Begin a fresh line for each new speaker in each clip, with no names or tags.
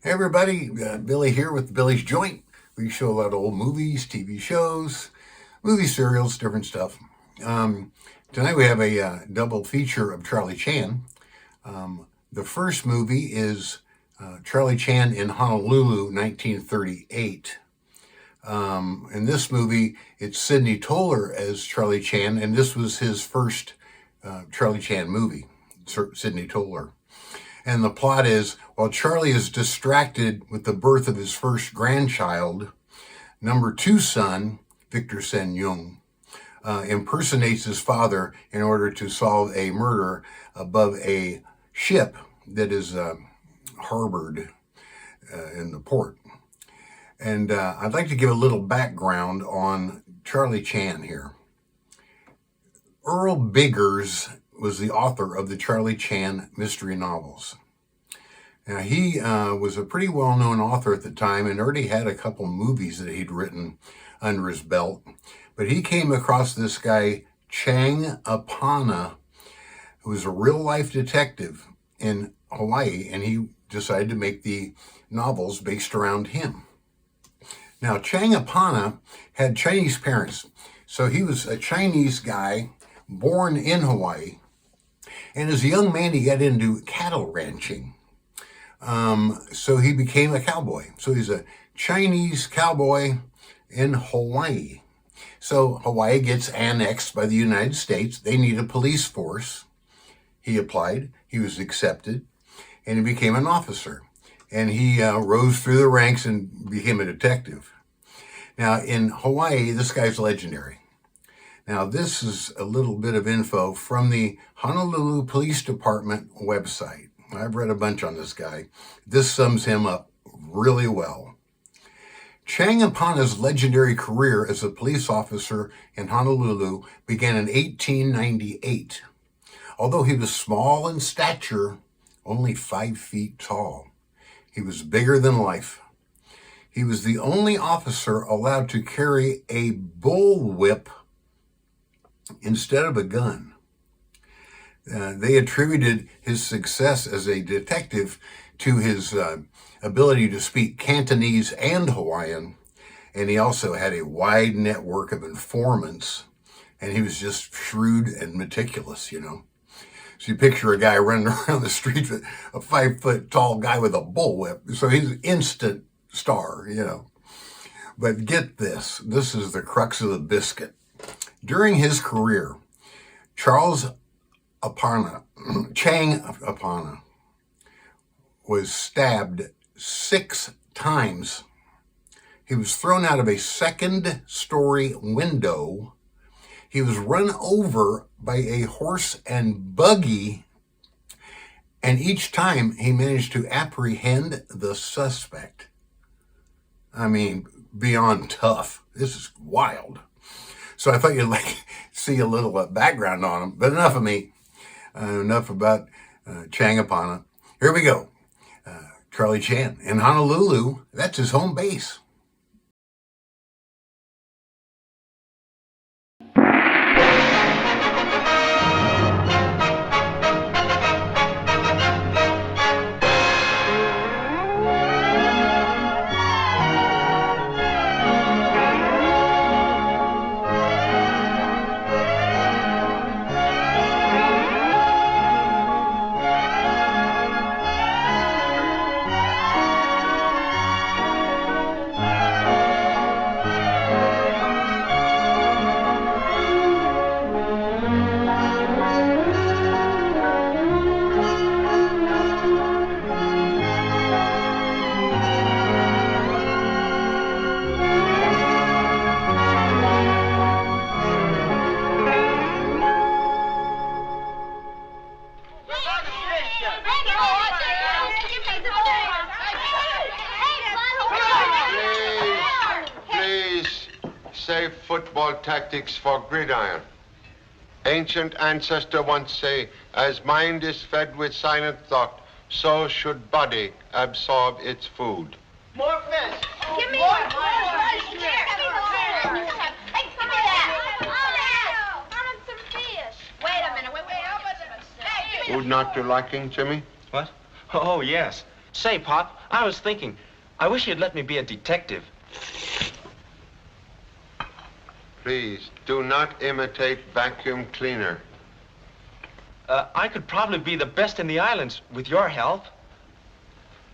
Hey everybody, Billy here with Billy's Joint. We show a lot of old movies, TV shows, movie serials, different stuff. Tonight we have a double feature of Charlie Chan. The first movie is Charlie Chan in Honolulu, 1938. In this movie, it's Sidney Toler as Charlie Chan, and this was his first Charlie Chan movie, Sidney Toler. And the plot is, while Charlie is distracted with the birth of his first grandchild, number two son, Victor Sen Yung, impersonates his father in order to solve a murder above a ship that is harbored in the port. And I'd like to give a little background on Charlie Chan here. Earl Biggers was the author of the Charlie Chan mystery novels. Now, he was a pretty well-known author at the time and already had a couple movies that he'd written under his belt. But he came across this guy, Chang Apana, who was a real-life detective in Hawaii, and he decided to make the novels based around him. Now, Chang Apana had Chinese parents, so he was a Chinese guy born in Hawaii. And as a young man, he got into cattle ranching. So he became a cowboy. So he's a Chinese cowboy in Hawaii. So Hawaii gets annexed by the United States. They need a police force. He applied. He was accepted. And he became an officer. And he rose through the ranks and became a detective. Now, in Hawaii, this guy's legendary. Now, this is a little bit of info from the Honolulu Police Department website. I've read a bunch on this guy. This sums him up really well. Chang Apana's legendary career as a police officer in Honolulu began in 1898. Although he was small in stature, only 5 feet tall, he was bigger than life. He was the only officer allowed to carry a bullwhip instead of a gun. They attributed his success as a detective to his ability to speak Cantonese and Hawaiian, and he also had a wide network of informants, and he was just shrewd and meticulous, you know. So you picture a guy running around the street with a 5 foot tall guy with a bullwhip, so he's an instant star, you know. But get this is the crux of the biscuit. During his career, Chang Apana, was stabbed 6 times. He was thrown out of a second-story window. He was run over by a horse and buggy, and each time he managed to apprehend the suspect. I mean, beyond tough. This is wild. So I thought you'd like see a little background on him, but enough of me. Enough about Chang Apana. Here we go. Charlie Chan in Honolulu. That's his home base.
Save football tactics for gridiron. Ancient ancestor once say, as mind is fed with silent thought, so should body absorb its food.
More fish.
Give me more fish. Give me more. Hey, give me that. I want some fish. Wait a minute. Wait.
Food not to liking, Jimmy?
What? Oh, yes.
Say, Pop, I was thinking, I wish you'd let me be a detective.
Please, do not imitate vacuum cleaner.
I could probably be the best in the islands with your help.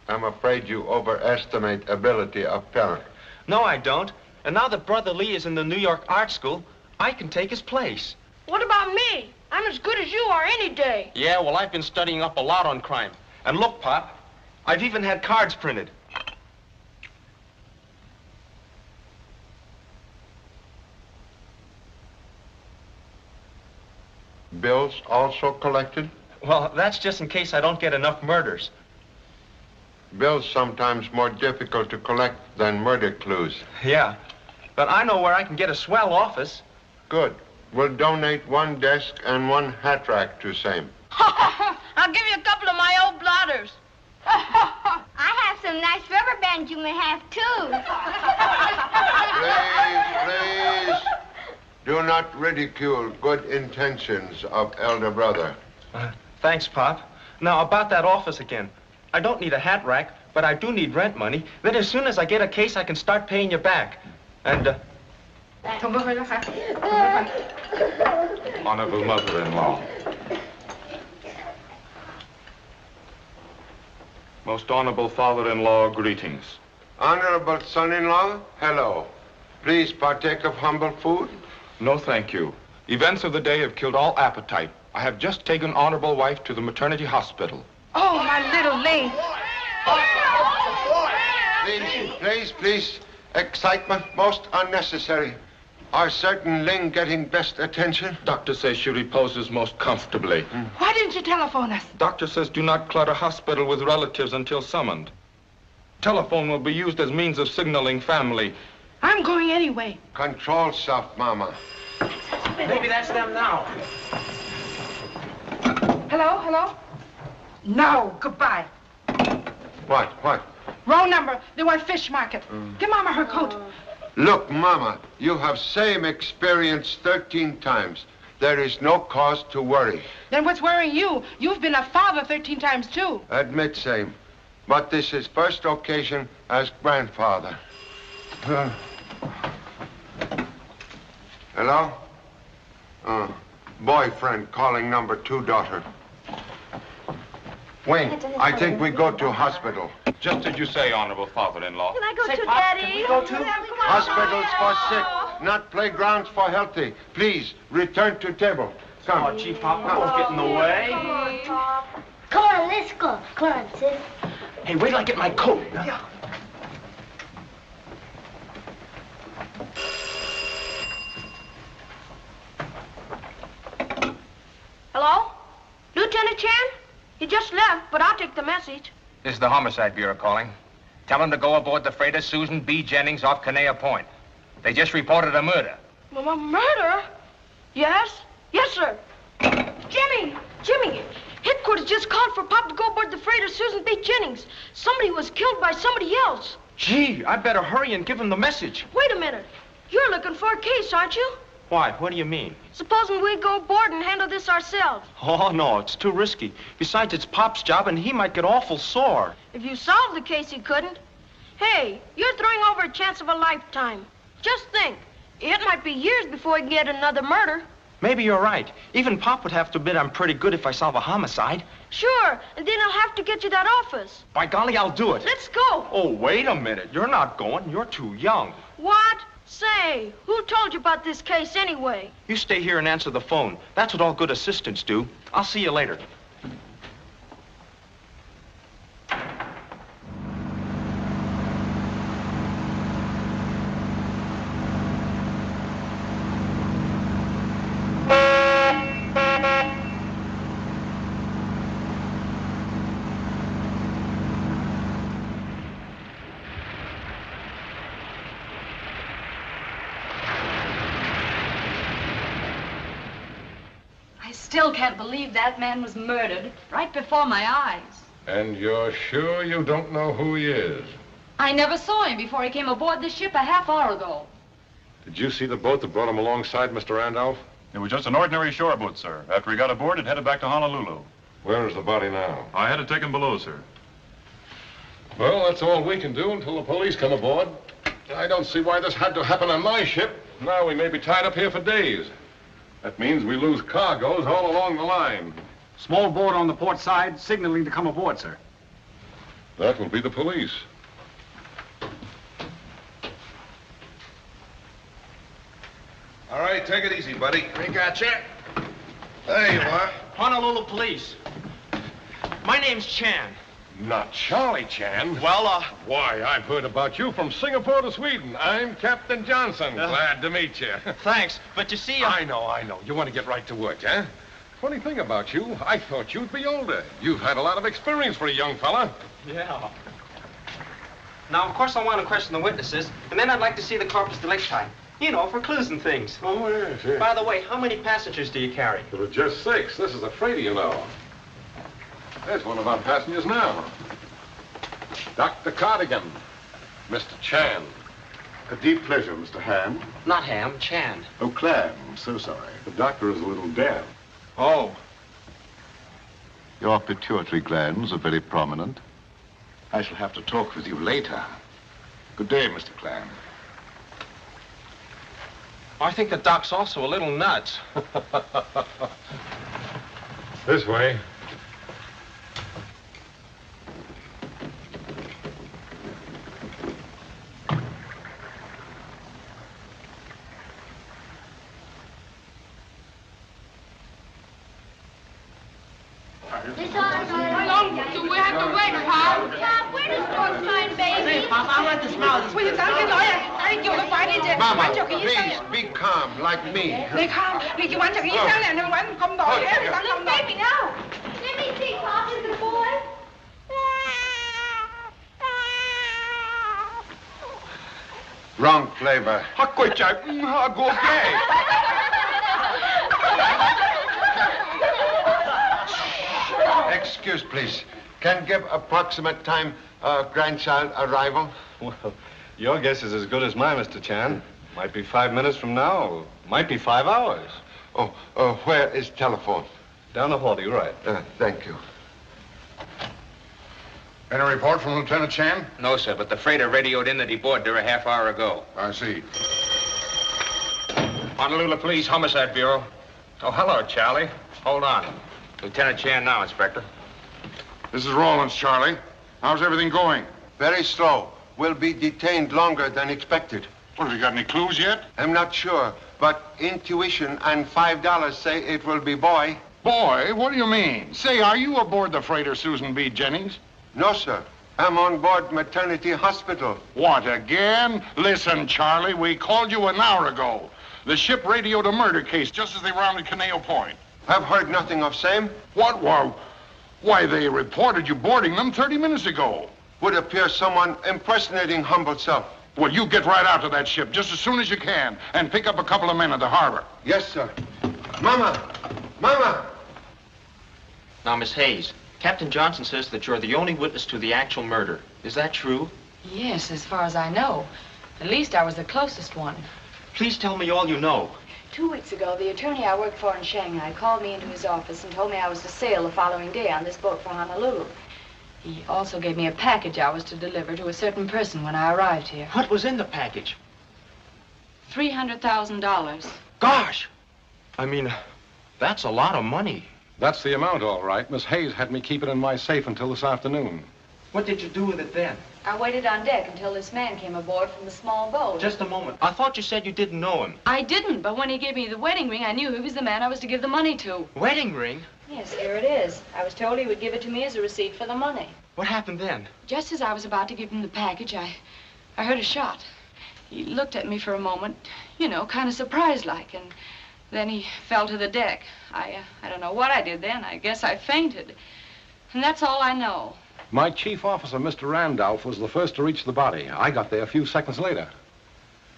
I'm afraid you overestimate ability of parent.
No, I don't. And now that Brother Lee is in the New York Art School, I can take his place.
What about me? I'm as good as you are any day.
Yeah, well, I've been studying up a lot on crime. And look, Pop, I've even had cards printed.
Bills also collected?
Well, that's just in case I don't get enough murders.
Bills sometimes more difficult to collect than murder clues.
Yeah, but I know where I can get a swell office.
Good. We'll donate 1 desk and 1 hat rack to same.
I'll give you a couple of my old blotters. I have some nice rubber bands you may have, too.
Please, do not ridicule good intentions of elder brother.
Thanks, Pop. Now, about that office again. I don't need a hat rack, but I do need rent money. Then as soon as I get a case, I can start paying you back. And,
Honorable mother-in-law. Most honorable father-in-law, greetings.
Honorable son-in-law, hello. Please partake of humble food.
No, thank you. Events of the day have killed all appetite. I have just taken honorable wife to the maternity hospital.
Oh, my little Ling.
Please. Excitement most unnecessary. Are certain Ling getting best attention?
Doctor says she reposes most comfortably.
Why didn't you telephone us?
Doctor says do not clutter hospital with relatives until summoned. Telephone will be used as means of signaling family.
I'm going anyway.
Control self, Mama.
maybe that's them now.
Hello? No, goodbye.
What?
Wrong number. They want fish market. Give Mama her coat.
Look, Mama, you have same experience 13 times. There is no cause to worry.
Then what's worrying you? You've been a father 13 times, too.
Admit same. But this is first occasion as grandfather. Hello? Boyfriend calling number 2 daughter. Wayne, I think we go to hospital.
Just as you say, honorable father-in-law.
Can I go
Say,
to
Pop,
Daddy?
can we go too?
Hospitals for sick, not playgrounds for healthy. Please, return to table. Come.
Oh, gee, Pop, don't get in the way.
Come on, let's go. Come on, sis.
Hey, wait till I get my coat.
Hello? Lieutenant Chan? He just left, but I'll take the message.
This is the Homicide Bureau calling. Tell them to go aboard the freighter Susan B. Jennings off Kanea Point. They just reported a murder.
Murder? Yes? Yes, sir. Jimmy, headquarters just called for Pop to go aboard the freighter Susan B. Jennings. Somebody was killed by somebody else.
Gee, I better hurry and give him the message.
Wait a minute. You're looking for a case, aren't you?
Why? What do you mean?
Supposing we go aboard and handle this ourselves.
Oh, no, it's too risky. Besides, it's Pop's job, and he might get awful sore.
If you solved the case, he couldn't. Hey, you're throwing over a chance of a lifetime. Just think. It might be years before we can get another murder.
Maybe you're right. Even Pop would have to admit I'm pretty good if I solve a homicide.
Sure, and then I'll have to get you that office.
By golly, I'll do it.
Let's go.
Oh, wait a minute. You're not going. You're too young.
What? Say, who told you about this case anyway?
You stay here and answer the phone. That's what all good assistants do. I'll see you later.
Still can't believe that man was murdered right before my eyes.
And you're sure you don't know who he is?
I never saw him before he came aboard this ship a half hour ago.
Did you see the boat that brought him alongside, Mr. Randolph?
It was just an ordinary shore boat, sir. After he got aboard, it headed back to Honolulu.
Where is the body now?
I had it taken below, sir.
Well, that's all we can do until the police come aboard. I don't see why this had to happen on my ship. Now we may be tied up here for days. That means we lose cargoes all along the line.
Small boat on the port side, signaling to come aboard, sir.
That will be the police.
All right, take it easy, buddy.
We gotcha.
There you are.
Honolulu Police. My name's Chan.
Not Charlie Chan.
Well,
Why, I've heard about you from Singapore to Sweden. I'm Captain Johnson. Glad to meet you.
Thanks, but you see...
I know. You want to get right to work, huh? Funny thing about you, I thought you'd be older. You've had a lot of experience for a young fella.
Yeah. Now, of course, I want to question the witnesses, and then I'd like to see the corpus delicti. You know, for clues and things.
Oh, yes.
By the way, how many passengers do you carry?
There were just 6. This is a freighter, you know. There's one of our passengers now. Dr. Cardigan. Mr. Chan.
A deep pleasure, Mr. Ham.
Not Ham, Chan.
Oh, Clam. I'm so sorry.
The doctor is a little deaf.
Oh.
Your pituitary glands are very prominent. I shall have to talk with you later. Good day, Mr. Clam.
I think the doc's also a little nuts.
This way.
How long do we have to wait, Pop?
Where does George find baby?
Will you tell me, lawyer? I give the fight in
Mama, please, be calm, like me.
They come. You want to eat them and one come down.
Baby, now. Let me see, Pop. Is the boy?
Wrong flavor. Excuse, please. Can give approximate time grandchild arrival?
Well, your guess is as good as mine, Mr. Chan. Might be 5 minutes from now. Might be 5 hours.
Oh, where is telephone?
Down the hall, you're right.
Thank you.
Any report from Lieutenant Chan?
No, sir, but the freighter radioed in that he boarded her a half hour ago.
I see.
Honolulu Police Homicide Bureau. Oh, hello, Charlie. Hold on. Lieutenant Chan now, Inspector.
This is Rawlins, Charlie. How's everything going?
Very slow. Will be detained longer than expected.
What, have you got any clues yet?
I'm not sure, but intuition and $5 say it will be boy.
Boy? What do you mean? Say, are you aboard the freighter Susan B. Jennings?
No, sir. I'm on board maternity hospital.
What, again? Listen, Charlie, we called you an hour ago. The ship radioed a murder case just as they rounded Caneo Point.
I've heard nothing of same.
What? Why, they reported you boarding them 30 minutes ago.
Would appear someone impersonating humble self.
Well, you get right out to that ship just as soon as you can and pick up a couple of men at the harbor.
Yes, sir. Mama! Mama!
Now, Miss Hayes, Captain Johnson says that you're the only witness to the actual murder. Is that true?
Yes, as far as I know. At least I was the closest one.
Please tell me all you know.
2 weeks ago, the attorney I worked for in Shanghai called me into his office and told me I was to sail the following day on this boat for Honolulu. He also gave me a package I was to deliver to a certain person when I arrived here.
What was in the package?
$300,000.
Gosh! I mean, that's a lot of money.
That's the amount, all right. Miss Hayes had me keep it in my safe until this afternoon.
What did you do with it then?
I waited on deck until this man came aboard from the small boat.
Just a moment. I thought you said you didn't know him.
I didn't, but when he gave me the wedding ring, I knew he was the man I was to give the money to.
Wedding ring?
Yes, here it is. I was told he would give it to me as a receipt for the money.
What happened then?
Just as I was about to give him the package, I heard a shot. He looked at me for a moment, you know, kind of surprised-like, and then he fell to the deck. I don't know what I did then. I guess I fainted. And that's all I know.
My chief officer, Mr. Randolph, was the first to reach the body. I got there a few seconds later.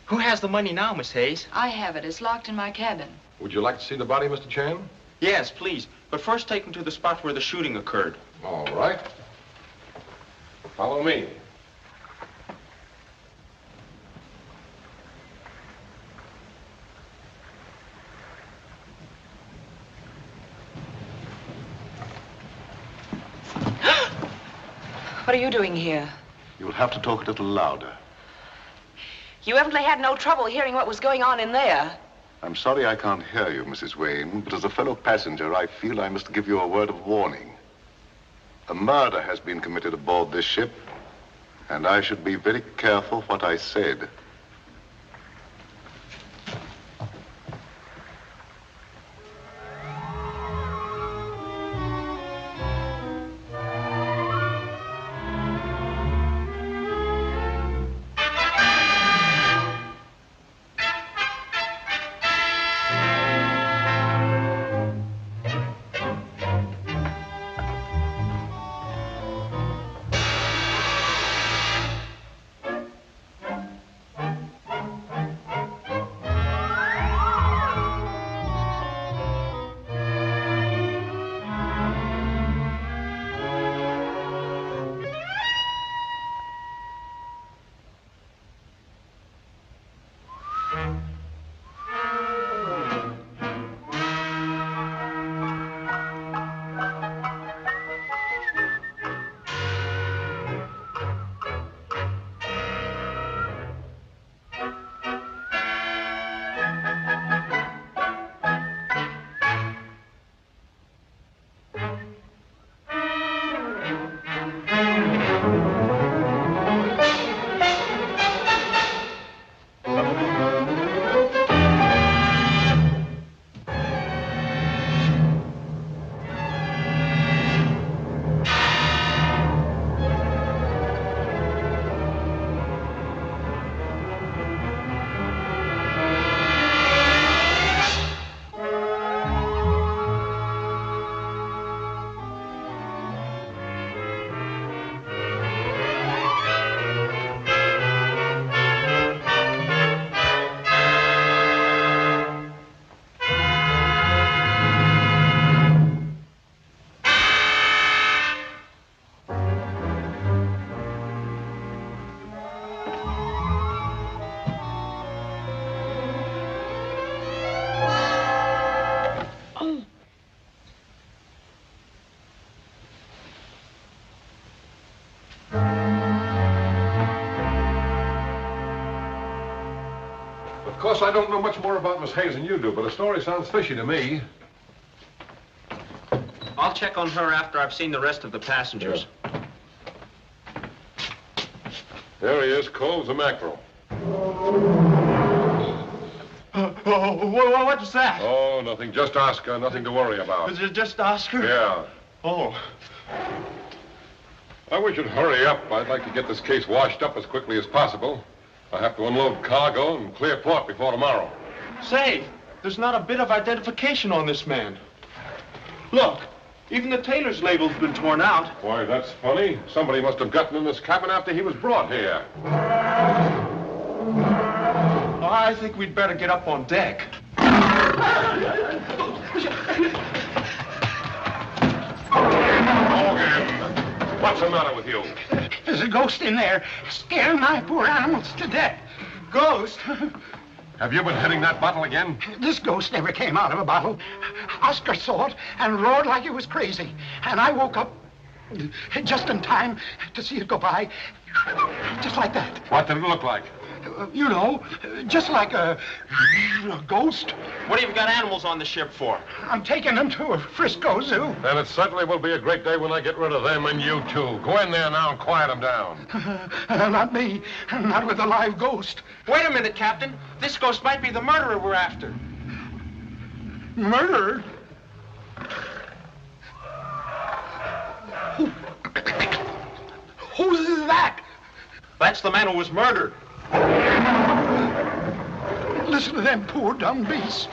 Who has the money now, Miss Hayes?
I have it. It's locked in my cabin.
Would you like to see the body, Mr. Chan?
Yes, please. But first take him to the spot where the shooting occurred.
All right. Follow me.
What are you doing here?
You'll have to talk a little louder.
You evidently had no trouble hearing what was going on in there.
I'm sorry I can't hear you, Mrs. Wayne, but as a fellow passenger, I feel I must give you a word of warning. A murder has been committed aboard this ship, and I should be very careful what I said.
Of course, I don't know much more about Miss Hayes than you do, but the story sounds fishy to me.
I'll check on her after I've seen the rest of the passengers.
There he is, Cole's a mackerel.
What's that?
Oh, nothing. Just Oscar. Nothing to worry about.
Is it just Oscar?
Yeah.
Oh.
I wish you'd hurry up. I'd like to get this case washed up as quickly as possible. I have to unload cargo and clear port before tomorrow.
Say, there's not a bit of identification on this man. Look, even the tailor's label's been torn out.
Why, that's funny. Somebody must have gotten in this cabin after he was brought here.
I think we'd better get up on deck.
Morgan, what's the matter with you?
There's a ghost in there, scaring my poor animals to death.
Ghost?
Have you been hitting that bottle again?
This ghost never came out of a bottle. Oscar saw it and roared like he was crazy. And I woke up just in time to see it go by, just like that.
What did it look like?
You know, just like a ghost.
What have you got animals on the ship for?
I'm taking them to a Frisco zoo.
Then it certainly will be a great day when I get rid of them and you too. Go in there now and quiet them down.
Not me. Not with a live ghost.
Wait a minute, Captain. This ghost might be the murderer we're after.
Murderer? Who's that?
That's the man who was murdered.
Listen to them poor dumb beasts.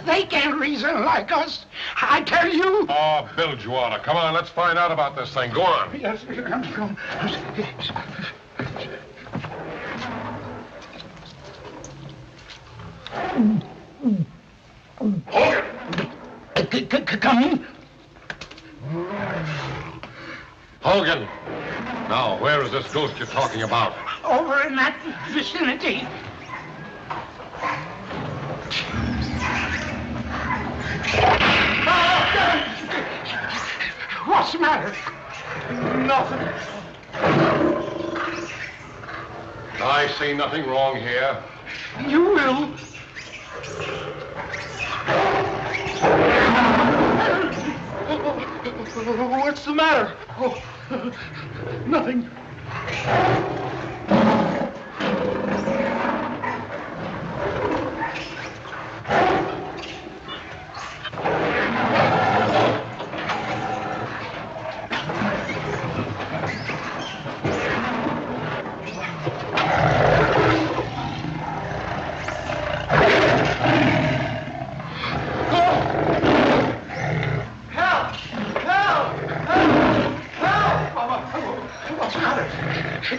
They can't reason like us. I tell you.
Oh, Bilgewater, come on, let's find out about this thing. Go on.
Yes, I'm going.
Hogan!
Come in.
Hogan! Now, where is this ghost you're talking about?
Over in that vicinity. What's the matter?
Nothing.
I see nothing wrong here.
You will.
What's the matter?
Oh, nothing.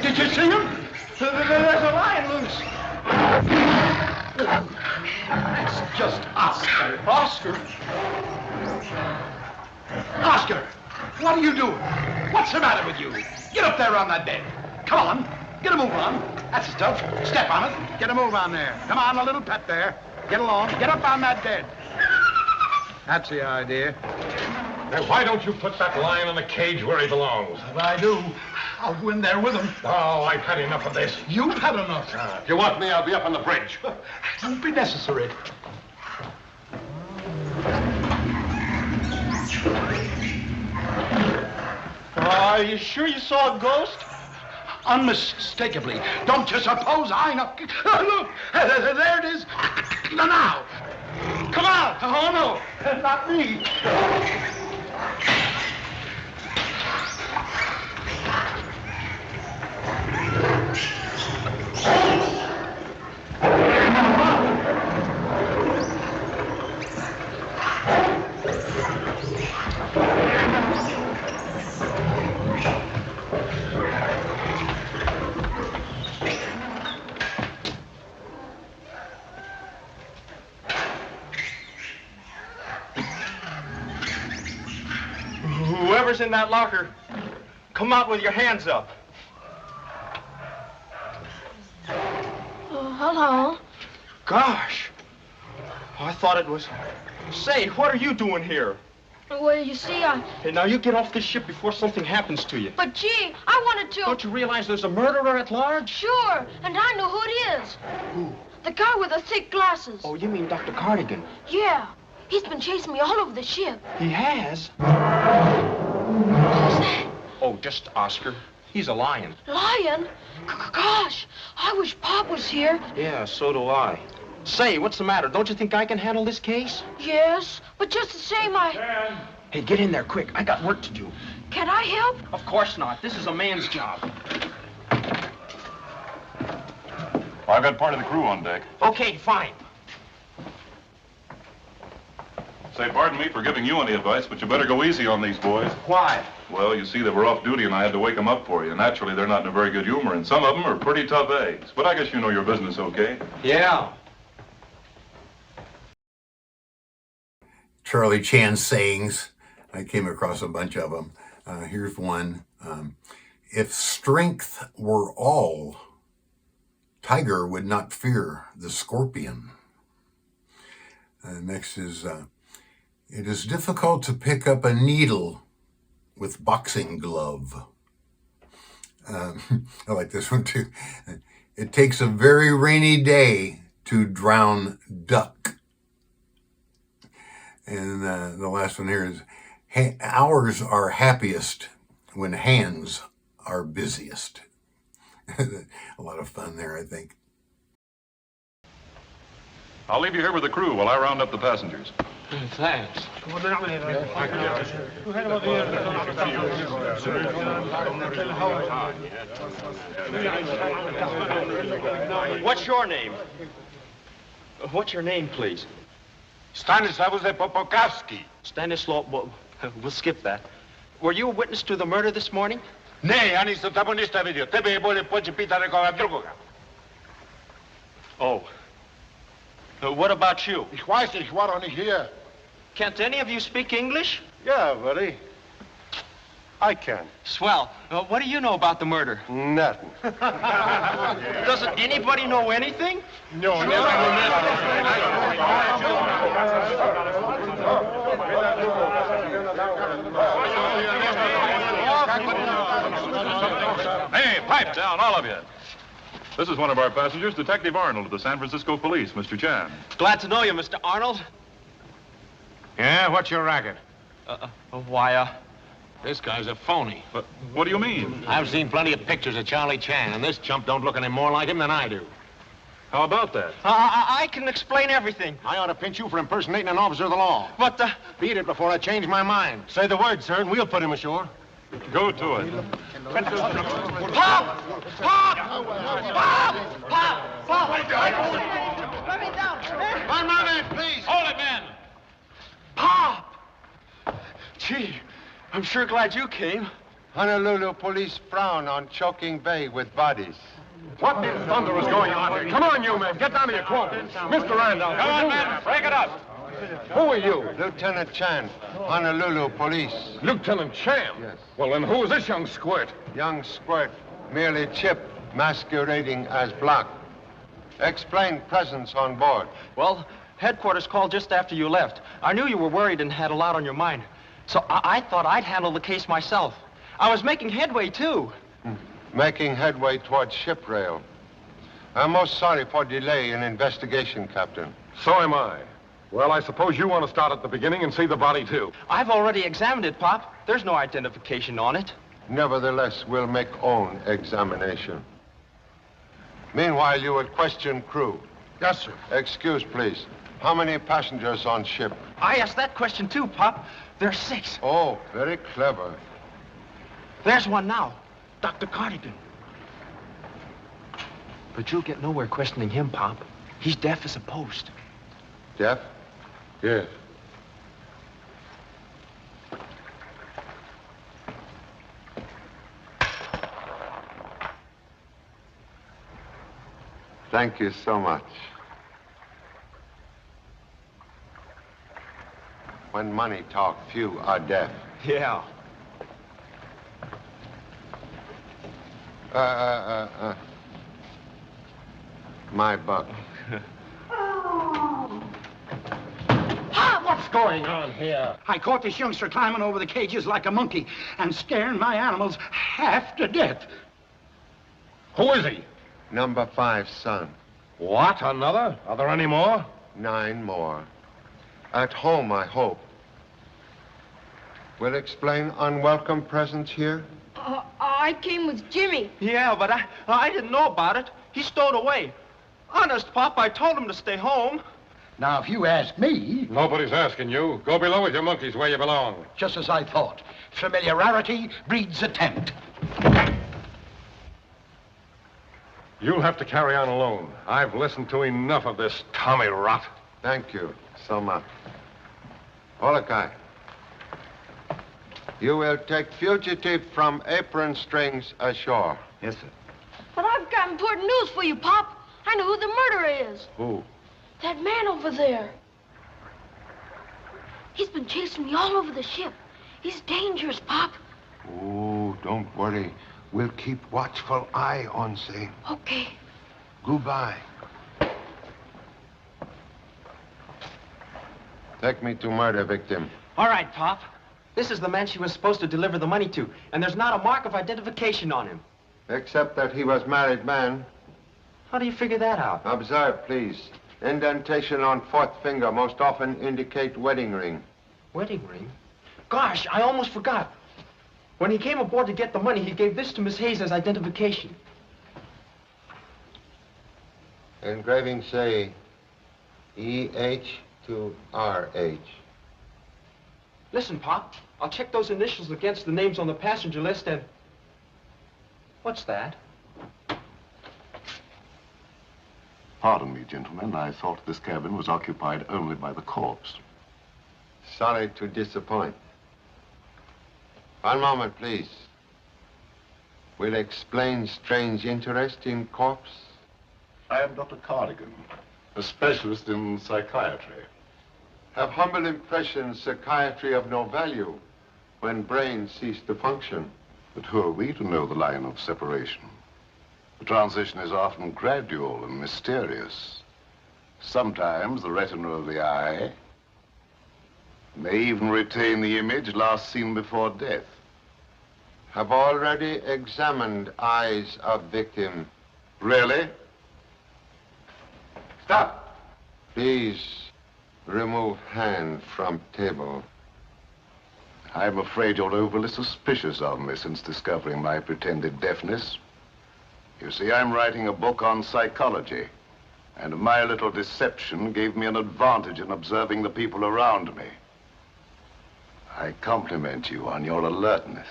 Did you see him?
There's a lion loose.
It's just Oscar.
Oscar?
Oscar, what are you doing? What's the matter with you? Get up there on that bed. Come on, get a move on. That's the stuff. Step on it. Get a move on there. Come on, a little pet there. Get along. Get up on that bed. That's the idea.
Now, why don't you put that lion in the cage where he belongs?
If I do, I'll go in there with him.
Oh, I've had enough of this.
You've had enough.
If you want me, I'll be up on the bridge.
Won't be necessary.
Are you sure you saw a ghost?
Unmistakably. Don't you suppose I know? Look, there it is. Now. Come on. Oh, no, not me.
Whoever's in that locker, come out with your hands up.
Hello.
Gosh. I thought it was... Say, what are you doing here?
Well, you see,
Hey, now you get off this ship before something happens to you.
But, gee, I wanted to...
Don't you realize there's a murderer at large?
Sure, and I know who it is.
Who?
The guy with the thick glasses.
Oh, you mean Dr. Cardigan?
Yeah. He's been chasing me all over the ship.
He has?
Who's that?
Oh, just Oscar. He's a lion.
Lion? Gosh, I wish Pop was here.
Yeah, so do I. Say, what's the matter? Don't you think I can handle this case?
Yes, but just the same,
Hey, get in there quick. I got work to do.
Can I help?
Of course not. This is a man's job.
I've got part of the crew on deck.
Okay, fine.
Say, pardon me for giving you any advice, but you better go easy on these boys.
Why?
Well, you see, they were off duty and I had to wake them up for you. Naturally, they're not in a very good humor, and some of them are pretty tough eggs. But I guess you know your business okay.
Yeah.
Charlie Chan sayings. I came across a bunch of them. Here's one. If strength were all, tiger would not fear the scorpion. Next is, it is difficult to pick up a needle with boxing glove. I like this one too. It takes a very rainy day to drown duck. And the last one here is, hours are happiest when hands are busiest. A lot of fun there, I think.
I'll leave you here with the crew while I round up the passengers.
Thanks. What's your name? What's your name, please?
Stanislaus Popokowski.
Stanislaw, we'll skip that. Were you a witness to the murder this morning?
Ναι, αν είστε ταπονίστα βίντεο. Τebe μπορεί πότσι πίταρε κοβαδρούγκα.
Oh. What about you?
Ich weiß, ich war nicht hier.
Can't any of you speak English?
Yeah, buddy. I can.
Swell. What do you know about the murder?
Nothing.
Doesn't anybody know anything?
No, never.
Hey, pipe down, all of you. This is one of our passengers, Detective Arnold of the San Francisco Police, Mr. Chan.
Glad to know you, Mr. Arnold.
Yeah, what's your racket?
Why,
This guy's a phony.
But what do you mean?
I've seen plenty of pictures of Charlie Chan, and this chump don't look any more like him than I do.
How about that?
I can explain everything.
I ought to pinch you for impersonating an officer of the law.
But,
Beat it before I change my mind. Say the word, sir, and we'll put him ashore.
Go to it.
Pop! Pop! Pop! Pop! Pop! Let me down.
One moment, please.
Hold it, man. Pop! Gee, I'm sure glad you came.
Honolulu police frown on choking bay with bodies.
What in thunder is going on here? Come on, you men. Get down to your quarters. Mr. Randolph.
Come on, man. Break it up.
Who are you?
Lieutenant Chan, Honolulu police.
Lieutenant Chan?
Yes.
Well, then who is this young squirt?
Young squirt, merely Chip, masquerading as Block. Explain presence on board.
Well, headquarters called just after you left. I knew you were worried and had a lot on your mind. So I thought I'd handle the case myself. I was making headway, too.
Making headway towards ship rail. I'm most sorry for delay in investigation, Captain.
So am I. Well, I suppose you want to start at the beginning and see the body, too.
I've already examined it, Pop. There's no identification on it.
Nevertheless, we'll make own examination. Meanwhile, you will question crew.
Yes, sir.
Excuse, please. How many passengers on ship?
I asked that question, too, Pop. There's 6.
Oh, very clever.
There's one now. Dr. Cardigan. But you'll get nowhere questioning him, Pop. He's deaf as a post.
Deaf?
Yes.
Thank you so much. When money talk, few are deaf.
Yeah.
My buck.
What's going on here? I caught this youngster climbing over the cages like a monkey and scaring my animals half to death.
Who is he?
Number 5, son.
What, another? Are there any more?
9 more. At home, I hope. Will explain unwelcome presence here?
I came with Jimmy.
Yeah, but I didn't know about it. He stowed away. Honest, Pop, I told him to stay home.
Now, if you ask me...
Nobody's asking you. Go below with your monkeys where you belong.
Just as I thought. Familiarity breeds attempt.
You'll have to carry on alone. I've listened to enough of this Tommy rot.
Thank you so much. Holokai, you will take fugitive from apron strings ashore.
Yes, sir.
But I've got important news for you, Pop. I know who the murderer is.
Who?
That man over there. He's been chasing me all over the ship. He's dangerous, Pop.
Oh, don't worry. We'll keep watchful eye on Zane.
Okay.
Goodbye. Take me to murder victim.
All right, Pop. This is the man she was supposed to deliver the money to, and there's not a mark of identification on him.
Except that he was married man.
How do you figure that out?
Observe, please. Indentation on 4th finger most often indicate wedding ring.
Wedding ring? Gosh, I almost forgot. When he came aboard to get the money, he gave this to Miss Hayes as identification.
Engraving say EH to RH.
Listen, Pop, I'll check those initials against the names on the passenger list and... What's that?
Pardon me, gentlemen. I thought this cabin was occupied only by the corpse.
Sorry to disappoint. One moment, please. Will explain strange interest in corpse?
I am Dr. Cardigan, a specialist in psychiatry.
Have humble impression psychiatry of no value when brain cease to function.
But who are we to know the line of separation? The transition is often gradual and mysterious. Sometimes the retina of the eye may even retain the image last seen before death.
Have already examined eyes of victim.
Really?
Stop. Please remove hand from table.
I'm afraid you're overly suspicious of me since discovering my pretended deafness. You see, I'm writing a book on psychology, and my little deception gave me an advantage in observing the people around me. I compliment you on your alertness.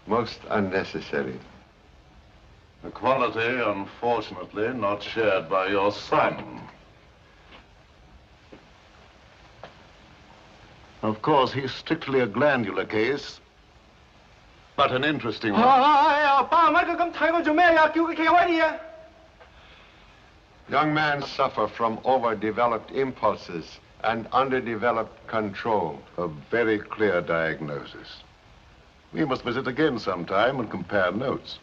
Most unnecessary.
A quality, unfortunately, not shared by your son. Of course, he's strictly a glandular case, but an interesting one.
Young men suffer from overdeveloped impulses and underdeveloped control.
A very clear diagnosis. We must visit again sometime and compare notes.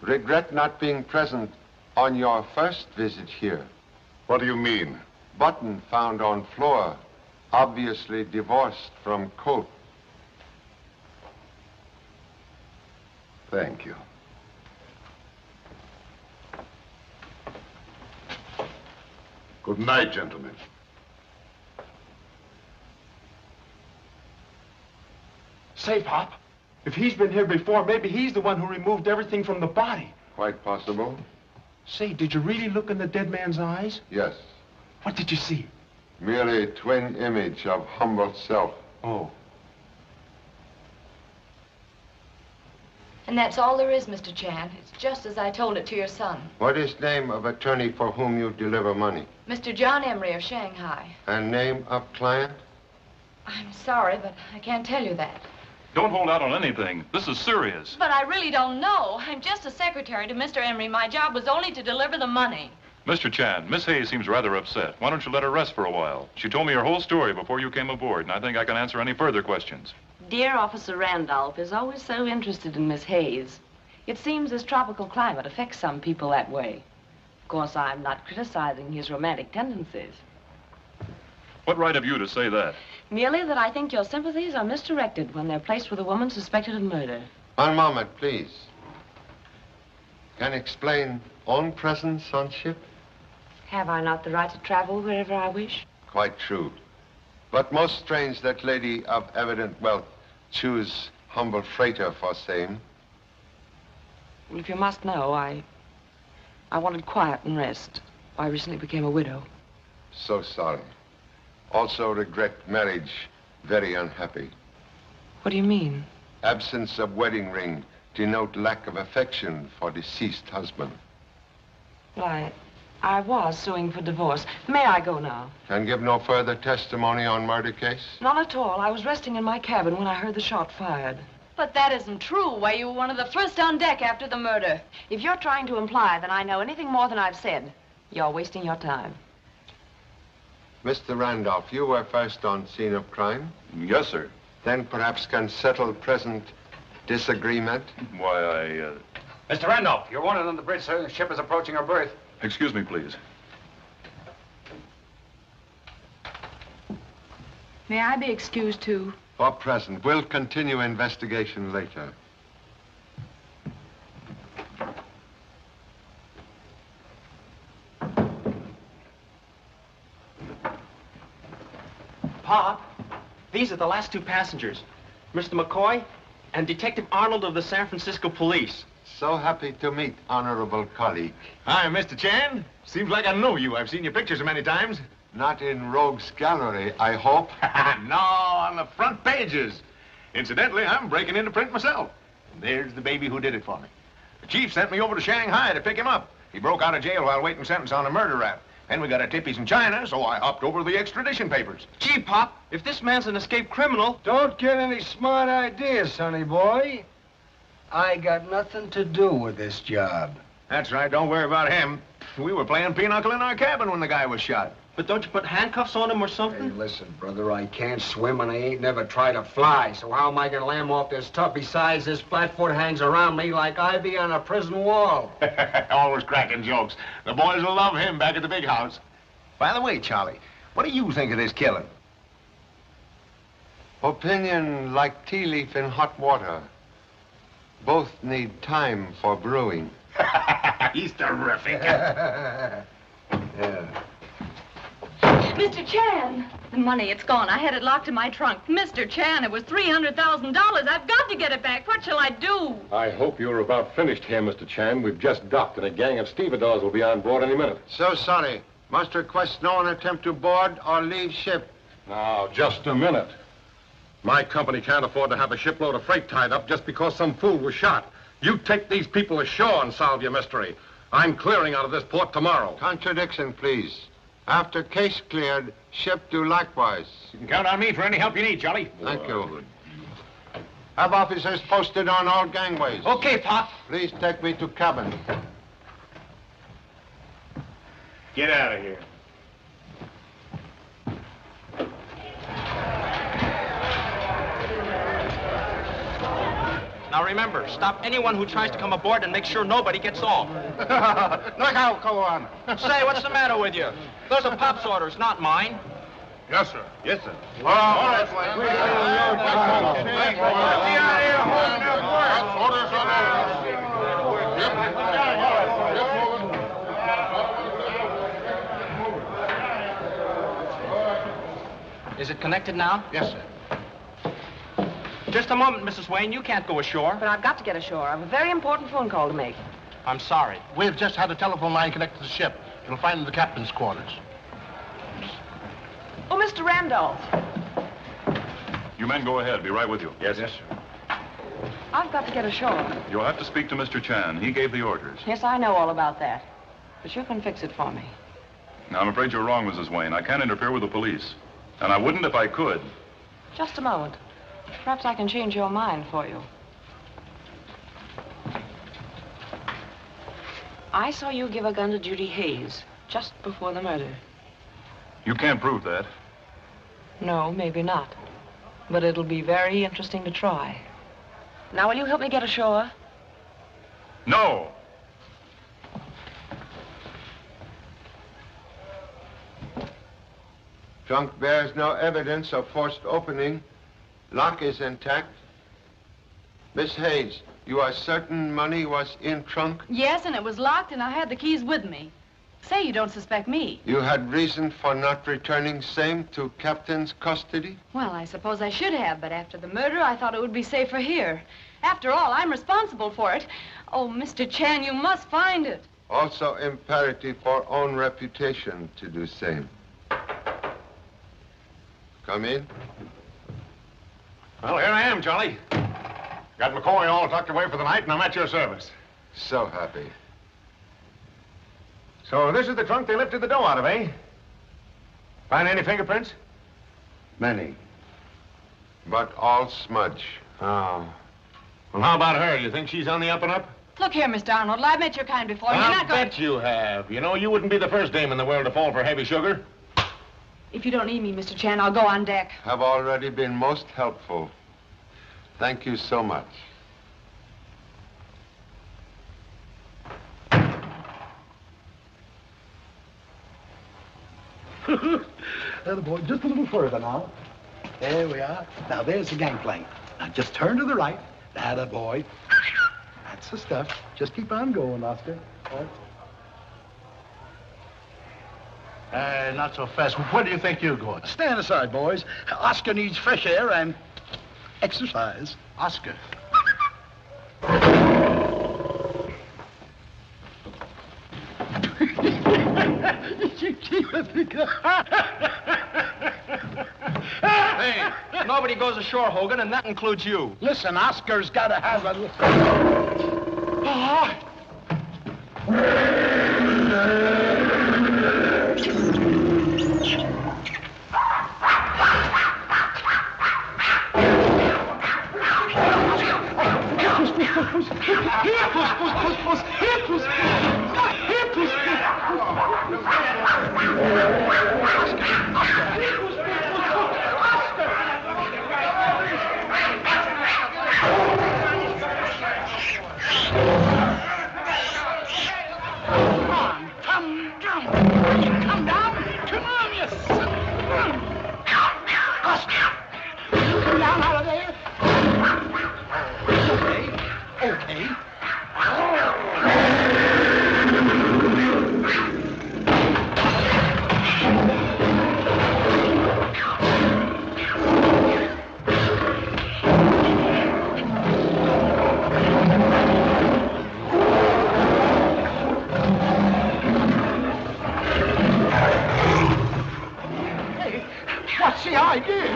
Regret not being present on your first visit here.
What do you mean?
Button found on floor, obviously divorced from coat.
Thank you. Good night, gentlemen.
Say, Pop, if he's been here before, maybe he's the one who removed everything from the body.
Quite possible.
Say, did you really look in the dead man's eyes?
Yes.
What did you see?
Merely a twin image of humble self.
Oh.
And that's all there is, Mr. Chan. It's just as I told it to your son.
What is name of attorney for whom you deliver money?
Mr. John Emery of Shanghai.
And name of client?
I'm sorry, but I can't tell you that.
Don't hold out on anything. This is serious.
But I really don't know. I'm just a secretary to Mr. Emery. My job was only to deliver the money.
Mr. Chan, Miss Hayes seems rather upset. Why don't you let her rest for a while? She told me her whole story before you came aboard, and I think I can answer any further questions.
Dear Officer Randolph is always so interested in Miss Hayes. It seems this tropical climate affects some people that way. Of course, I'm not criticizing his romantic tendencies.
What right have you to say that?
Merely that I think your sympathies are misdirected when they're placed with a woman suspected of murder.
One moment, please. Can explain own presence on ship?
Have I not the right to travel wherever I wish?
Quite true. But most strange that lady of evident wealth choose humble freighter for same.
Well, if you must know, I wanted quiet and rest. I recently became a widow.
So sorry. Also regret marriage. Very unhappy.
What do you mean?
Absence of wedding ring denote lack of affection for deceased husband.
Well, I was suing for divorce. May I go now?
Can give no further testimony on murder case?
None at all. I was resting in my cabin when I heard the shot fired.
But that isn't true. Why, you were one of the first on deck after the murder.
If you're trying to imply that I know anything more than I've said, you're wasting your time.
Mr. Randolph, you were first on scene of crime?
Yes, sir.
Then perhaps can settle present disagreement?
Why,
Mr. Randolph, you're wanted on the bridge, sir. The ship is approaching her berth.
Excuse me, please.
May I be excused, too?
For present. We'll continue investigation later.
Pop, these are the last two passengers. Mr. McCoy and Detective Arnold of the San Francisco Police.
So happy to meet, honorable colleague.
Hi, Mr. Chan. Seems like I know you. I've seen your pictures many times.
Not in Rogue's Gallery, I hope.
No, on the front pages. Incidentally, I'm breaking into print myself. And there's the baby who did it for me. The chief sent me over to Shanghai to pick him up. He broke out of jail while waiting sentence on a murder rap. Then we got a tip he's in China, so I hopped over the extradition papers.
Gee, Pop, if this man's an escaped criminal...
Don't get any smart ideas, sonny boy. I got nothing to do with this job.
That's right, don't worry about him. We were playing pinochle in our cabin when the guy was shot.
But don't you put handcuffs on him or something?
Hey, listen, brother, I can't swim and I ain't never tried to fly, so how am I gonna lam off this tub? Besides, this flatfoot hangs around me like ivy on a prison wall.
Always cracking jokes. The boys will love him back at the big house. By the way, Charlie, what do you think of this killing?
Opinion like tea leaf in hot water. Both need time for brewing.
He's terrific.
Yeah.
Mr. Chan! The money, it's gone. I had it locked in my trunk. Mr. Chan, it was $300,000. I've got to get it back. What shall I do?
I hope you're about finished here, Mr. Chan. We've just docked, and a gang of stevedores will be on board any minute.
So sorry. Must request no one attempt to board or leave ship.
Now, just a minute. My company can't afford to have a shipload of freight tied up just because some fool was shot. You take these people ashore and solve your mystery. I'm clearing out of this port tomorrow.
Contradiction, please. After case cleared, ship do likewise.
You can count on me for any help you need, Charlie.
Thank you. Have officers posted on all gangways.
Okay, Pop.
Please take me to cabin.
Get out of here.
Now remember, stop anyone who tries to come aboard and make sure nobody gets off.
Look out, go on.
Say, what's the matter with you? Those are Pop's orders, not mine.
Yes, sir.
Yes, sir.
All right,
Is it connected now?
Yes, sir.
Just a moment, Mrs. Wayne. You can't go ashore.
But I've got to get ashore. I have a very important phone call to make.
I'm sorry.
We've just had a telephone line connected to the ship. You'll find it in the captain's quarters.
Oh, Mr. Randolph.
You men go ahead. Be right with you.
Yes, sir.
I've got to get ashore.
You'll have to speak to Mr. Chan. He gave the orders.
Yes, I know all about that. But you can fix it for me.
Now, I'm afraid you're wrong, Mrs. Wayne. I can't interfere with the police. And I wouldn't if I could.
Just a moment. Perhaps I can change your mind for you. I saw you give a gun to Judy Hayes just before the murder.
You can't prove that.
No, maybe not. But it'll be very interesting to try. Now, will you help me get ashore?
No!
Trunk bears no evidence of forced opening. Lock is intact. Miss Hayes, you are certain money was in trunk?
Yes, and it was locked, and I had the keys with me. Say you don't suspect me.
You had reason for not returning same to captain's custody?
Well, I suppose I should have, but after the murder, I thought it would be safer here. After all, I'm responsible for it. Oh, Mr. Chan, you must find it.
Also imperative for own reputation to do same. Come in.
Well, here I am, Charlie. Got McCoy all tucked away for the night, and I'm at your service.
So happy.
So this is the trunk they lifted the dough out of, eh? Find any fingerprints?
Many. But all smudge.
Oh. Well, how about her? You think she's on the up and up?
Look here, Mr. Arnold, I've met your kind before. You're
I'll
not going
bet you have. You know, you wouldn't be the first dame in the world to fall for heavy sugar.
If you don't need me, Mr. Chan, I'll go on deck.
Have already been most helpful. Thank you so much.
Boy, just a little further now. There we are. Now, there's the gangplank. Now, just turn to the right. That boy. That's the stuff. Just keep on going, Oscar. Not so fast. Where do you think you're going? Stand aside, boys. Oscar needs fresh air and exercise. Oscar.
Hey, nobody goes ashore, Hogan, and that includes you.
Listen, Oscar's got to have a... I did.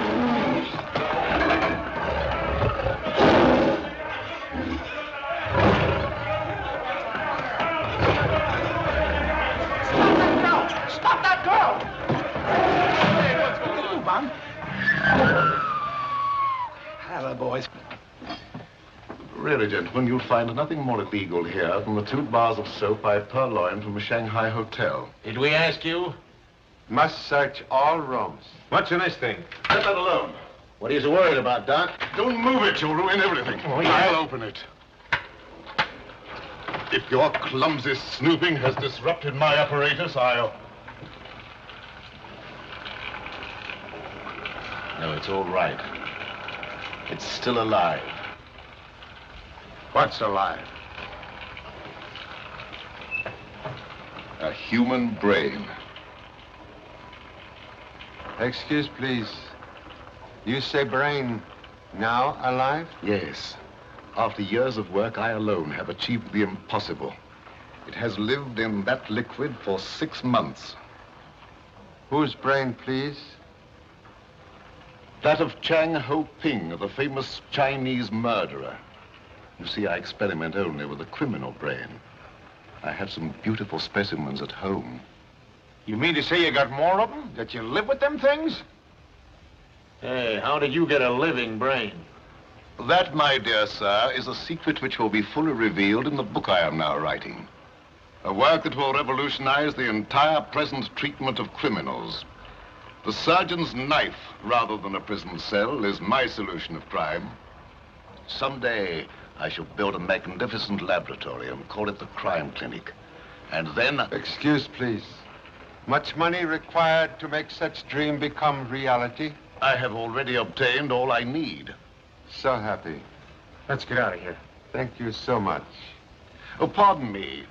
Stop that girl! Hey, what's going on? Move on. Hello, boys.
Really, gentlemen, you'll find nothing more illegal here than the 2 bars of soap I purloined from a Shanghai hotel.
Did we ask you?
Must search all rooms.
What's in this thing?
Let that alone.
What are you so worried about, Doc?
Don't move it, you'll ruin everything.
Oh, yeah.
I'll open it. If your clumsy snooping has disrupted my apparatus, I'll... No, it's all right. It's still alive.
What's alive?
A human brain.
Excuse, please. You say brain now alive?
Yes. After years of work, I alone have achieved the impossible. It has lived in that liquid for 6 months.
Whose brain, please?
That of Chang Ho-ping, the famous Chinese murderer. You see, I experiment only with the criminal brain. I have some beautiful specimens at home.
You mean to say you got more of them? That you live with them things? Hey, how did you get a living brain?
That, my dear sir, is a secret which will be fully revealed in the book I am now writing. A work that will revolutionize the entire present treatment of criminals. The surgeon's knife, rather than a prison cell, is my solution of crime. Someday, I shall build a magnificent laboratory and call it the crime clinic. And then...
Excuse, please. Much money required to make such dream become reality?
I have already obtained all I need.
So happy.
Let's get out of here.
Thank you so much.
Oh, pardon me.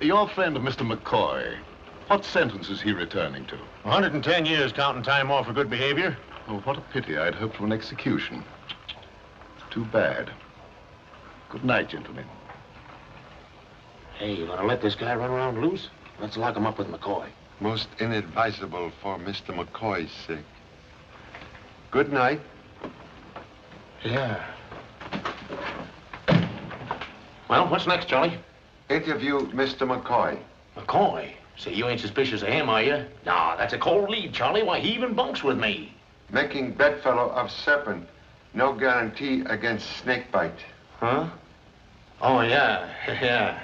Your friend, Mr. McCoy, what sentence is he returning to?
110 years counting time off for good behavior.
Oh, what a pity. I'd hoped for an execution. Too bad. Good night, gentlemen.
Hey, you gonna let this guy run around loose? Let's lock him up with McCoy.
Most inadvisable for Mr. McCoy's sake. Good night.
Yeah. Well, what's next, Charlie?
Interview Mr. McCoy.
McCoy? Say, you ain't suspicious of him, are you? Nah, that's a cold lead, Charlie. Why, he even bunks with me.
Making bedfellow of serpent. No guarantee against snake bite.
Huh? Oh, yeah, yeah.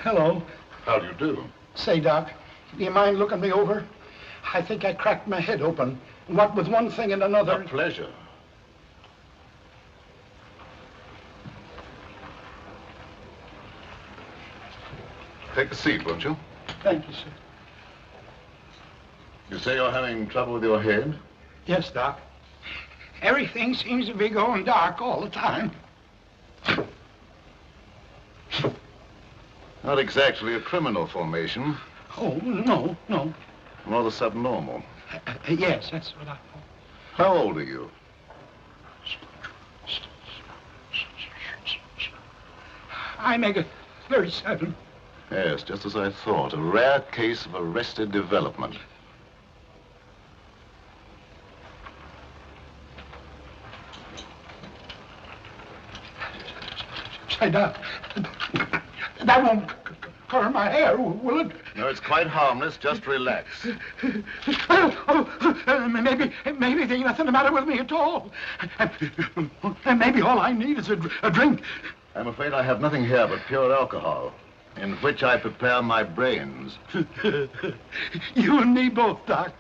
Hello.
How do you do?
Say, Doc, do you mind looking me over? I think I cracked my head open. What with one thing and another...
A pleasure. Take a seat, won't you?
Thank you, sir.
You say you're having trouble with your head?
Yes, Doc. Everything seems to be going dark all the time.
Not exactly a criminal formation.
Oh, no, no.
Rather subnormal.
Yes, that's what I thought.
How old are you?
I make it 37.
Yes, just as I thought. A rare case of arrested development.
Say, Doc, that won't color my hair, will it?
No, it's quite harmless. Just relax.
Maybe there ain't nothing the matter with me at all. And maybe all I need is a drink.
I'm afraid I have nothing here but pure alcohol, in which I prepare my brains.
You and me both, Doc.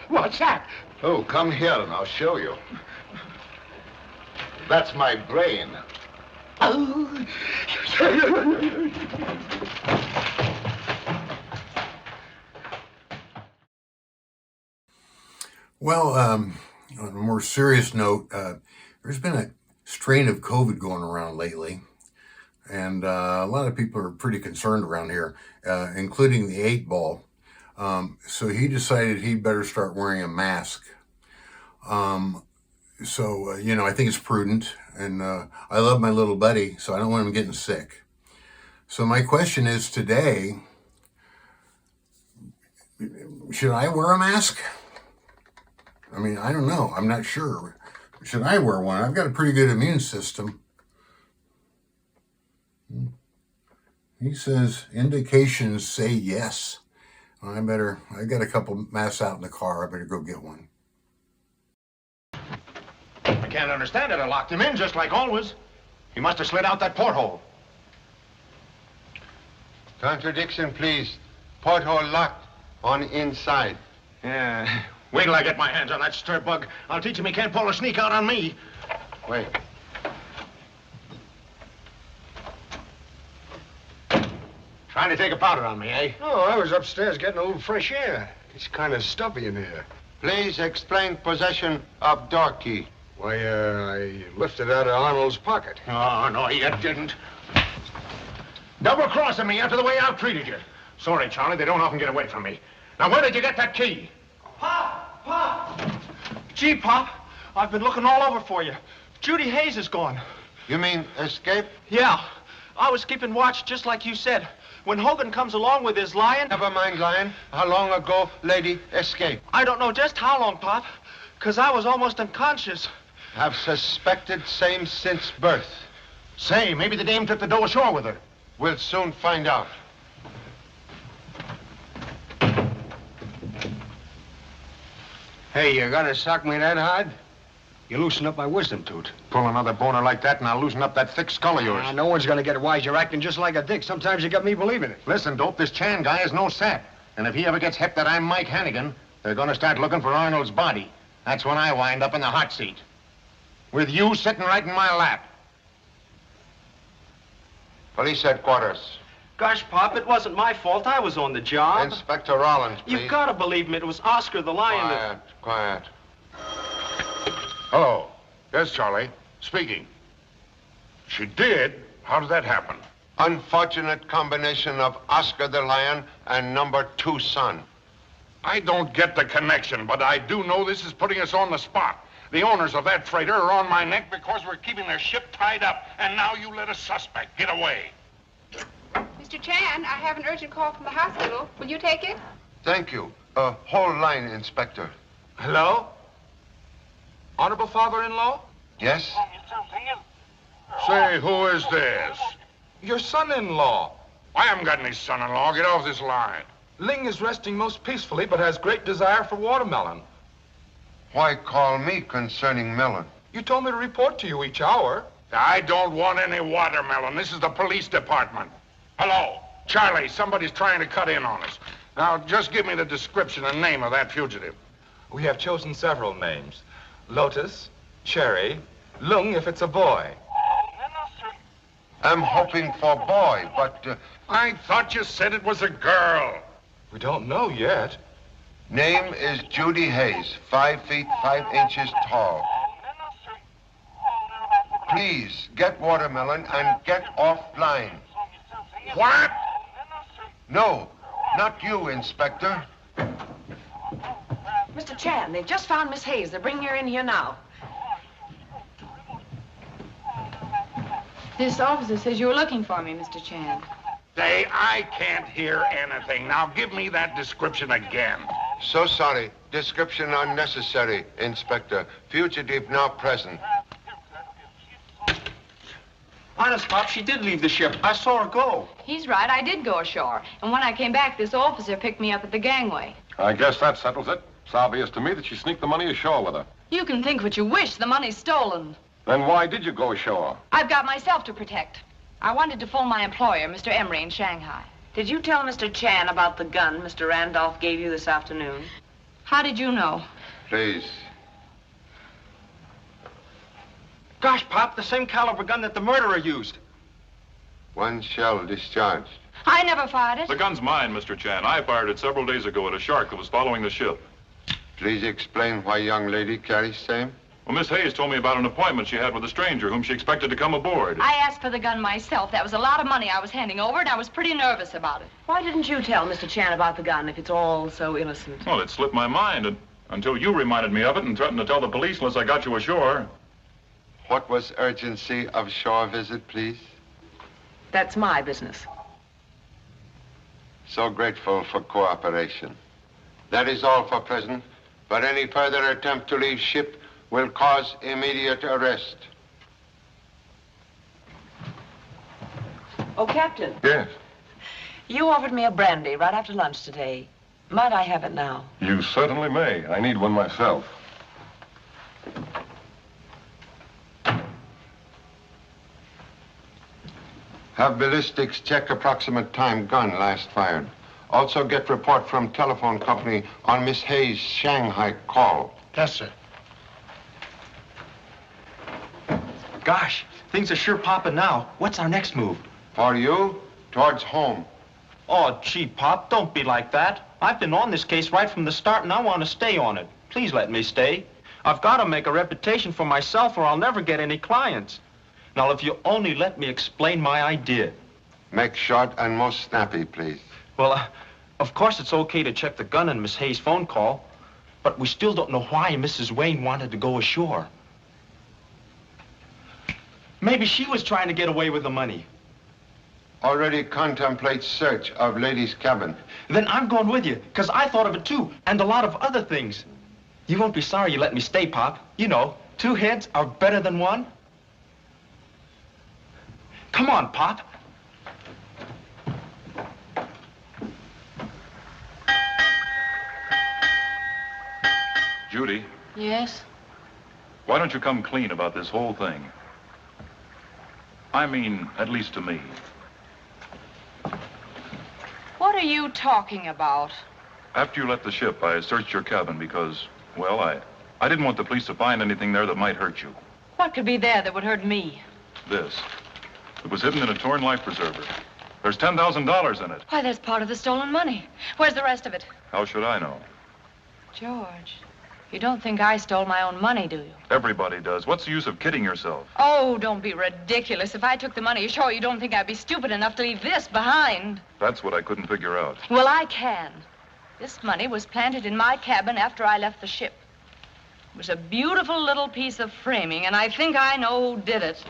What's that?
Oh, come here and I'll show you. That's my brain.
Oh.
Well, on a more serious note, there's been a strain of COVID going around lately. And a lot of people are pretty concerned around here, including the 8-ball. So he decided he'd better start wearing a mask. You know, I think it's prudent. And I love my little buddy, so I don't want him getting sick. So my question is today, should I wear a mask? I mean, I don't know. I'm not sure. Should I wear one? I've got a pretty good immune system. He says indications say yes. I got a couple masks out in the car. I better go get one.
I can't understand it. I locked him in just like always. He must have slid out that porthole.
Contradiction, please. Porthole locked on inside.
Yeah. Wait till I get my hands on that stir bug. I'll teach him he can't pull a sneak out on me. Wait. Trying to take a powder on me, eh?
Oh, I was upstairs getting a little fresh air. It's kind of stuffy in here.
Please explain possession of door key.
Why, I lifted it out of Arnold's pocket.
Oh, no, you didn't. Double-crossing me after the way I've treated you. Sorry, Charlie, they don't often get away from me. Now, where did you get that key?
Pop! Pop! Gee, Pop, I've been looking all over for you. Judy Hayes is gone.
You mean escape?
Yeah. I was keeping watch just like you said. When Hogan comes along with his lion...
Never mind, lion. How long ago lady escaped?
I don't know just how long, Pop, because I was almost unconscious.
Have suspected same since birth.
Say, maybe the dame took the dough ashore with her.
We'll soon find out.
Hey, you gonna sock me that hard? You loosen up my wisdom tooth.
Pull another boner like that, and I'll loosen up that thick skull of yours.
No one's gonna get wise. You're acting just like a dick. Sometimes you got me believing it.
Listen, Dope, this Chan guy is no sap. And if he ever gets hip that I'm Mike Hannigan, they're gonna start looking for Arnold's body. That's when I wind up in the hot seat. With you sitting right in my lap.
Police headquarters.
Gosh, Pop, it wasn't my fault. I was on the job.
Inspector Rollins, please.
You've got to believe me. It was Oscar the lion.
Quiet.
Hello. Yes, Charlie. Speaking. She did? How did that happen?
Unfortunate combination of Oscar the lion and number 2 son.
I don't get the connection, but I do know this is putting us on the spot. The owners of that freighter are on my neck because we're keeping their ship tied up, and now you let a suspect get away.
Mr. Chan, I have an urgent call from the hospital. Will you take it?
Thank you. Whole line, Inspector.
Hello? Honorable father-in-law?
Yes?
Say, who is this?
Your son-in-law.
I haven't got any son-in-law. Get off this line.
Ling is resting most peacefully, but has great desire for watermelon.
Why call me concerning melon?
You told me to report to you each hour.
I don't want any watermelon. This is the police department. Hello? Charlie, somebody's trying to cut in on us. Now, just give me the description and name of that fugitive.
We have chosen several names. Lotus, Cherry, Lung if it's a boy.
I'm hoping for boy, but...
I thought you said it was a girl.
We don't know yet.
Name is Judy Hayes, 5 feet 5 inches tall. Please, get watermelon and get offline.
What?
No, not you, Inspector.
Mr. Chan, they've just found Miss Hayes. They're bringing her in here now.
This officer says you were looking for me, Mr. Chan.
Say, I can't hear anything. Now, give me that description again.
So sorry. Description unnecessary, Inspector. Fugitive now present.
Honest, Pop, she did leave the ship. I saw her go.
He's right. I did go ashore. And when I came back, this officer picked me up at the gangway.
I guess that settles it. It's obvious to me that she sneaked the money ashore with her.
You can think what you wish. The money's stolen.
Then why did you go ashore?
I've got myself to protect. I wanted to phone my employer, Mr. Emery, in Shanghai.
Did you tell Mr. Chan about the gun Mr. Randolph gave you this afternoon?
How did you know?
Please.
Gosh, Pop, the same caliber gun that the murderer used.
1 shell discharged.
I never fired it.
The gun's mine, Mr. Chan. I fired it several days ago at a shark that was following the ship.
Please explain why young lady carries same.
Well, Miss Hayes told me about an appointment she had with a stranger whom she expected to come aboard.
I asked for the gun myself. That was a lot of money I was handing over, and I was pretty nervous about it.
Why didn't you tell Mr. Chan about the gun if it's all so innocent?
Well, it slipped my mind until you reminded me of it and threatened to tell the police unless I got you ashore.
What was urgency of shore visit, please?
That's my business.
So grateful for cooperation. That is all for present, but any further attempt to leave ship will cause immediate arrest.
Oh, Captain.
Yes.
You offered me a brandy right after lunch today. Might I have it now?
You certainly may. I need one myself.
Have ballistics check approximate time gun last fired. Also get report from telephone company on Miss Hayes' Shanghai call.
Yes, sir. Gosh, things are sure popping now. What's our next move?
For you, towards home.
Oh, gee, Pop, don't be like that. I've been on this case right from the start, and I want to stay on it. Please let me stay. I've got to make a reputation for myself, or I'll never get any clients. Now, if you only let me explain my idea.
Make short and most snappy, please.
Well, of course it's okay to check the gun in Miss Hayes' phone call, but we still don't know why Mrs. Wayne wanted to go ashore. Maybe she was trying to get away with the money.
Already contemplate search of lady's cabin.
Then I'm going with you, because I thought of it too, and a lot of other things. You won't be sorry you let me stay, Pop. You know, 2 heads are better than 1. Come on, Pop.
Judy,
Yes?
why don't you come clean about this whole thing? I mean, at least to me.
What are you talking about?
After you left the ship, I searched your cabin because, well, I didn't want the police to find anything there that might hurt you.
What could be there that would hurt me?
This. It was hidden in a torn life preserver. There's $10,000 in it.
Why, that's part of the stolen money. Where's the rest of it?
How should I know?
George, you don't think I stole my own money, do you?
Everybody does. What's the use of kidding yourself?
Oh, don't be ridiculous. If I took the money ashore, you don't think I'd be stupid enough to leave this behind?
That's what I couldn't figure out.
Well, I can. This money was planted in my cabin after I left the ship. It was a beautiful little piece of framing, and I think I know who did it.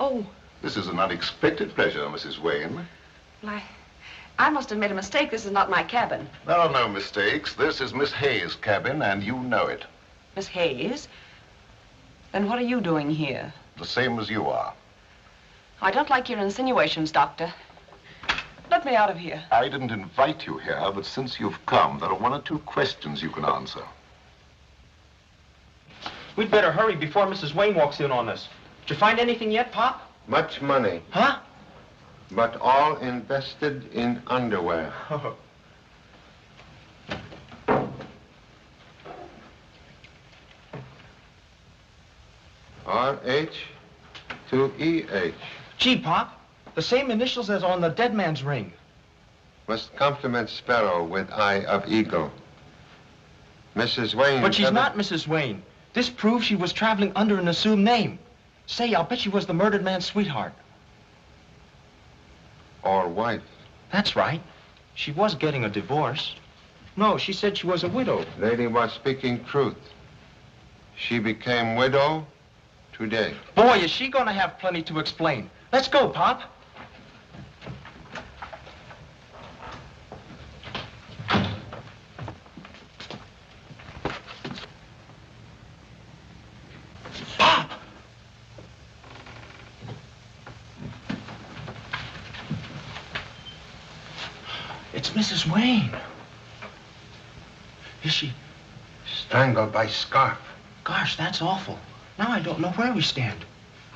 Oh. This is an unexpected pleasure, Mrs. Wayne.
Well, I must have made a mistake. This is not my cabin.
There are no mistakes. This is Miss Hayes' cabin, and you know it.
Miss Hayes? Then what are you doing here?
The same as you are.
I don't like your insinuations, Doctor. Let me out of here.
I didn't invite you here, but since you've come, there are 1 or 2 questions you can answer.
We'd better hurry before Mrs. Wayne walks in on us. Did you find anything yet, Pop?
Much money.
Huh?
But all invested in underwear. R-H to E-H.
Gee, Pop, the same initials as on the dead man's ring.
Must compliment Sparrow with eye of eagle. Mrs. Wayne...
But she's not Mrs. Wayne. This proves she was traveling under an assumed name. Say, I'll bet she was the murdered man's sweetheart.
Or wife.
That's right. She was getting a divorce. No, she said she was a widow.
Lady was speaking truth. She became widow today.
Boy, is she gonna have plenty to explain. Let's go, Pop. Pop! It's Mrs. Wayne. Is she?
Strangled by scarf.
Gosh, that's awful. Now I don't know where we stand.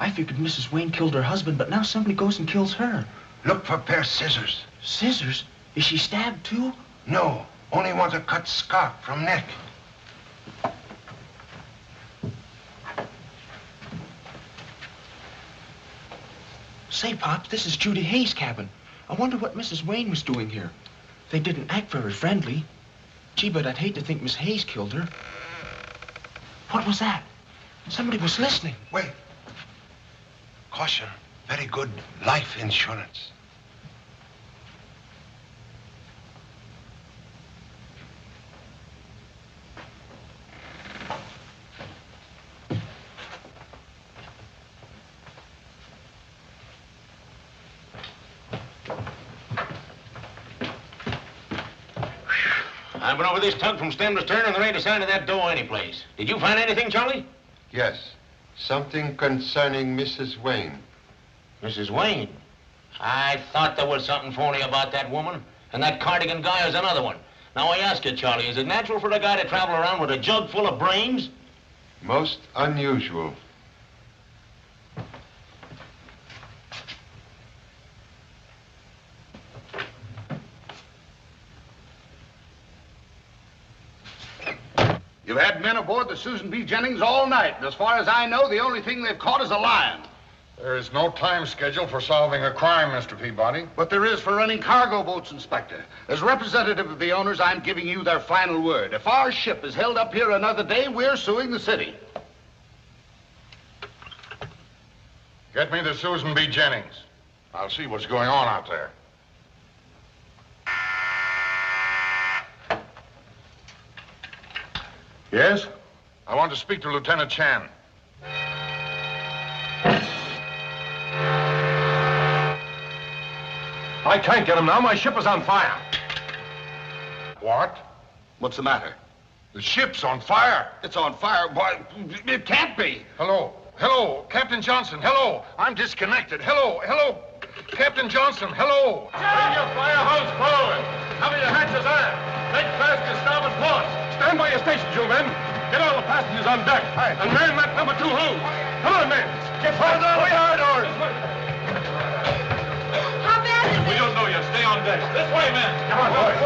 I figured Mrs. Wayne killed her husband, but now somebody goes and kills her.
Look for pair of scissors.
Scissors? Is she stabbed too?
No, only want to cut scarf from neck.
Say, Pop, this is Judy Hayes' cabin. I wonder what Mrs. Wayne was doing here. They didn't act very friendly. Gee, but I'd hate to think Miss Hayes killed her. What was that? Somebody was listening.
Wait. Caution. Very good life insurance.
I've been over this tug from stem to stern, and there ain't a sign of that dough anyplace. Did you find anything, Charlie?
Yes. Something concerning Mrs. Wayne.
Mrs. Wayne? I thought there was something phony about that woman, and that Cardigan guy is another one. Now, I ask you, Charlie, is it natural for a guy to travel around with a jug full of brains?
Most unusual.
You've had men aboard the Susan B. Jennings all night, and as far as I know, the only thing they've caught is a lion.
There is no time schedule for solving a crime, Mr. Peabody.
But there is for running cargo boats, Inspector. As representative of the owners, I'm giving you their final word. If our ship is held up here another day, we're suing the city.
Get me the Susan B. Jennings. I'll see what's going on out there.
Yes?
I want to speak to Lieutenant Chan.
I can't get him now. My ship is on fire.
What?
What's the matter?
The ship's on fire.
It's on fire, boy. It can't be.
Hello. Hello. Captain Johnson. Hello. I'm disconnected. Hello. Hello. Captain Johnson. Hello.
Bring your fire hose forward. Cover your hatches aft. Make fast your starboard ports. Stand by your stations, you men. Get all the passengers on deck. And man that number 2 hose. Come on, men. Get farther on the yard doors.
How bad is it?
We don't know yet. Stay on deck. This way, men.
Come on, boys.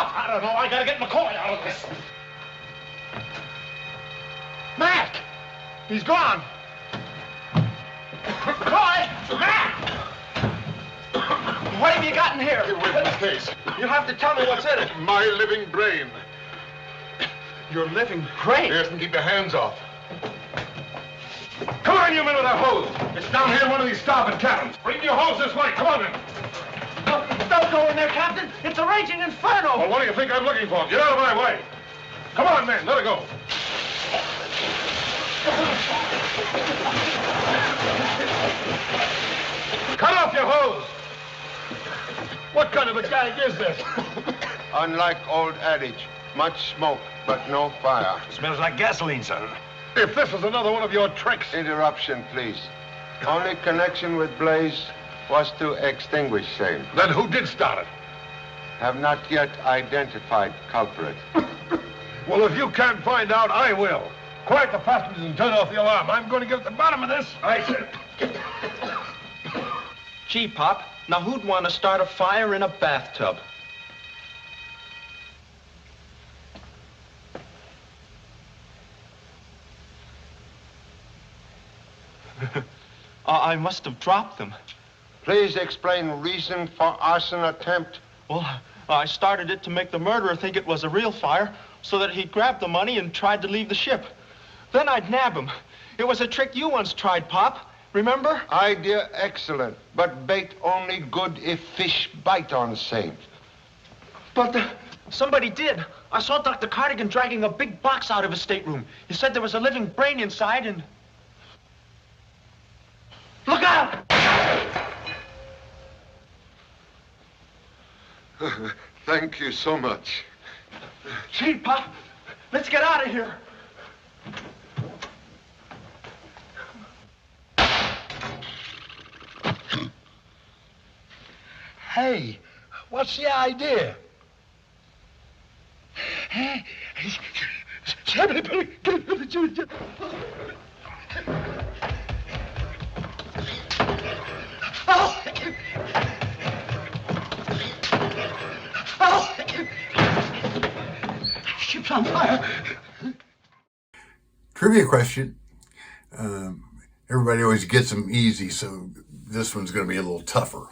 I don't know. I gotta get McCoy out of this. Mac! He's gone. McCoy! Mac!
What have you got in here?
Get away from the case.
You have to tell me what's in it.
My living brain.
Your living brain?
Yes, and keep your hands off.
Come on, you men with that hose. It's down here in one of these starboard cabins. Bring your hose this way. Come on, then.
Don't go in there, Captain. It's a raging inferno.
Well, what do you think I'm looking for? Get out of my way. Come on, men. Let her go. Cut off your hose. What kind of a gag is this?
Unlike old adage, much smoke, but no fire.
Smells like gasoline, sir. If this is another one of your tricks...
Interruption, please. Only connection with blaze was to extinguish same.
Then who did start it?
Have not yet identified culprit.
Well, if you can't find out, I will. Quiet the passengers and turn off the alarm. I'm going to get at the bottom of this. I said.
Gee, Pop, now who'd want to start a fire in a bathtub? I must have dropped them.
Please explain reason for arson attempt.
Well, I started it to make the murderer think it was a real fire so that he'd grab the money and tried to leave the ship. Then I'd nab him. It was a trick you once tried, Pop. Remember?
Idea excellent, but bait only good if fish bite on same.
But somebody did. I saw Dr. Cardigan dragging a big box out of his stateroom. He said there was a living brain inside and... Look out!
Thank you so much.
Gee, Pop, let's get out of here.
Hey, What's the idea? Ship's on fire.
Trivia question. Everybody always gets them easy, so this one's going to be a little tougher.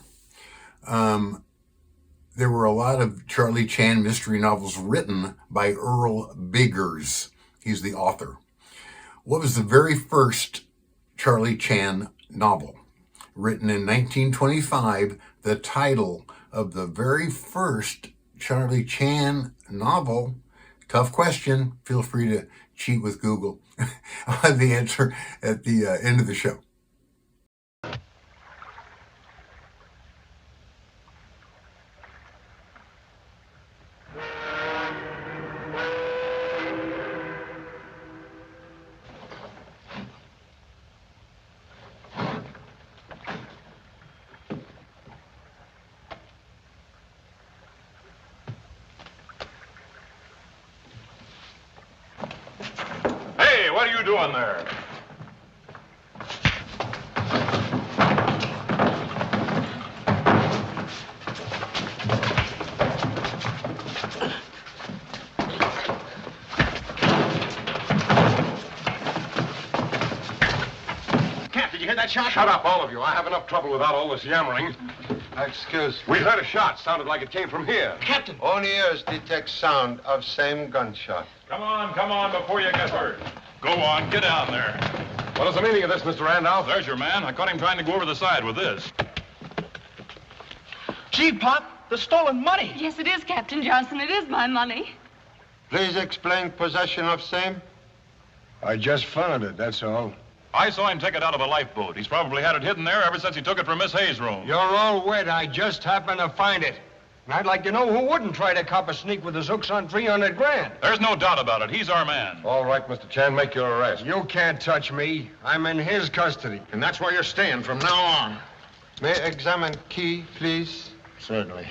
There were a lot of Charlie Chan mystery novels written by Earl Biggers. He's the author. What was the very first Charlie Chan novel? Written in 1925, the title of the very first Charlie Chan novel. Tough question. Feel free to cheat with Google. I'll have the answer at the end of the show.
Hey, what are you doing there?
Cap, did you hear that shot?
Shut up, all of you. I have enough trouble without all this yammering.
Excuse
We
me.
heard a shot. Sounded like it came from here.
Captain.
Own ears detect sound of same gunshot.
Come on, before you get hurt. Go on, get down there.
What is the meaning of this, Mr. Randolph?
There's your man. I caught him trying to go over the side with this.
Gee, Pop, the stolen money.
Yes, it is, Captain Johnson. It is my money.
Please explain possession of same.
I just found it, that's all.
I saw him take it out of a lifeboat. He's probably had it hidden there ever since he took it from Miss Hayes' room.
You're all wet. I just happened to find it. And I'd like to know who wouldn't try to cop a sneak with the Zooks on 300 grand.
There's no doubt about it. He's our man.
All right, Mr. Chan, make your arrest.
You can't touch me. I'm in his custody.
And that's where you're staying from now on.
May I examine key, please?
Certainly.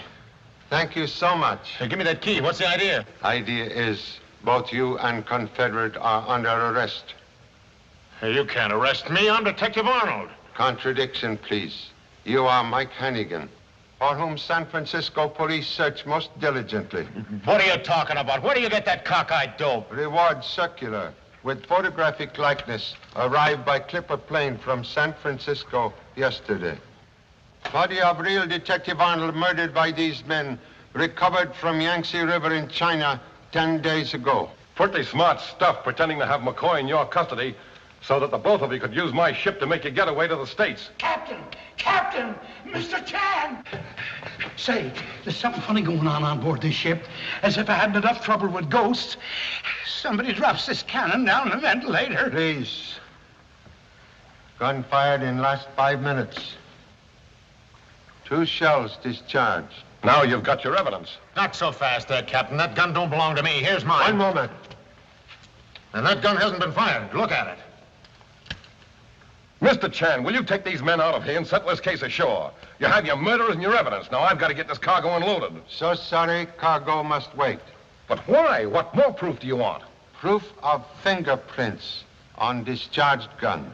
Thank you so much.
Hey, give me that key. What's the idea?
Idea is both you and Confederate are under arrest.
Hey, you can't arrest me. I'm Detective Arnold.
Contradiction, please. You are Mike Hannigan, for whom San Francisco police search most diligently.
What are you talking about? Where do you get that cockeyed dope?
Reward circular with photographic likeness arrived by clipper plane from San Francisco yesterday. Body of real Detective Arnold murdered by these men recovered from Yangtze River in China 10 days ago.
Pretty smart stuff pretending to have McCoy in your custody so that the both of you could use my ship to make your getaway to the States.
Captain! Captain! Mr. Chan! Say, there's something funny going on board this ship. As if I hadn't enough trouble with ghosts. Somebody drops this cannon down the ventilator.
Please. Gun fired in last 5 minutes. 2 shells discharged.
Now you've got your evidence.
Not so fast there, Captain. That gun don't belong to me. Here's mine.
One moment.
And that gun hasn't been fired. Look at it.
Mr. Chan, will you take these men out of here and settle this case ashore? You have your murderers and your evidence. Now I've got to get this cargo unloaded.
So sorry, cargo must wait.
But why? What more proof do you want?
Proof of fingerprints on discharged gun.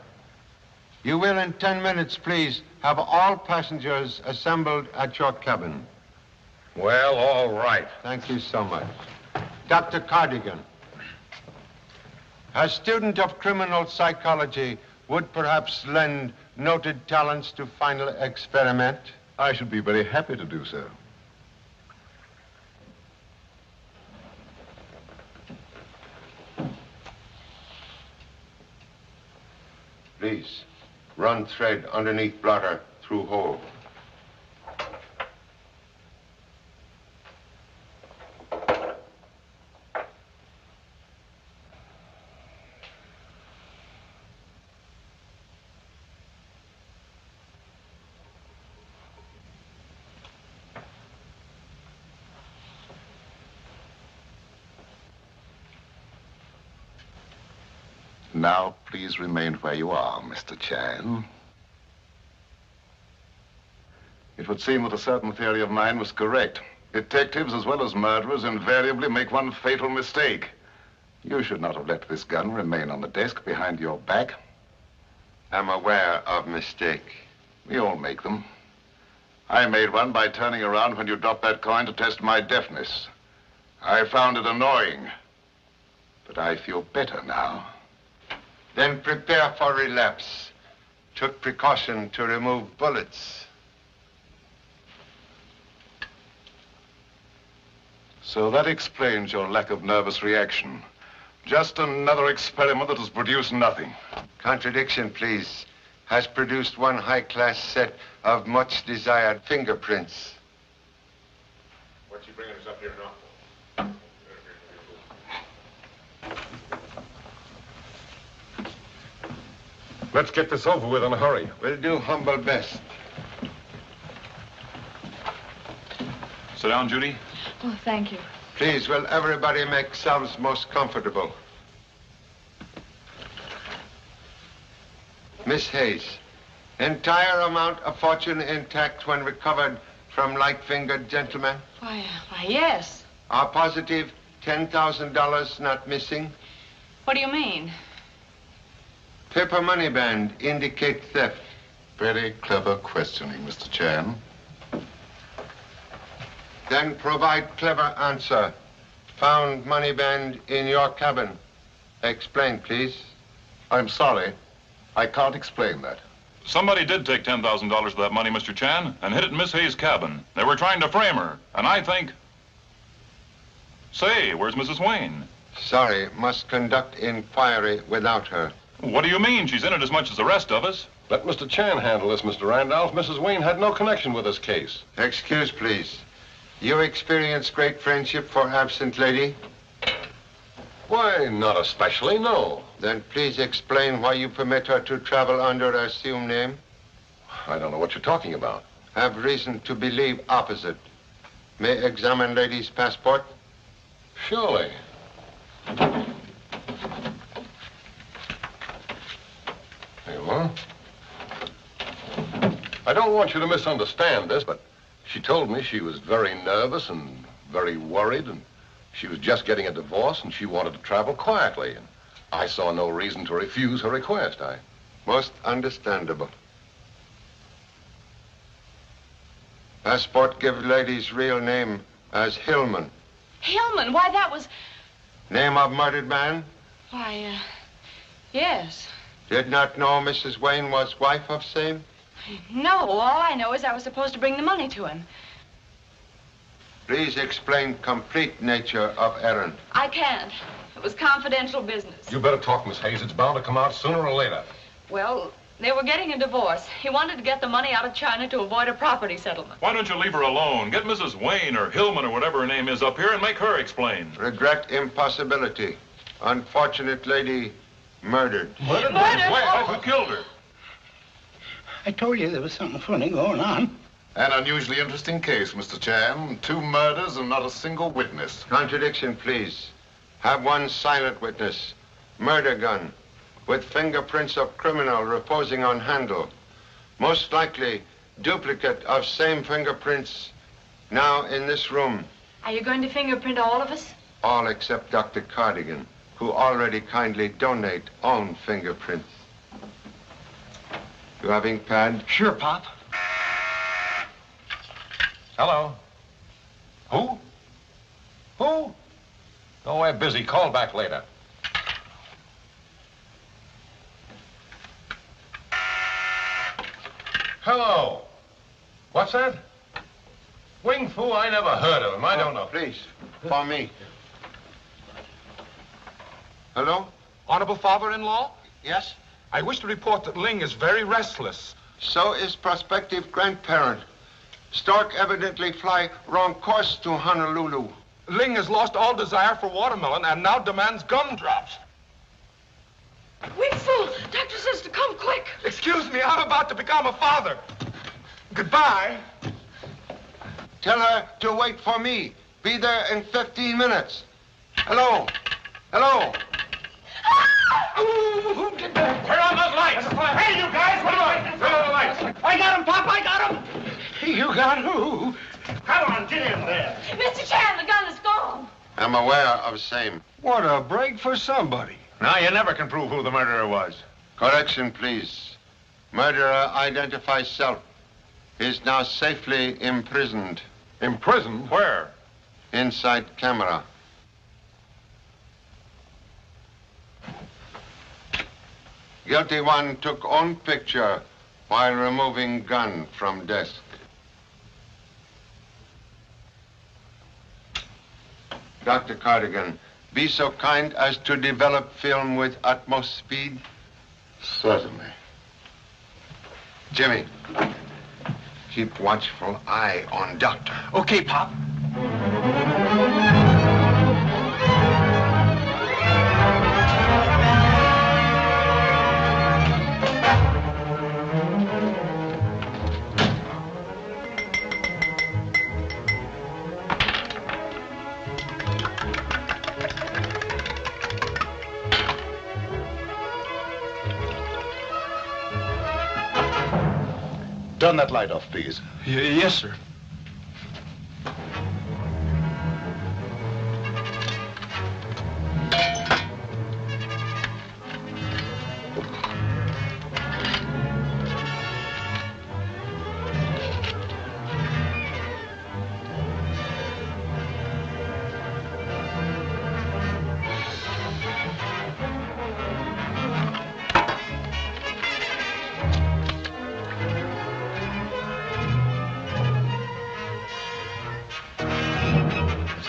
You will, in 10 minutes, please, have all passengers assembled at your cabin.
Well, all right.
Thank you so much. Dr. Cardigan, a student of criminal psychology would perhaps lend noted talents to final experiment.
I should be very happy to do so.
Please, run thread underneath blotter through hole.
Now, please remain where you are, Mr. Chan. It would seem that a certain theory of mine was correct. Detectives as well as murderers invariably make one fatal mistake. You should not have let this gun remain on the desk behind your back.
I'm aware of mistake.
We all make them. I made one by turning around when you dropped that coin to test my deafness. I found it annoying. But I feel better now.
Then prepare for relapse. Took precaution to remove bullets.
So that explains your lack of nervous reaction. Just another experiment that has produced nothing.
Contradiction, please. Has produced one high-class set of much-desired fingerprints.
What's he bringing us up here now?
Let's get this over with in a hurry.
We'll do humble best.
Sit down, Judy.
Oh, thank you.
Please, will everybody make themselves most comfortable? Miss Hayes, entire amount of fortune intact when recovered from light-fingered gentlemen?
Why, yes.
Are positive $10,000 not missing?
What do you mean?
Paper money band indicate theft.
Very clever questioning, Mr. Chan.
Then provide clever answer. Found money band in your cabin. Explain, please.
I'm sorry. I can't explain that.
Somebody did take $10,000 of that money, Mr. Chan, and hid it in Miss Hayes' cabin. They were trying to frame her, and I think... Say, where's Mrs. Wayne?
Sorry, must conduct inquiry without her.
What do you mean? She's in it as much as the rest of us.
Let Mr. Chan handle this, Mr. Randolph. Mrs. Wayne had no connection with this case.
Excuse, please. You experience great friendship for absent lady?
Why, not especially, no.
Then please explain why you permit her to travel under an assumed name.
I don't know what you're talking about.
Have reason to believe opposite. May examine lady's passport?
Surely. There you are. I don't want you to misunderstand this, but she told me she was very nervous and very worried, and she was just getting a divorce, and she wanted to travel quietly. And I saw no reason to refuse her request.
Most understandable. Passport give lady's real name as Hillman.
Hillman? Why, that was...
Name of murdered man?
Why, yes.
Did not know Mrs. Wayne was wife of same?
No, all I know is I was supposed to bring the money to him.
Please explain complete nature of errand.
I can't. It was confidential business.
You better talk, Miss Hayes. It's bound to come out sooner or later.
Well, they were getting a divorce. He wanted to get the money out of China to avoid a property settlement.
Why don't you leave her alone? Get Mrs. Wayne or Hillman or whatever her name is up here and make her explain.
Regret impossibility. Unfortunate lady murdered.
Murdered?
Murdered?
Who killed her?
I told you there was something funny going on.
An unusually interesting case, Mr. Chan. 2 murders and not a single witness.
Contradiction, please. Have one silent witness. Murder gun with fingerprints of criminal reposing on handle. Most likely duplicate of same fingerprints now in this room.
Are you going to fingerprint all of us?
All except Dr. Cardigan, who already kindly donate own fingerprints. You have ink pad?
Sure, Pop.
Hello. Who? Who? No, we're busy. Call back later. Hello. What's that? Wing Fu? I never heard of him. I don't know.
Please, for me. Hello?
Honorable father-in-law?
Yes?
I wish to report that Ling is very restless.
So is prospective grandparent. Stork evidently fly wrong course to Honolulu.
Ling has lost all desire for watermelon and now demands gumdrops.
Wing Fu, doctor says to come quick.
Excuse me, I'm about to become a father. Goodbye.
Tell her to wait for me. Be there in 15 minutes. Hello? Hello?
Turn on those lights. Hey, you guys, what are you? Turn on the lights. I got him, Pop, I got him. You got who? Come on, get in there.
Mr. Chan, the gun is gone.
I'm aware of same.
What a break for somebody.
Now, you never can prove who the murderer was.
Correction, please. Murderer identifies self. Is now safely imprisoned.
Imprisoned? Where?
Inside camera. Guilty one took own picture while removing gun from desk. Dr. Cardigan, be so kind as to develop film with utmost speed.
Certainly.
Jimmy, keep watchful eye on Doctor.
Okay, Pop.
Turn that light off, please.
Yes, sir.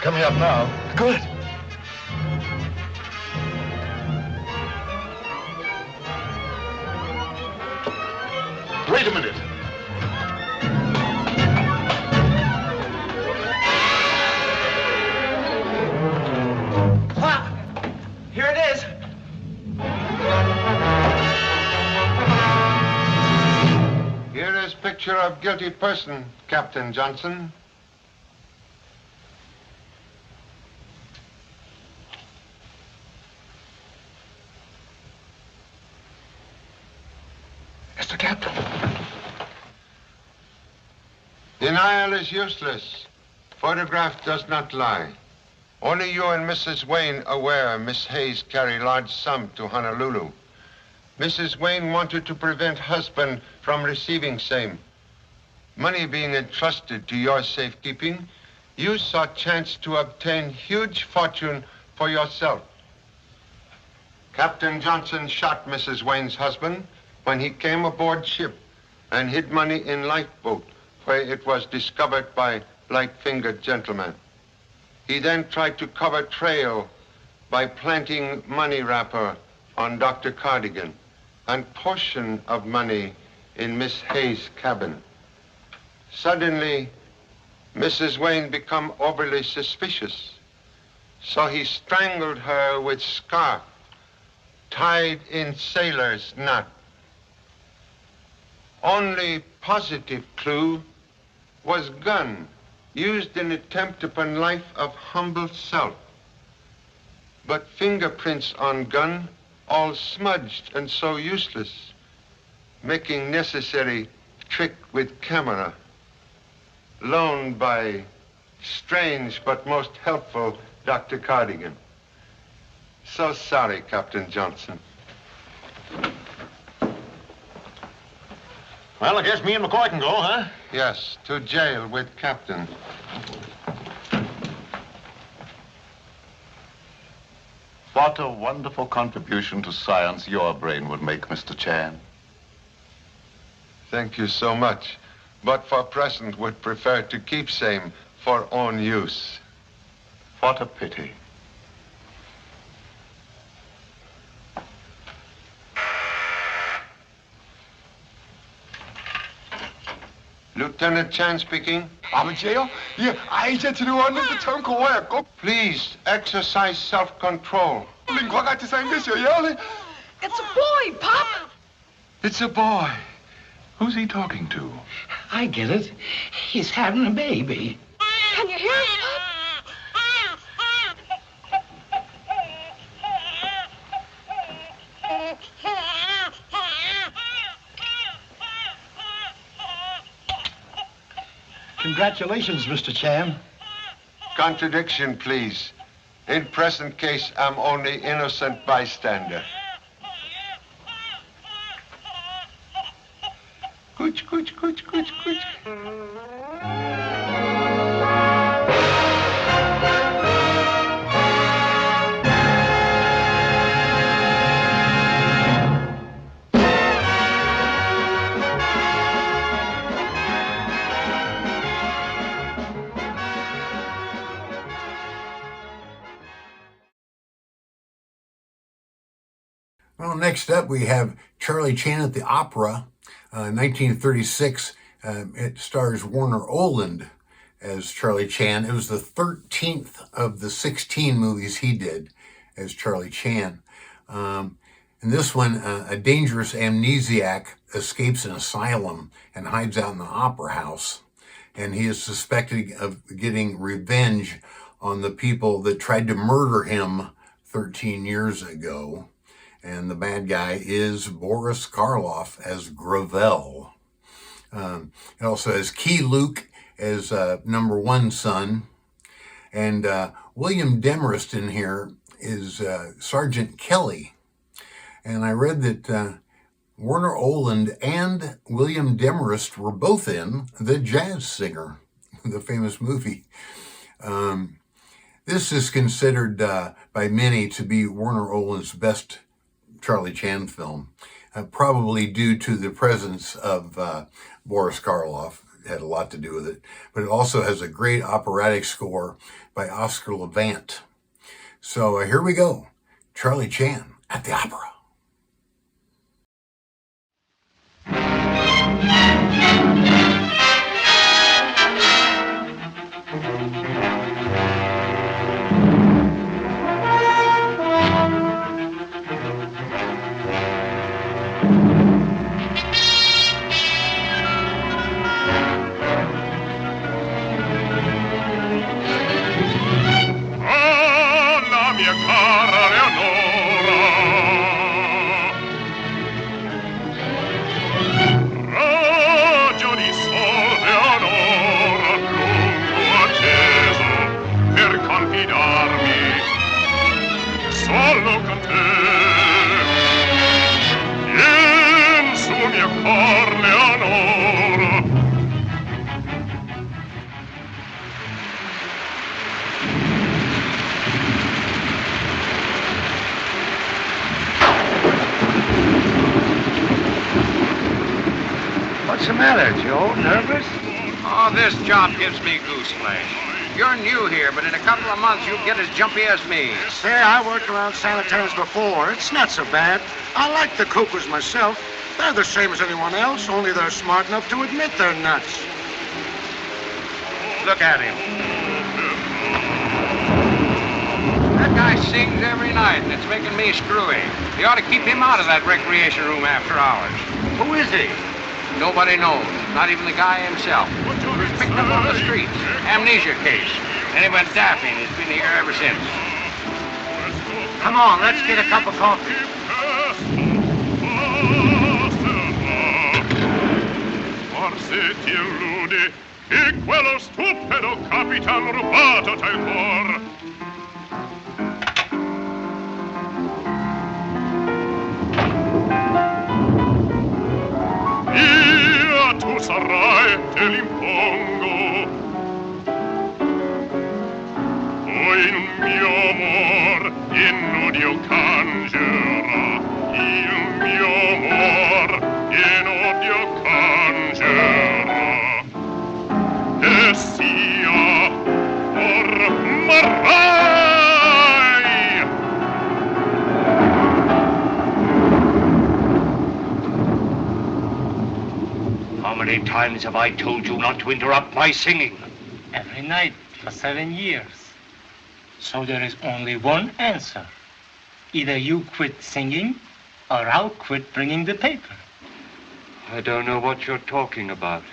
Coming up now.
Good.
Wait a minute.
Pop! Here it is.
Here is picture of guilty person, Captain Johnson.
Mr. Captain.
Denial is useless. Photograph does not lie. Only you and Mrs. Wayne aware Miss Hayes carry large sum to Honolulu. Mrs. Wayne wanted to prevent husband from receiving same. Money being entrusted to your safekeeping, you saw chance to obtain huge fortune for yourself. Captain Johnson shot Mrs. Wayne's husband when he came aboard ship and hid money in lifeboat where it was discovered by light-fingered gentlemen. He then tried to cover trail by planting money wrapper on Dr. Cardigan and portion of money in Miss Hayes' cabin. Suddenly, Mrs. Wayne become overly suspicious, so he strangled her with scarf tied in sailor's knot. Only positive clue was gun used in attempt upon life of humble self. But fingerprints on gun all smudged and so useless, making necessary trick with camera, loaned by strange but most helpful Dr. Cardigan. So sorry, Captain Johnson.
Well, I guess me and McCoy can go, huh?
Yes, to jail with Captain.
What a wonderful contribution to science your brain would make, Mr. Chan.
Thank you so much. But for present would prefer to keep same for own use.
What a pity.
Lieutenant Chan speaking.
아버지예요? 예, 아이젠트로 왔는데 참 고마워요.
Please exercise self-control.
링과 같이 생겼어요.
It's a boy, Pop.
It's a boy.
Who's he talking to?
I get it. He's having a baby.
Can you hear it, Pop?
Congratulations, Mr. Chan.
Contradiction, please. In present case, I'm only innocent bystander. Cooch, cooch, cooch, cooch, cooch.
Well, next up we have Charlie Chan at the Opera, 1936. It stars Warner Oland as Charlie Chan. It was the 13th of the 16 movies he did as Charlie Chan. In this one, a dangerous amnesiac escapes an asylum and hides out in the opera house. And he is suspected of getting revenge on the people that tried to murder him 13 years ago. And the bad guy is Boris Karloff as Gravel. It also has Keye Luke as number one son. And William Demarest in here is Sergeant Kelly. And I read that Warner Oland and William Demarest were both in The Jazz Singer, the famous movie. This is considered by many to be Warner Oland's best Charlie Chan film, probably due to the presence of Boris Karloff. It had a lot to do with it. But it also has a great operatic score by Oscar Levant. So here we go. Charlie Chan at the Opera.
What's the matter, Joe? Nervous?
Oh, this job gives me gooseflesh. You're new here, but in a couple of months you'll get as jumpy as me.
Say, I worked around sanitariums before. It's not so bad. I like the cuckoos myself. They're the same as anyone else, only they're smart enough to admit they're nuts.
Look at him. That guy sings every night, and it's making me screwy. You ought to keep him out of that recreation room after hours.
Who is he?
Nobody knows, not even the guy himself. He was picked up on the streets. Amnesia case. And he went daffy, and he's been here ever since.
Come on, let's get a cup of coffee.
Forse ti illudi che quello stupido capitan rubato t'ha il cor. Io tu sarai, te l'impongo. Poi in un mio amor in odio cangerà. Il mio amor in odio cangerà. E sia ormarai.
How many times have I told you not to interrupt my singing?
Every night for 7 years. So there is only one answer. Either you quit singing, or I'll quit bringing the paper.
I don't know what you're talking about.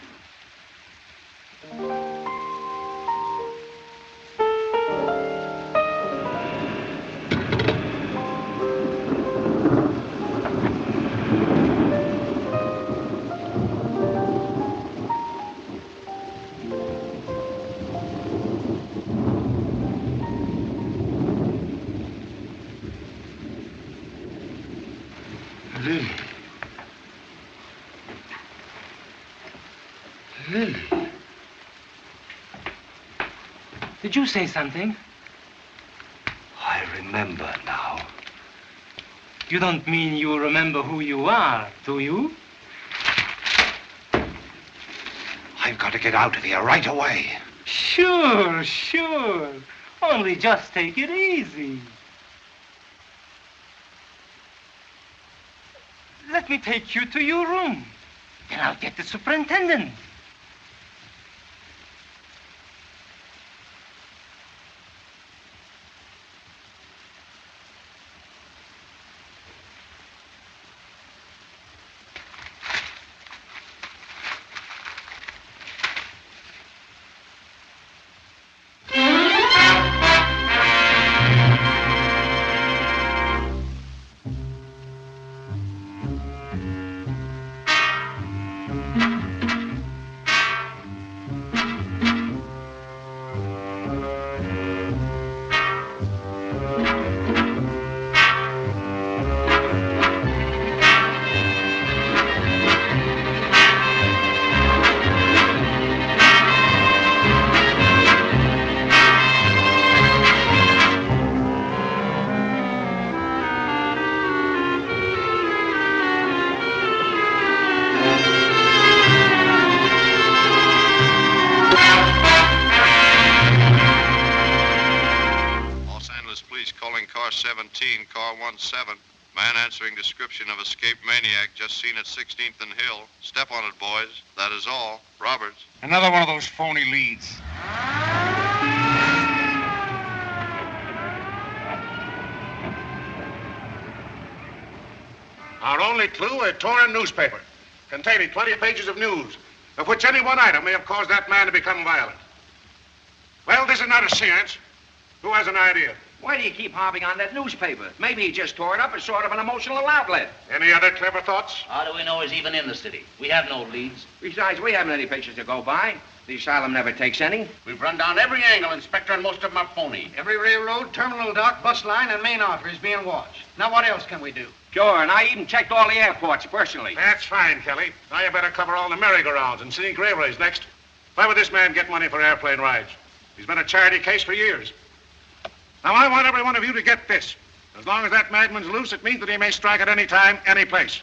Lily. Did you say something?
I remember now.
You don't mean you remember who you are, do you?
I've got to get out of here right away.
Sure, sure. Only just take it easy. Let me take you to your room. Then I'll get the superintendent.
Car 17, car 17. Man answering description of escaped maniac just seen at 16th and Hill. Step on it, boys. That is all. Roberts.
Another one of those phony leads.
Our only clue, a torn newspaper containing 20 pages of news, of which any one item may have caused that man to become violent. Well, this is not a seance. Who has an idea?
Why do you keep harping on that newspaper? Maybe he just tore it up as sort of an emotional outlet.
Any other clever thoughts?
How do we know he's even in the city? We have no leads.
Besides, we haven't any pictures to go by. The asylum never takes any.
We've run down every angle, Inspector, and most of them are phony.
Every railroad, terminal dock, bus line, and main artery is being watched. Now, what else can we do?
Sure, and I even checked all the airports personally.
That's fine, Kelly. Now you better cover all the merry-go-rounds and scenic railways next. Why would this man get money for airplane rides? He's been a charity case for years. Now, I want every one of you to get this. As long as that madman's loose, it means that he may strike at any time, any place.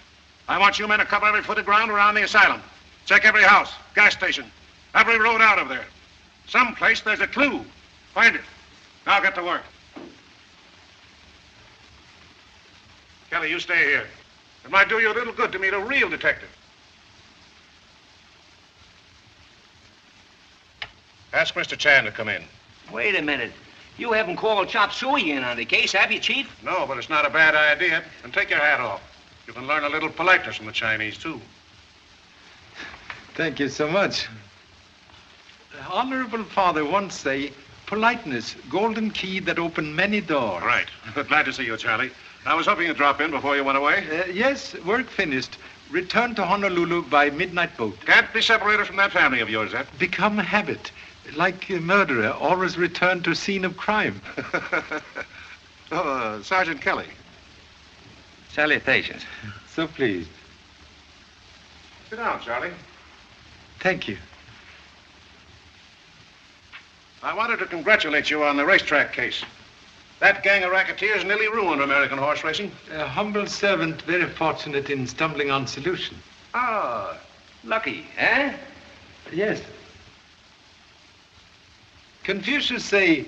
I want you men to cover every foot of ground around the asylum. Check every house, gas station, every road out of there. Someplace there's a clue. Find it. Now get to work. Kelly, you stay here. It might do you a little good to meet a real detective. Ask Mr. Chan to come in.
Wait a minute. You haven't called Chop Suey in on the case, have you, Chief?
No, but it's not a bad idea. And take your hat off. You can learn a little politeness from the Chinese, too.
Thank you so much. Honorable Father once say, politeness, golden key that opened many doors.
Right. Glad to see you, Charlie. I was hoping you'd drop in before you went away.
Yes, work finished. Return to Honolulu by midnight boat.
Can't be separated from that family of yours, Ed.
Become a habit. Like a murderer, always return to scene of crime.
Sergeant Kelly.
Salutations.
So pleased.
Sit down, Charlie.
Thank you.
I wanted to congratulate you on the racetrack case. That gang of racketeers nearly ruined American horse racing.
A humble servant, very fortunate in stumbling on solution.
Oh, lucky, eh?
Yes. Confucius say,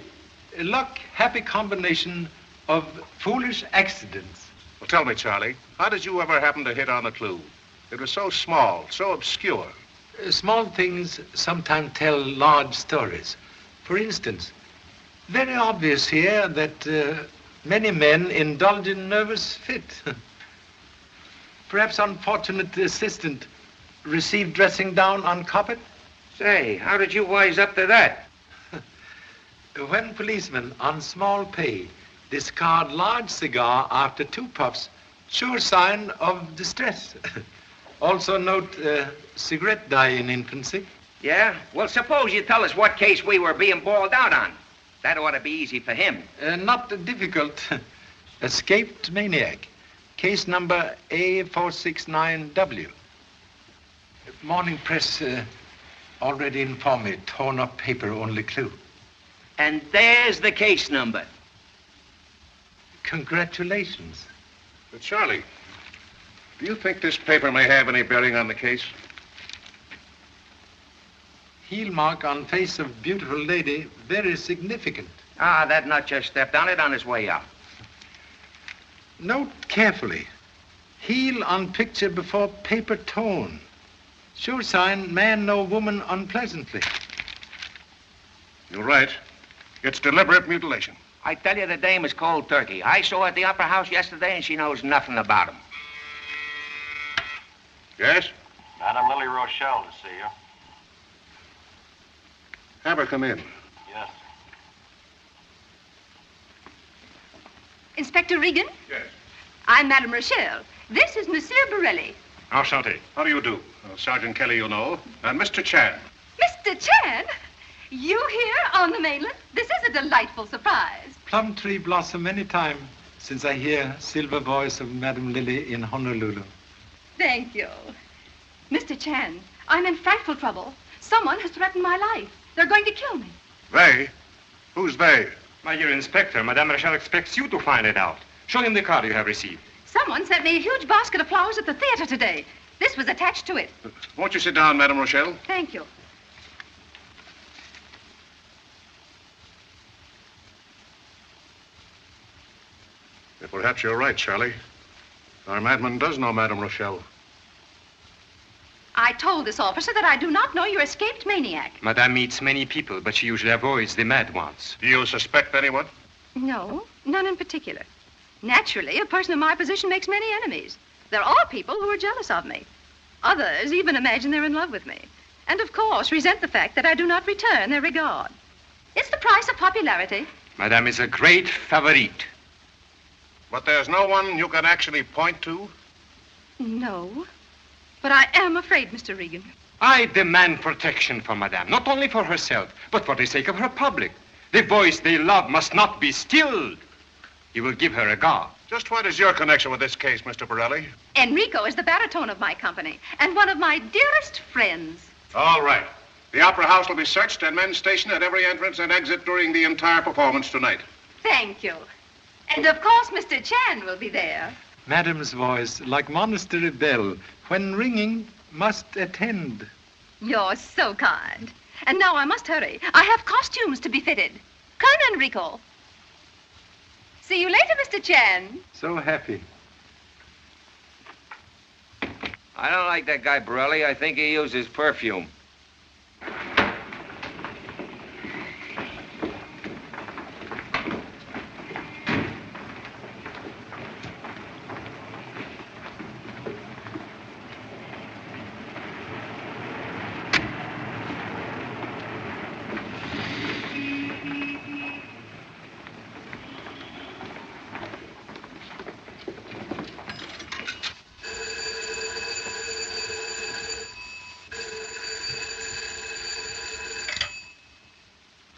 luck, happy combination of foolish accidents.
Well, tell me, Charlie, how did you ever happen to hit on the clue? It was so small, so obscure.
Small things sometimes tell large stories. For instance, very obvious here that many men indulge in nervous fit. Perhaps unfortunate assistant received dressing down on carpet?
Say, how did you wise up to that?
When policemen on small pay discard large cigar after 2 puffs, sure sign of distress. Also note cigarette dye in infancy.
Yeah? Well, suppose you tell us what case we were being balled out on. That ought to be easy for him.
Not difficult. Escaped maniac. Case number A469W. Morning press already informed me. Torn up paper, only clue.
And there's the case number.
Congratulations.
But Charlie, do you think this paper may have any bearing on the case?
Heel mark on face of beautiful lady, very significant.
Ah, that nut just stepped on it on his way out.
Note carefully. Heel on picture before paper torn. Sure sign, man know woman unpleasantly.
You're right. It's deliberate mutilation.
I tell you, the dame is cold turkey. I saw her at the Opera House yesterday, and she knows nothing about him.
Yes?
Madame Lily Rochelle to see you.
Have her come in.
Yes.
Inspector Regan?
Yes.
I'm Madame Rochelle. This is Monsieur Borelli.
Enchanté. How do you do? Sergeant Kelly, you know, and Mr. Chan.
Mr. Chan? You here on the mainland? This is a delightful surprise.
Plum tree blossom any time since I hear silver voice of Madame Lily in Honolulu.
Thank you. Mr. Chan, I'm in frightful trouble. Someone has threatened my life. They're going to kill me.
They? Who's they?
My dear Inspector, Madame Rochelle expects you to find it out. Show him the card you have received.
Someone sent me a huge basket of flowers at the theater today. This was attached to it.
Won't you sit down, Madame Rochelle?
Thank you.
Perhaps you're right, Charlie. Our madman does know Madame Rochelle.
I told this officer that I do not know your escaped maniac.
Madame meets many people, but she usually avoids the mad ones.
Do you suspect anyone?
No, none in particular. Naturally, a person in my position makes many enemies. There are people who are jealous of me. Others even imagine they're in love with me. And of course, resent the fact that I do not return their regard. It's the price of popularity.
Madame is a great favorite.
But there's no one you can actually point to?
No. But I am afraid, Mr. Regan.
I demand protection for Madame, not only for herself, but for the sake of her public. The voice they love must not be stilled. You will give her a guard.
Just what is your connection with this case, Mr. Borelli?
Enrico is the baritone of my company and one of my dearest friends.
All right. The Opera House will be searched and men stationed at every entrance and exit during the entire performance tonight.
Thank you. And of course, Mr. Chan will be there.
Madame's voice, like monastery bell, when ringing, must attend.
You're so kind. And now I must hurry. I have costumes to be fitted. Come, Enrico. See you later, Mr. Chan.
So happy.
I don't like that guy, Borelli. I think he uses perfume.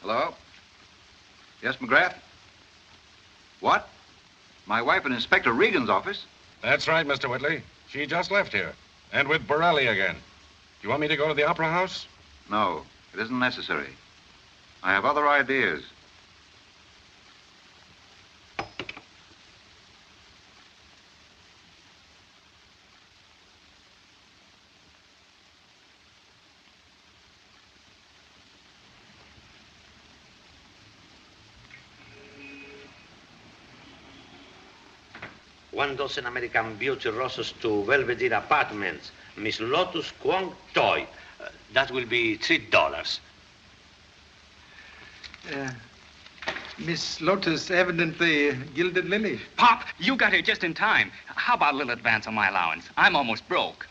Hello? Yes, McGrath? What? My wife in Inspector Regan's office?
That's right, Mr. Whitley. She just left here. And with Borelli again. You want me to go to the Opera House?
No, it isn't necessary. I have other ideas.
One dozen American Beauty roses to Belvedere Apartments. Miss Lotus Kwong Choi. That will be $3.
Miss Lotus, evidently gilded lily.
Pop, you got here just in time. How about a little advance on my allowance? I'm almost broke.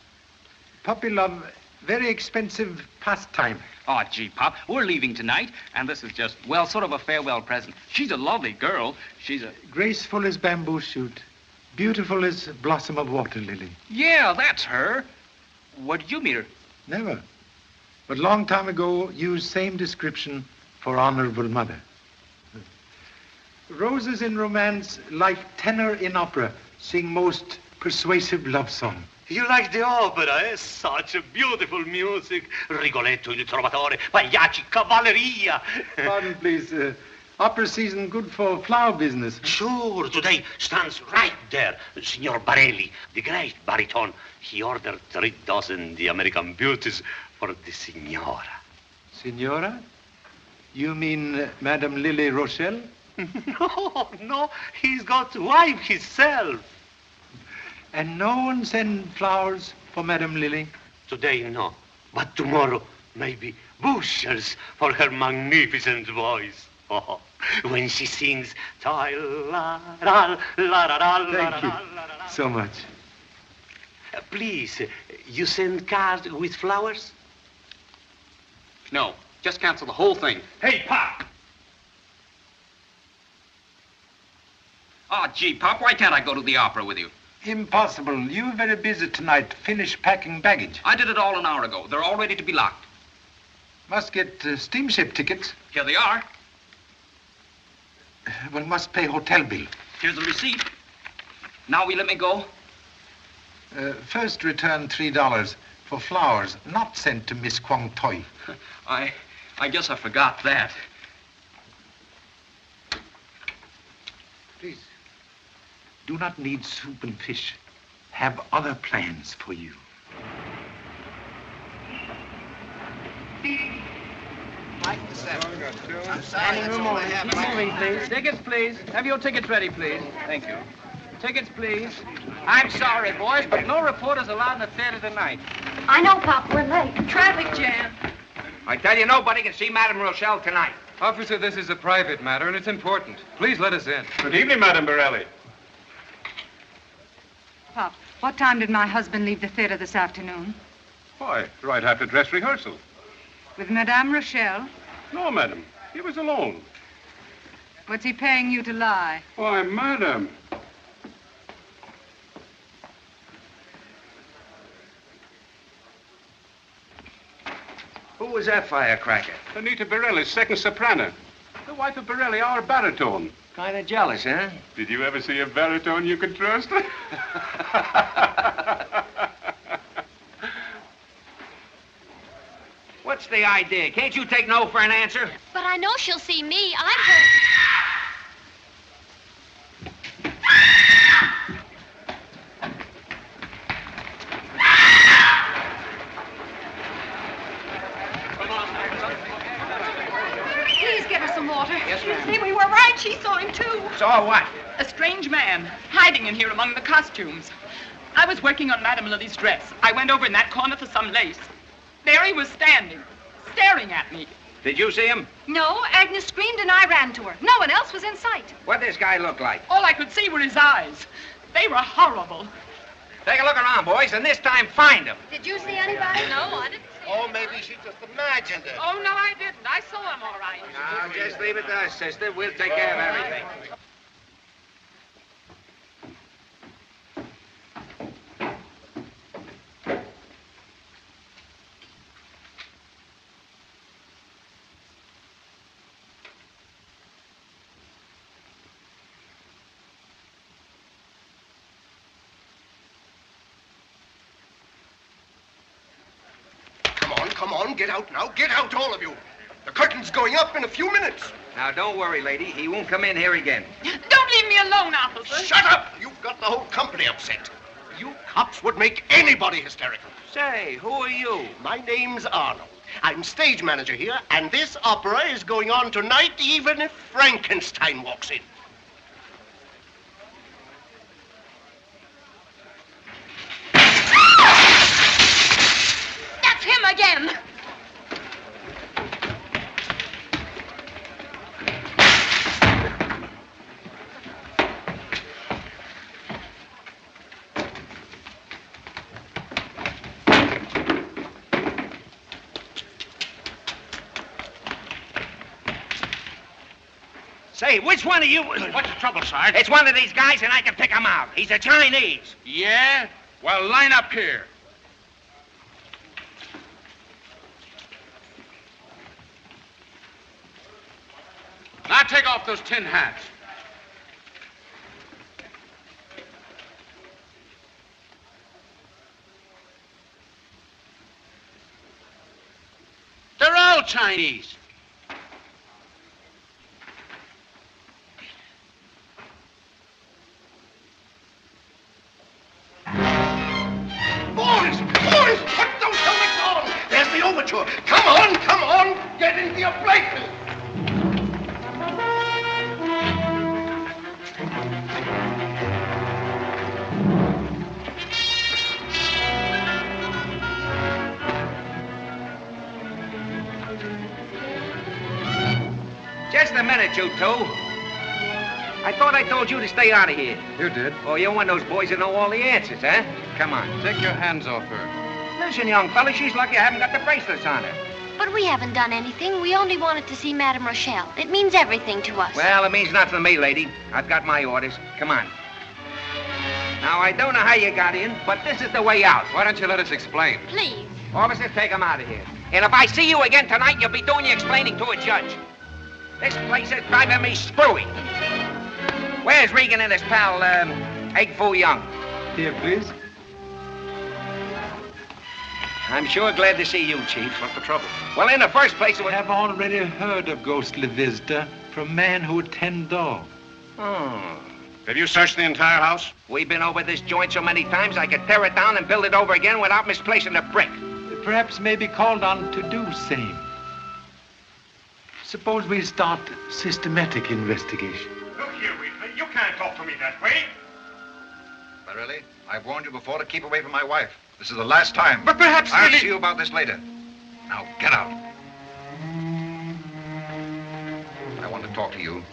Puppy love, very expensive pastime.
Oh, gee, Pop, we're leaving tonight, and this is just, well, sort of a farewell present. She's a lovely girl. She's a...
Graceful as bamboo shoot. Beautiful as blossom of water lily.
Yeah, that's her. Where did you meet her?
Never. But long time ago, used same description for honorable mother. Roses in romance, like tenor in opera, sing most persuasive love song.
You like the opera, eh? Such a beautiful music. Rigoletto, il Trovatore, Pagliacci, Cavalleria.
Pardon, please. Opera season good for flower business.
Sure, today stands right there. Signor Barelli, the great baritone. He ordered 3 dozen the American beauties for the signora.
Signora? You mean Madame Lily Rochelle?
No, he's got wife himself.
And no one send flowers for Madame Lily?
Today, no. But tomorrow, maybe bushels for her magnificent voice. Oh, when she sings, thank
you so much.
Please, you send cards with flowers?
No, just cancel the whole thing.
Hey, Pop!
Oh, gee, Pop, why can't I go to the opera with you?
Impossible. You're very busy tonight. Finish packing baggage.
I did it all an hour ago. They're all ready to be locked.
Must get steamship tickets.
Here they are.
One must pay hotel bill.
Here's the receipt. Now will you let me go?
First return $3 for flowers not sent to Miss Kwong Toi.
I guess I forgot that.
Please, do not need soup and fish. Have other plans for you.
Standing room only. Keep moving, please. Tickets, please. Have your tickets ready, please. Thank you. Tickets, please. I'm sorry, boys, but no reporters allowed in the theater tonight.
I know, Pop. We're late.
Traffic jam.
I tell you, nobody can see Madame Rochelle tonight.
Officer, this is a private matter, and it's important. Please let us in.
Good evening, Madame Borelli.
Pop, what time did my husband leave the theater this afternoon?
Why, right after dress rehearsal.
With Madame Rochelle?
No, madam. He was alone.
What's he paying you to lie?
Why, madam.
Who was that firecracker?
Anita Borelli's second soprano. The wife of Borelli, our baritone.
Kind of jealous, huh?
Did you ever see a baritone you could trust?
What's the idea? Can't you take no for an answer?
But I know she'll see me. I'm her.
Please get her some water.
Yes, ma'am.
See, we were right. She saw him, too.
Saw what?
A strange man, hiding in here among the costumes. I was working on Madame Lily's dress. I went over in that corner for some lace. There he was standing, staring at me.
Did you see him?
No, Agnes screamed and I ran to her. No one else was in sight.
What'd this guy look like?
All I could see were his eyes. They were horrible.
Take a look around, boys, and this time find him.
Did you see anybody?
No, I didn't.
Oh, maybe she just imagined it.
Oh, no, I didn't. I saw him all right.
Now, just leave it to us, sister. We'll take care of everything.
Come on, get out now. Get out, all of you. The curtain's going up in a few minutes.
Now, don't worry, lady. He won't come in here again.
Don't leave me alone, officer.
Shut up! You've got the whole company upset. You cops would make anybody hysterical.
Say, who are you?
My name's Arnold. I'm stage manager here, and this opera is going on tonight even if Frankenstein walks in.
That's him again.
Say, which one of you...
What's the trouble, Sarge?
It's one of these guys, and I can pick him out. He's a Chinese.
Yeah? Well, line up here. Now take off those tin hats.
Chinese.
Boys, put those helmets on. There's the overture. Come on, get into your places.
Just a minute, you two. I thought I told you to stay out of here.
You did.
Oh, you're one of those boys that know all the answers, huh? Come on.
Take your hands off her.
Listen, young fella, she's lucky I haven't got the bracelets on her.
But we haven't done anything. We only wanted to see Madame Rochelle. It means everything to us.
Well, it means nothing to me, lady. I've got my orders. Come on. Now, I don't know how you got in, but this is the way out.
Why don't you let us explain?
Please.
Officers, take him out of here. And if I see you again tonight, you'll be doing your explaining to a judge. This place is driving me screwy. Where's Regan and his pal, Egg Foo Young?
Here, please.
I'm sure glad to see you, Chief.
What's the trouble?
Well, in the first place, it was...
I have already heard of ghostly visitor from man who would tend dog.
Oh.
Have you searched the entire house?
We've been over this joint so many times I could tear it down and build it over again without misplacing a brick.
Perhaps may be called on to do same. Suppose we start systematic investigation.
Look here, Wheatley. You can't talk to me that way. But really, I've warned you before to keep away from my wife. This is the last time.
But perhaps
I'll
really...
see you about this later. Now, get out. I want to talk to you.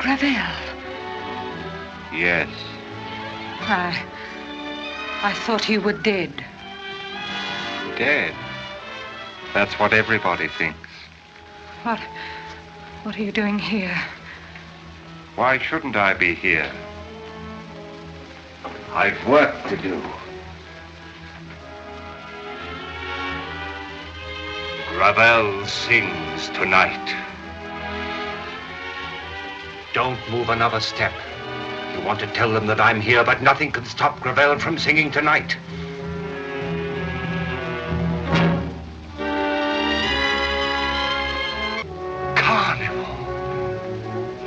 Gravel.
Yes.
I thought you were dead.
Dead? That's what everybody thinks.
What are you doing here?
Why shouldn't I be here? I've work to do. Gravel sings tonight. Don't move another step. You want to tell them that I'm here, but nothing can stop Gravel from singing tonight. Carnival.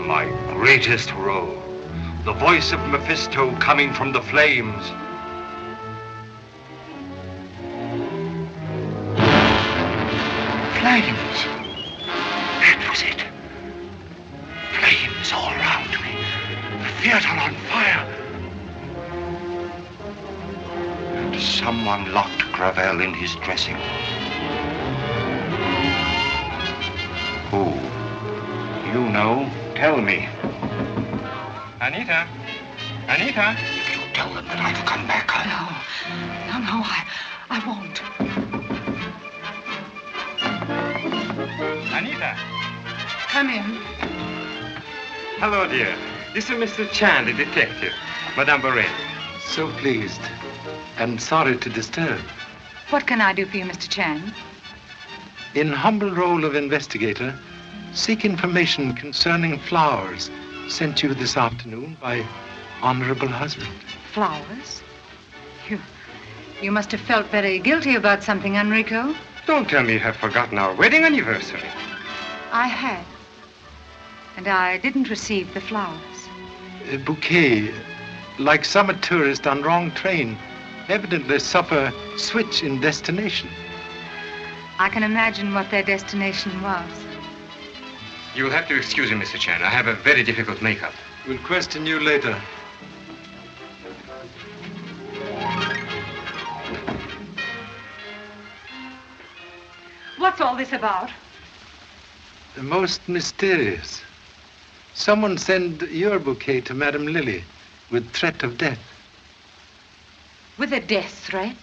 My greatest role. The voice of Mephisto coming from the flames.
Flames. That was it. Flames all around me. The theater on fire.
And someone locked Gravel in his dressing room. Who? You know. Tell me.
Anita? Anita?
You tell them that I've come back.
No, I won't.
Anita?
Come in.
Hello, dear. This is Mr. Chan, the detective. Madame Borel.
So pleased. And sorry to disturb.
What can I do for you, Mr. Chan?
In humble role of investigator, seek information concerning flowers sent you this afternoon by honorable husband.
Flowers? You must have felt very guilty about something, Enrico.
Don't tell me you have forgotten our wedding anniversary.
I had. And I didn't receive the flowers.
A bouquet, like summer tourist on wrong train. Evidently suffer switch in destination.
I can imagine what their destination was.
You'll have to excuse me, Mr. Chan. I have a very difficult makeup.
We'll question you later.
What's all this about?
Most mysterious. Someone sent your bouquet to Madame Lily with threat of death.
With a death threat?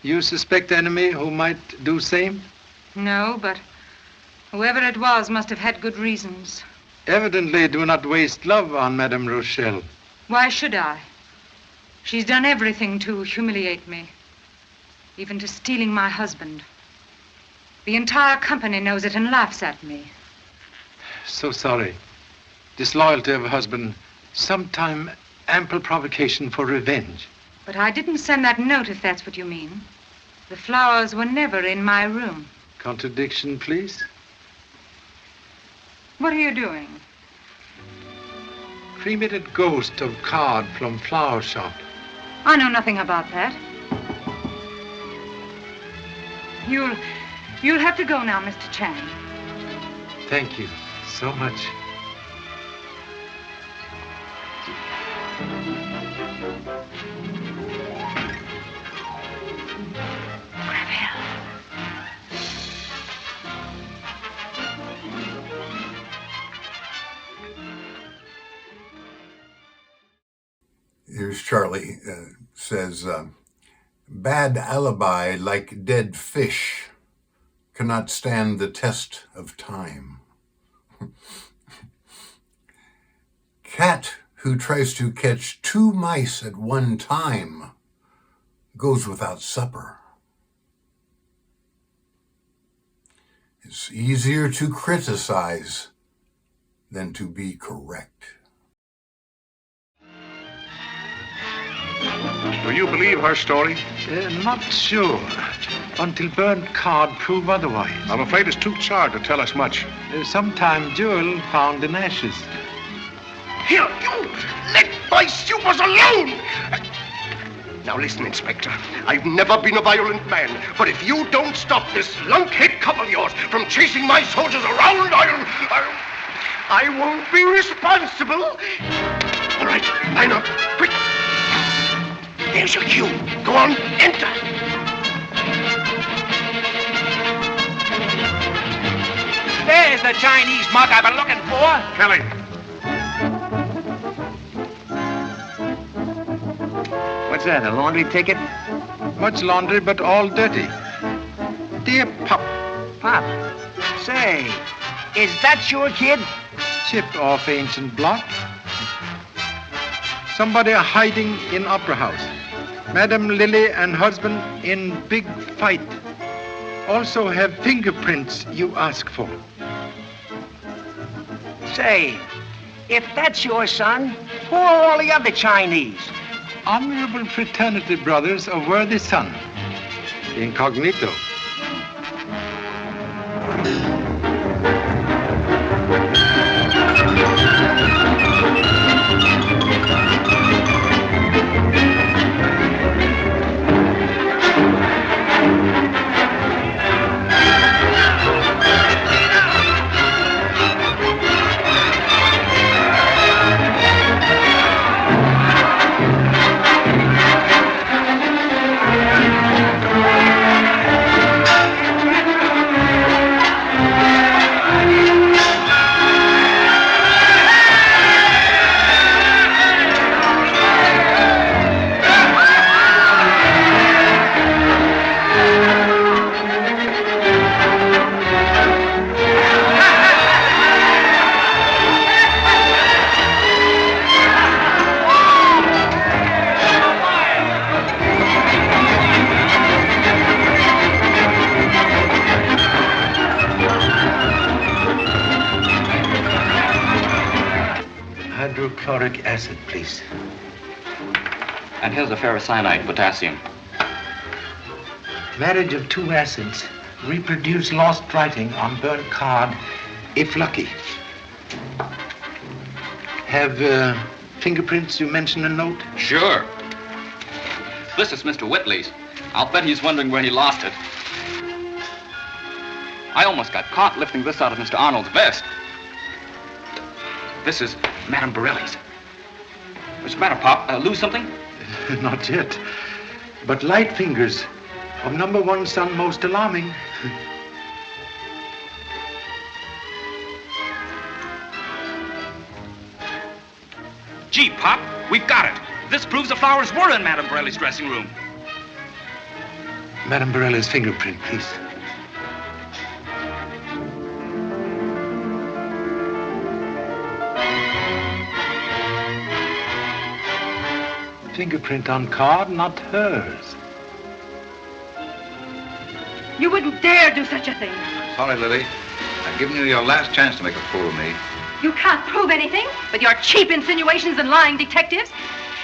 You suspect enemy who might do same?
No, but whoever it was must have had good reasons.
Evidently do not waste love on Madame Rochelle.
Why should I? She's done everything to humiliate me, even to stealing my husband. The entire company knows it and laughs at me.
So sorry. Disloyalty of a husband, sometime ample provocation for revenge.
But I didn't send that note, if that's what you mean. The flowers were never in my room.
Contradiction, please.
What are you doing?
Cremated ghost of card from flower shop.
I know nothing about that. You'll have to go now, Mr. Chang.
Thank you so much.
Here's Charlie, says, bad alibi like dead fish cannot stand the test of time. Cat who tries to catch 2 mice at one time goes without supper. It's easier to criticize than to be correct.
Do you believe her story?
Not sure. Until burnt card prove otherwise.
I'm afraid it's too charred to tell us much.
Sometime jewel found in ashes.
Here, you! Let my supers alone! Now listen, Inspector. I've never been a violent man, but if you don't stop this lunkhead cub of yours from chasing my soldiers around, I won't be responsible. All right, line up, quick. There's your cue. Go on, enter.
There's the Chinese mug I've been looking for.
Kelly.
What's that, a laundry ticket?
Much laundry, but all dirty. Dear Pop.
Pop, say, is that your kid?
Chipped off ancient block. Somebody hiding in Opera House. Madam Lily and husband in big fight. Also have fingerprints you ask for.
Say, if that's your son, who are all the other Chinese?
Honorable fraternity brothers of worthy son. Incognito. Hydrochloric acid, please.
And here's the ferrocyanide, potassium.
Marriage of 2 acids. Reproduce lost writing on burnt card, if lucky. Have fingerprints you mentioned in a note?
Sure. This is Mr. Whitley's. I'll bet he's wondering where he lost it. I almost got caught lifting this out of Mr. Arnold's vest. This is Madame Borelli's. What's the matter, Pop? Lose something?
Not yet. But light fingers of number 1 son most alarming.
Gee, Pop, we've got it. This proves the flowers were in Madame Borelli's dressing room.
Madame Borelli's fingerprint, please. fingerprint on card, not hers.
You wouldn't dare do such a thing.
Sorry, Lily. I've given you your last chance to make a fool of me.
You can't prove anything with your cheap insinuations and lying detectives.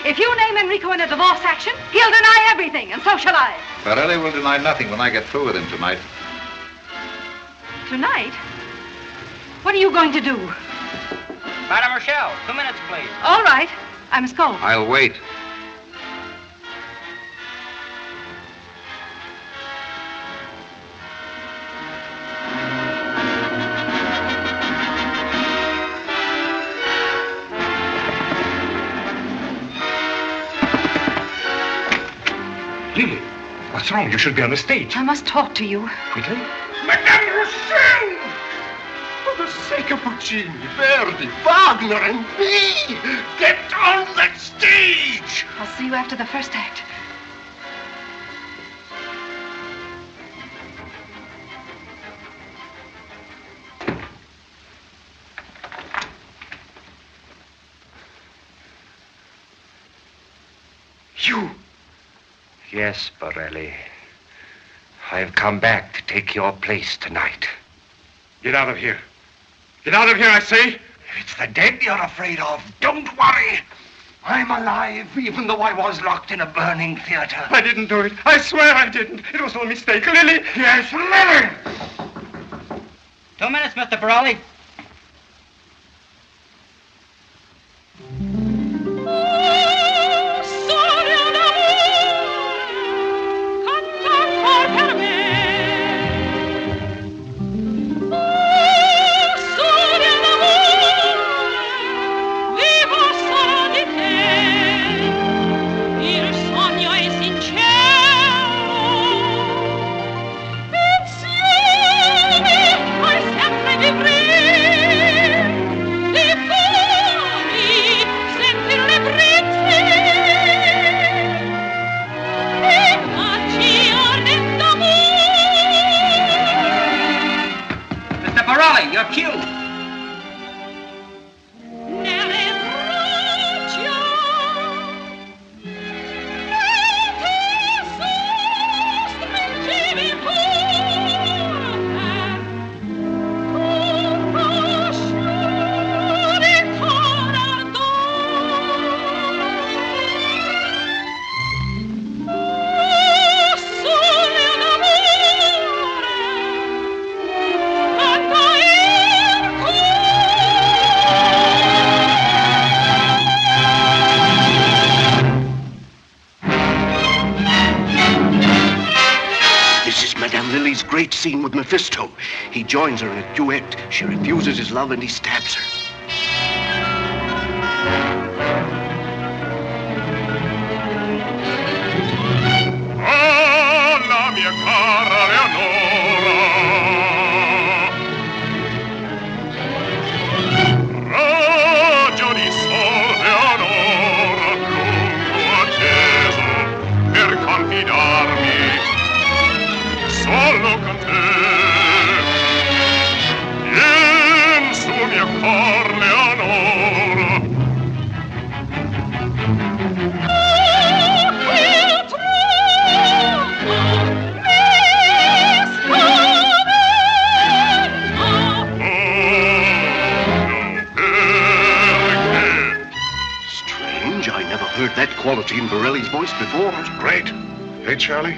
If you name Enrico in a divorce action, he'll deny everything, and so shall I.
Barelli will deny nothing when I get through with him tonight.
Tonight? What are you going to do?
Madame Rochelle, 2 minutes, please.
All right. I must go.
I'll wait.
Lily, what's wrong? You should be on the stage.
I must talk to you.
Quickly?
Madame Rochelle! For the sake of Puccini, Verdi, Wagner, and me, get on that stage!
I'll see you after the first act.
You?
Yes, Borelli. I've come back to take your place tonight.
Get out of here. Get out of here, I say.
It's the dead you're afraid of. Don't worry. I'm alive, even though I was locked in a burning theater.
I didn't do it. I swear I didn't. It was all a mistake. Lily!
Yes, Lily!
2 minutes, Mr. Borelli. Your cue.
Great scene with Mephisto. He joins her in a duet. She refuses his love and he stabs her.
Ah, la mia cara Leonora. Ragioni sol, Leonora, lungo atteso per confidarmi. Solo con te, in su mio cor, Leonora.
Il tronco mi
spaventa.
Strange, I never heard that quality in Borelli's voice before.
It's great. Hey, Charlie?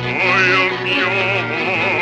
Oh, il mio amore.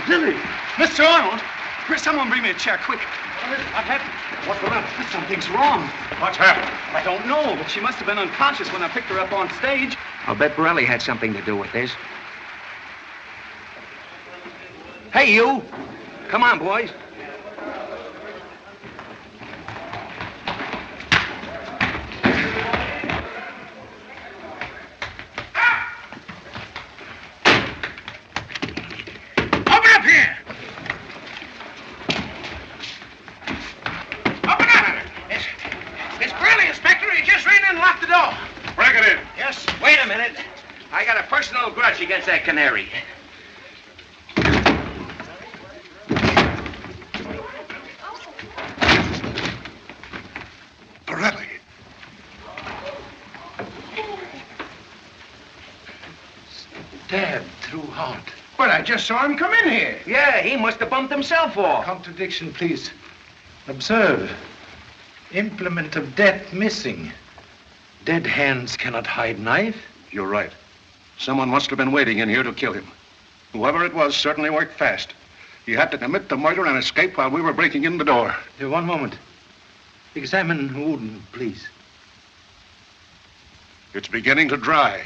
Lily!
Mr. Arnold! Someone bring me a chair, quick. I've had...
What's the matter?
Something's wrong.
What's happened?
I don't know, but she must have been unconscious when I picked her up on stage.
I'll bet Borelli had something to do with this. Hey, you! Come on, boys.
Open up here! Open up! It's Borelli, Inspector. He just ran in and locked the door.
Break it in.
Yes.
Wait a minute. I got a personal grudge against that canary.
Borelli.
Stabbed through heart.
But I just saw him come in here.
Yeah, he must have bumped himself off.
Contradiction, please. Observe. Implement of death missing. Dead hands cannot hide knife.
You're right. Someone must have been waiting in here to kill him. Whoever it was certainly worked fast. He had to commit the murder and escape while we were breaking in the door.
One moment. Examine wound, please.
It's beginning to dry.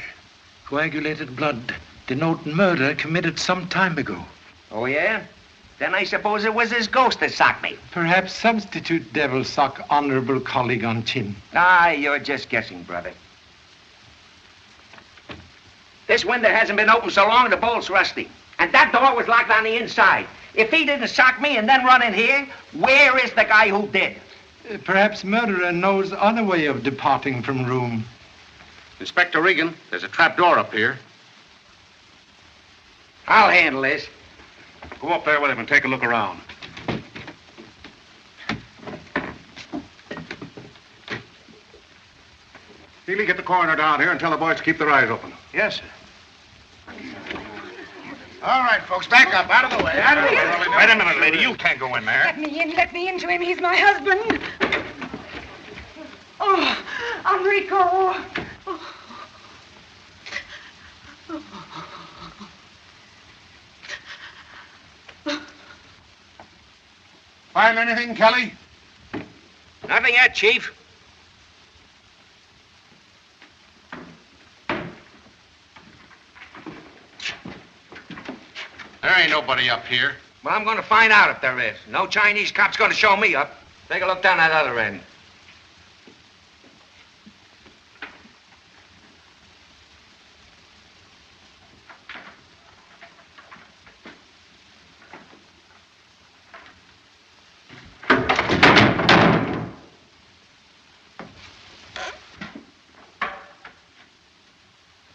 Coagulated blood denote murder committed some time ago.
Oh, yeah? Then I suppose it was his ghost that socked me.
Perhaps substitute devil sock honorable colleague on chin.
Ah, you're just guessing, brother. This window hasn't been open so long, the bolt's rusty. And that door was locked on the inside. If he didn't sock me and then run in here, where is the guy who did?
Perhaps murderer knows other way of departing from room.
Inspector Regan, there's a trap door up here.
I'll handle this.
Go up there with him and take a look around. Healy, get the coroner down here and tell the boys to keep their eyes open.
Yes, sir. All right, folks, back up. Out of the way. Out of the way.
Wait a minute, lady. You can't go in there.
Let me into him. He's my husband. Oh, Enrico.
Find anything, Kelly?
Nothing yet, Chief.
There ain't nobody up here.
Well, I'm going to find out if there is. No Chinese cop's going to show me up. Take a look down that other end.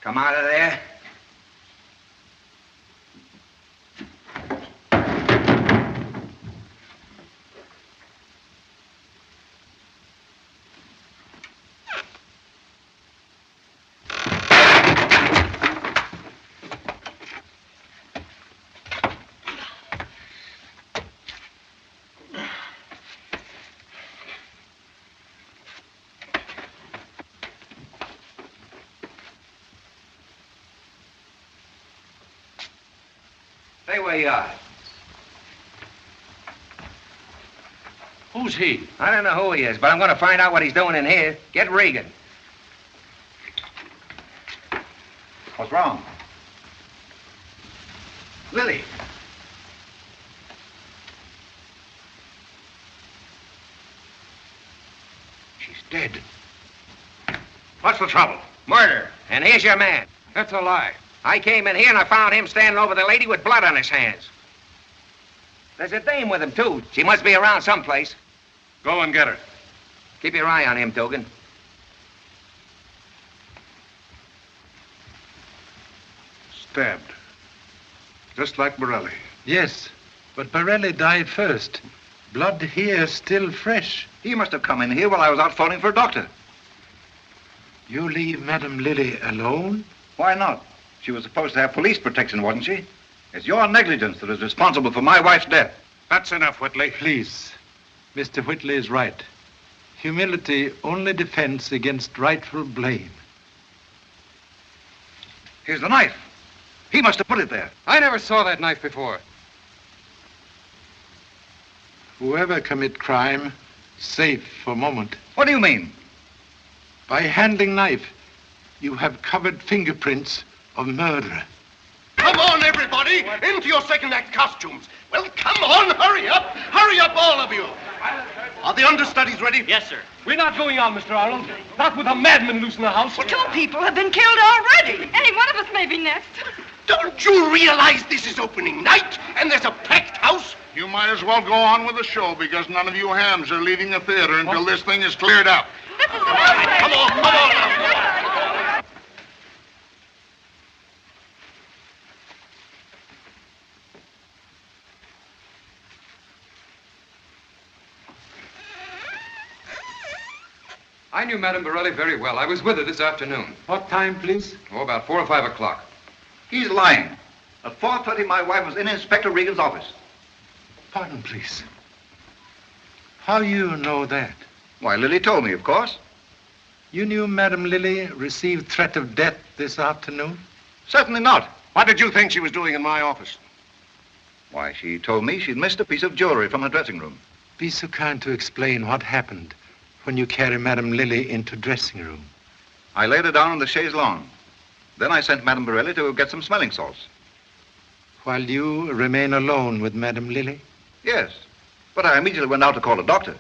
Come out of there. Stay where you are.
Who's he?
I don't know who he is, but I'm going to find out what he's doing in here. Get Regan.
What's wrong?
Lily.
She's dead.
What's the trouble?
Murder. And here's your man.
That's a lie.
I came in here and I found him standing over the lady with blood on his hands. There's a dame with him, too. She must be around someplace.
Go and get her.
Keep your eye on him, Dugan.
Stabbed. Just like Borelli.
Yes, but Borelli died first. Blood here still fresh.
He must have come in here while I was out phoning for a doctor.
You leave Madame Lily alone?
Why not? She was supposed to have police protection, wasn't she? It's your negligence that is responsible for my wife's death.
That's enough, Whitley.
Please. Mr. Whitley is right. Humility only defends against rightful blame.
Here's the knife. He must have put it there.
I never saw that knife before.
Whoever commit crime, safe for a moment.
What do you mean?
By handling knife, you have covered fingerprints of murderer.
Come on, everybody, into your second act costumes. Well, come on, hurry up. Hurry up, all of you. Are the understudies ready?
Yes, sir.
We're not going on, Mr. Arnold. Not with a madman loose in the house.
Well, 2 people have been killed already.
Any one of us may be next.
Don't you realize this is opening night and there's a packed house?
You might as well go on with the show because none of you hams are leaving the theater until this thing is cleared up.
Come on, come on now.
I knew Madame Borelli very well. I was with her this afternoon.
What time, please?
Oh, about 4 or 5 o'clock.
He's lying. At 4:30, my wife was in Inspector Regan's office.
Pardon, please. How you know that?
Why, Lily told me, of course.
You knew Madame Lily received threat of death this afternoon?
Certainly not.
What did you think she was doing in my office?
Why, she told me she'd missed a piece of jewelry from her dressing room.
Be so kind to explain what happened when you carry Madame Lily into dressing room.
I laid her down on the chaise longue. Then I sent Madame Borelli to get some smelling salts.
While you remain alone with Madame Lily?
Yes, but I immediately went out to call a doctor.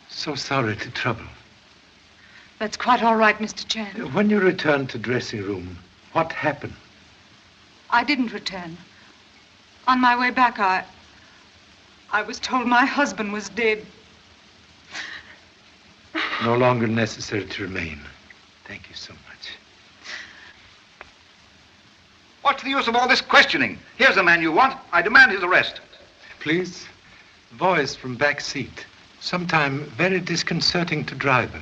So sorry to trouble.
That's quite all right, Mr. Chan.
When you returned to dressing room, what happened?
I didn't return. On my way back, I was told my husband was dead.
No longer necessary to remain. Thank you so much.
What's the use of all this questioning? Here's the man you want. I demand his arrest.
Please, voice from back seat. Sometime very disconcerting to driver.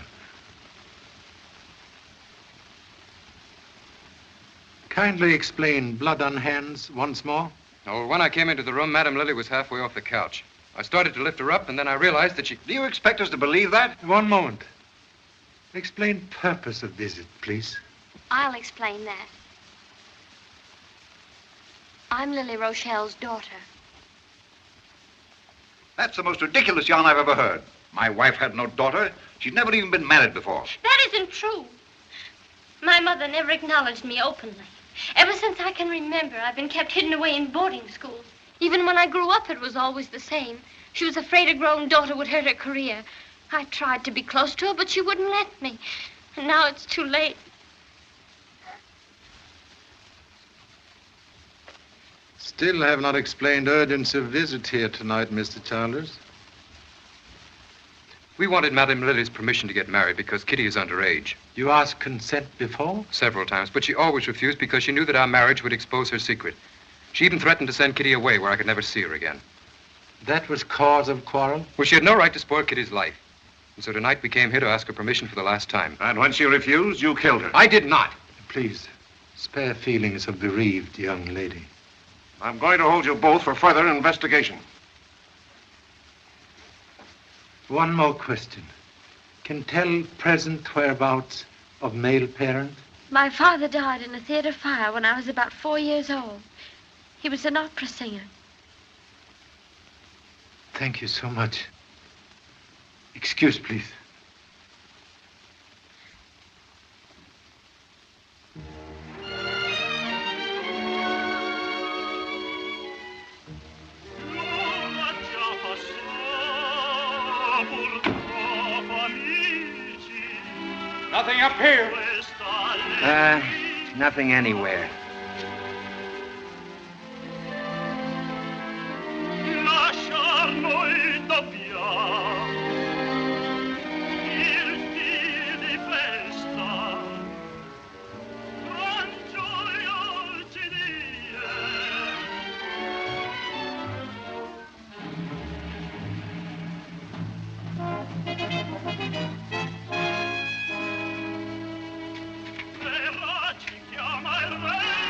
Kindly explain blood on hands once more.
Oh, when I came into the room, Madame Lily was halfway off the couch. I started to lift her up, and then I realized that she...
Do you expect us to believe that?
One moment. Explain purpose of visit, please.
I'll explain that. I'm Lily Rochelle's daughter.
That's the most ridiculous yarn I've ever heard. My wife had no daughter. She'd never even been married before.
That isn't true. My mother never acknowledged me openly. Ever since I can remember, I've been kept hidden away in boarding schools. Even when I grew up, it was always the same. She was afraid a grown daughter would hurt her career. I tried to be close to her, but she wouldn't let me. And now it's too late.
Still have not explained urgency of visit here tonight, Mr. Chalmers.
We wanted Madame Lily's permission to get married because Kitty is underage.
You asked consent before?
Several times, but she always refused because she knew that our marriage would expose her secret. She even threatened to send Kitty away where I could never see her again.
That was cause of quarrel?
Well, she had no right to spoil Kitty's life. And so tonight we came here to ask her permission for the last time.
And when she refused, you killed her.
I did not.
Please, spare feelings of bereaved young lady.
I'm going to hold you both for further investigation.
One more question. Can tell present whereabouts of male parent?
My father died in a theater fire when I was about 4 years old. He was an opera singer.
Thank you so much. Excuse, please.
Nothing up here.
Nothing anywhere.
Chiama il re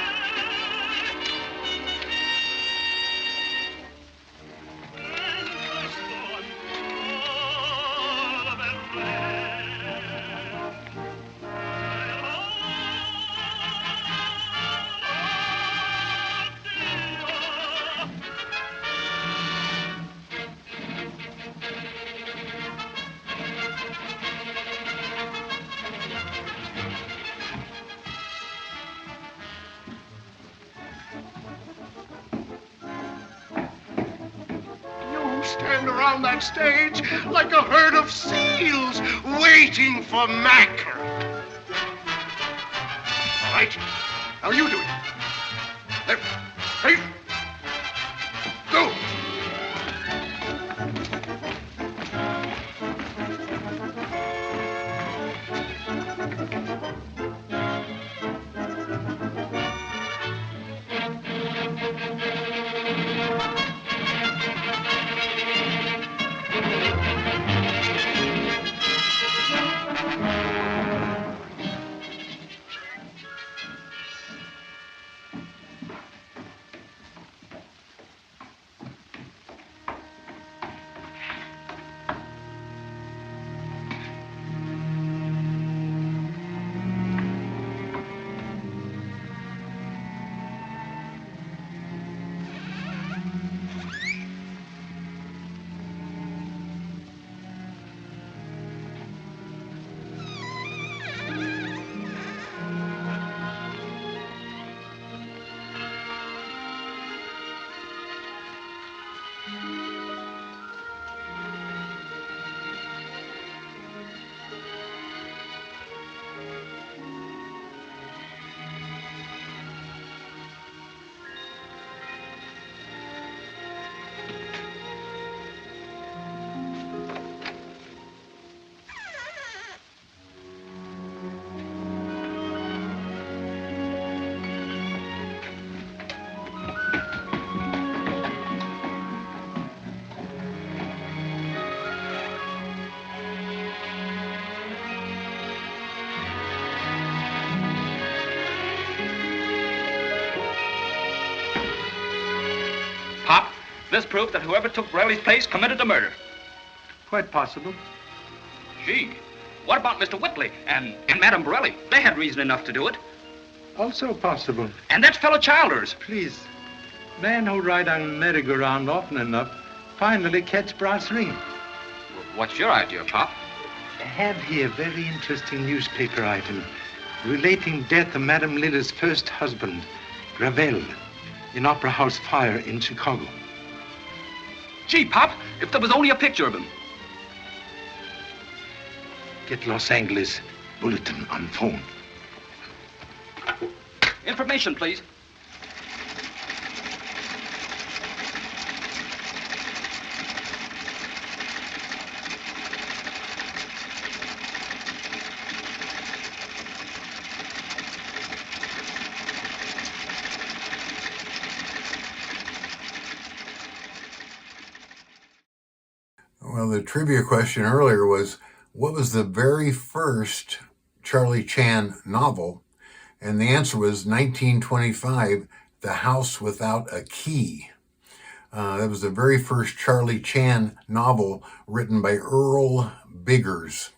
stand around that stage like a herd of seals waiting for mackerel. All right, now you do it. Left, right, go.
This proves that whoever took Borelli's place committed the murder.
Quite possible.
Gee, what about Mr. Whitley and Madame Borelli? They had reason enough to do it.
Also possible.
And that's fellow Childers.
Please, men who ride on merry-go-round often enough finally catch brass ring.
What's your idea, Pop?
I have here a very interesting newspaper item relating death of Madame Lilla's first husband, Gravel, in Opera House fire in Chicago.
Gee, Pop, if there was only a picture of him.
Get Los Angeles bulletin on phone.
Information, please.
Well, the trivia question earlier was, what was the very first Charlie Chan novel? And the answer was 1925, The House Without a Key. That was the very first Charlie Chan novel written by Earl Biggers.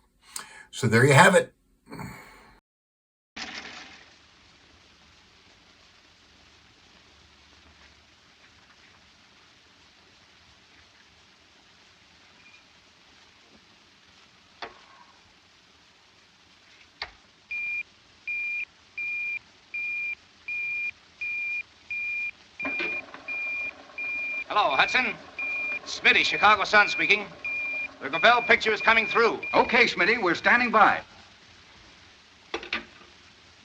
So there you have it.
Hello, Hudson. Smitty, Chicago Sun speaking. The Gravel picture is coming through.
Okay, Smitty, we're standing by.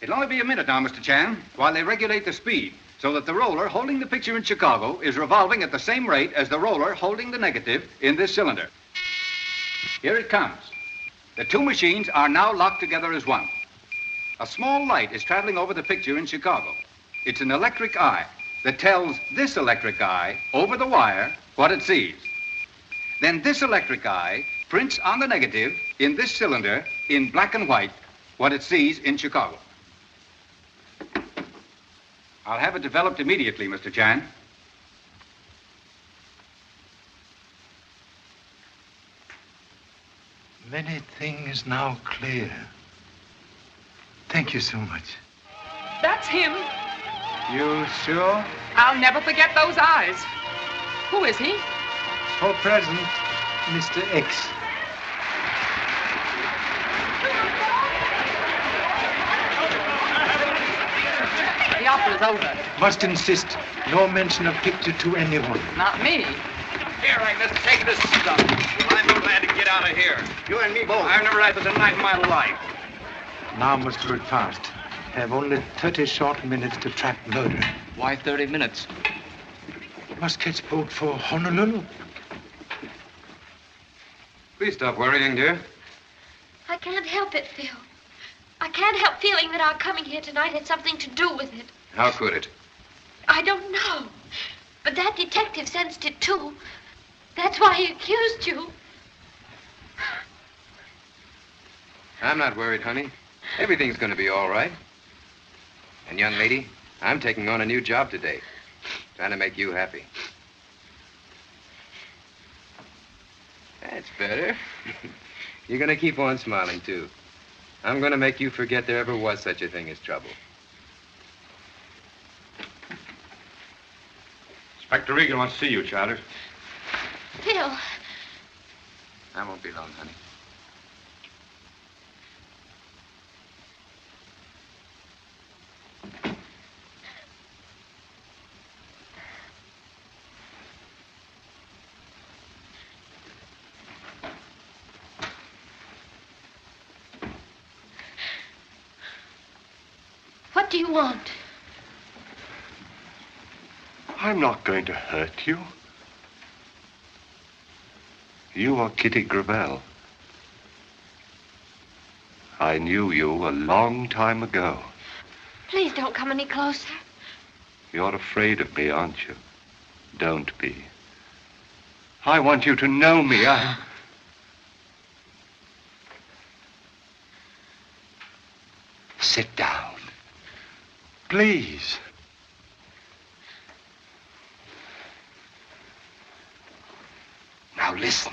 It'll only be a minute now, Mr. Chan, while they regulate the speed so that the roller holding the picture in Chicago is revolving at the same rate as the roller holding the negative in this cylinder. Here it comes. The two machines are now locked together as one. A small light is traveling over the picture in Chicago. It's an electric eye that tells this electric eye over the wire what it sees. Then this electric eye prints on the negative in this cylinder in black and white what it sees in Chicago. I'll have it developed immediately, Mr. Chan.
Many things now clear. Thank you so much.
That's him.
You sure?
I'll never forget those eyes. Who is he?
For present, Mr. X.
The opera's over.
Must insist no mention of picture to anyone.
Not me.
Here, Agnes, take this stuff. Well, I'm glad to get out of here. You and me both. I've never acted a night in my life.
Now must work fast. Have only 30 short minutes to track murder.
Why 30 minutes?
Must catch boat for Honolulu.
Please stop worrying, dear.
I can't help it, Phil. I can't help feeling that our coming here tonight had something to do with it.
How could it?
I don't know. But that detective sensed it, too. That's why he accused you.
I'm not worried, honey. Everything's going to be all right. And, young lady, I'm taking on a new job today. Trying to make you happy. That's better. You're going to keep on smiling, too. I'm going to make you forget there ever was such a thing as trouble.
Inspector Regan wants to see you, Chowders.
Phil.
I won't be long, honey.
What do you want?
I'm not going to hurt you. You are Kitty Gravel. I knew you a long time ago.
Please don't come any closer.
You're afraid of me, aren't you? Don't be. I want you to know me. Sit down. Please. Now listen.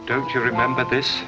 Don't you remember this?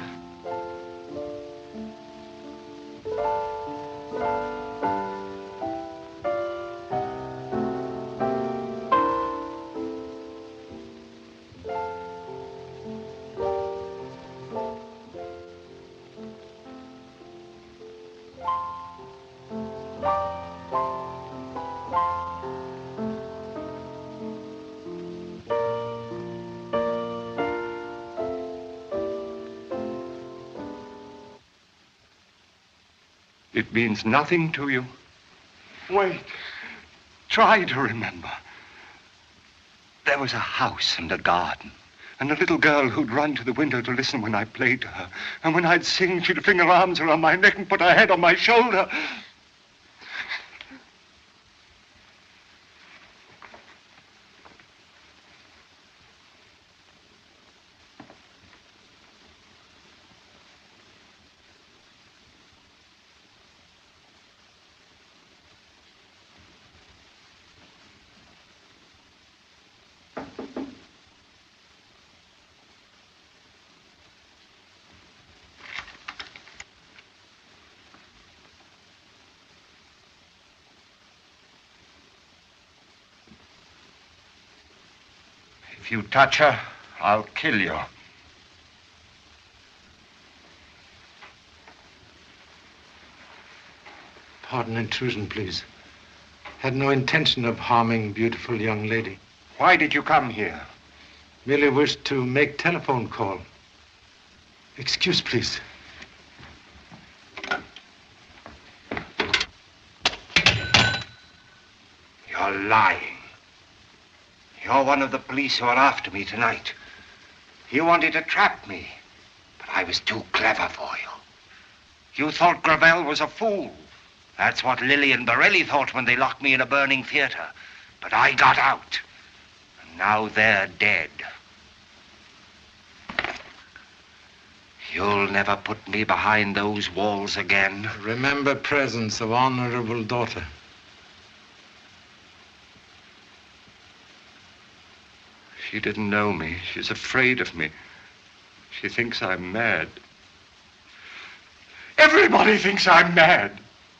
It means nothing to you. Wait. Try to remember. There was a house and a garden, and a little girl who'd run to the window to listen when I played to her. And when I'd sing, she'd fling her arms around my neck and put her head on my shoulder. If you touch her, I'll kill you.
Pardon intrusion, please. Had no intention of harming beautiful young lady.
Why did you come here?
Merely wished to make telephone call. Excuse, please.
You're lying. You're one of the police who are after me tonight. You wanted to trap me, but I was too clever for you. You thought Gravel was a fool. That's what Lilly and Borelli thought when they locked me in a burning theater. But I got out, and now they're dead. You'll never put me behind those walls again.
Remember presence of honorable daughter.
She didn't know me. She's afraid of me. She thinks I'm mad. Everybody thinks I'm mad.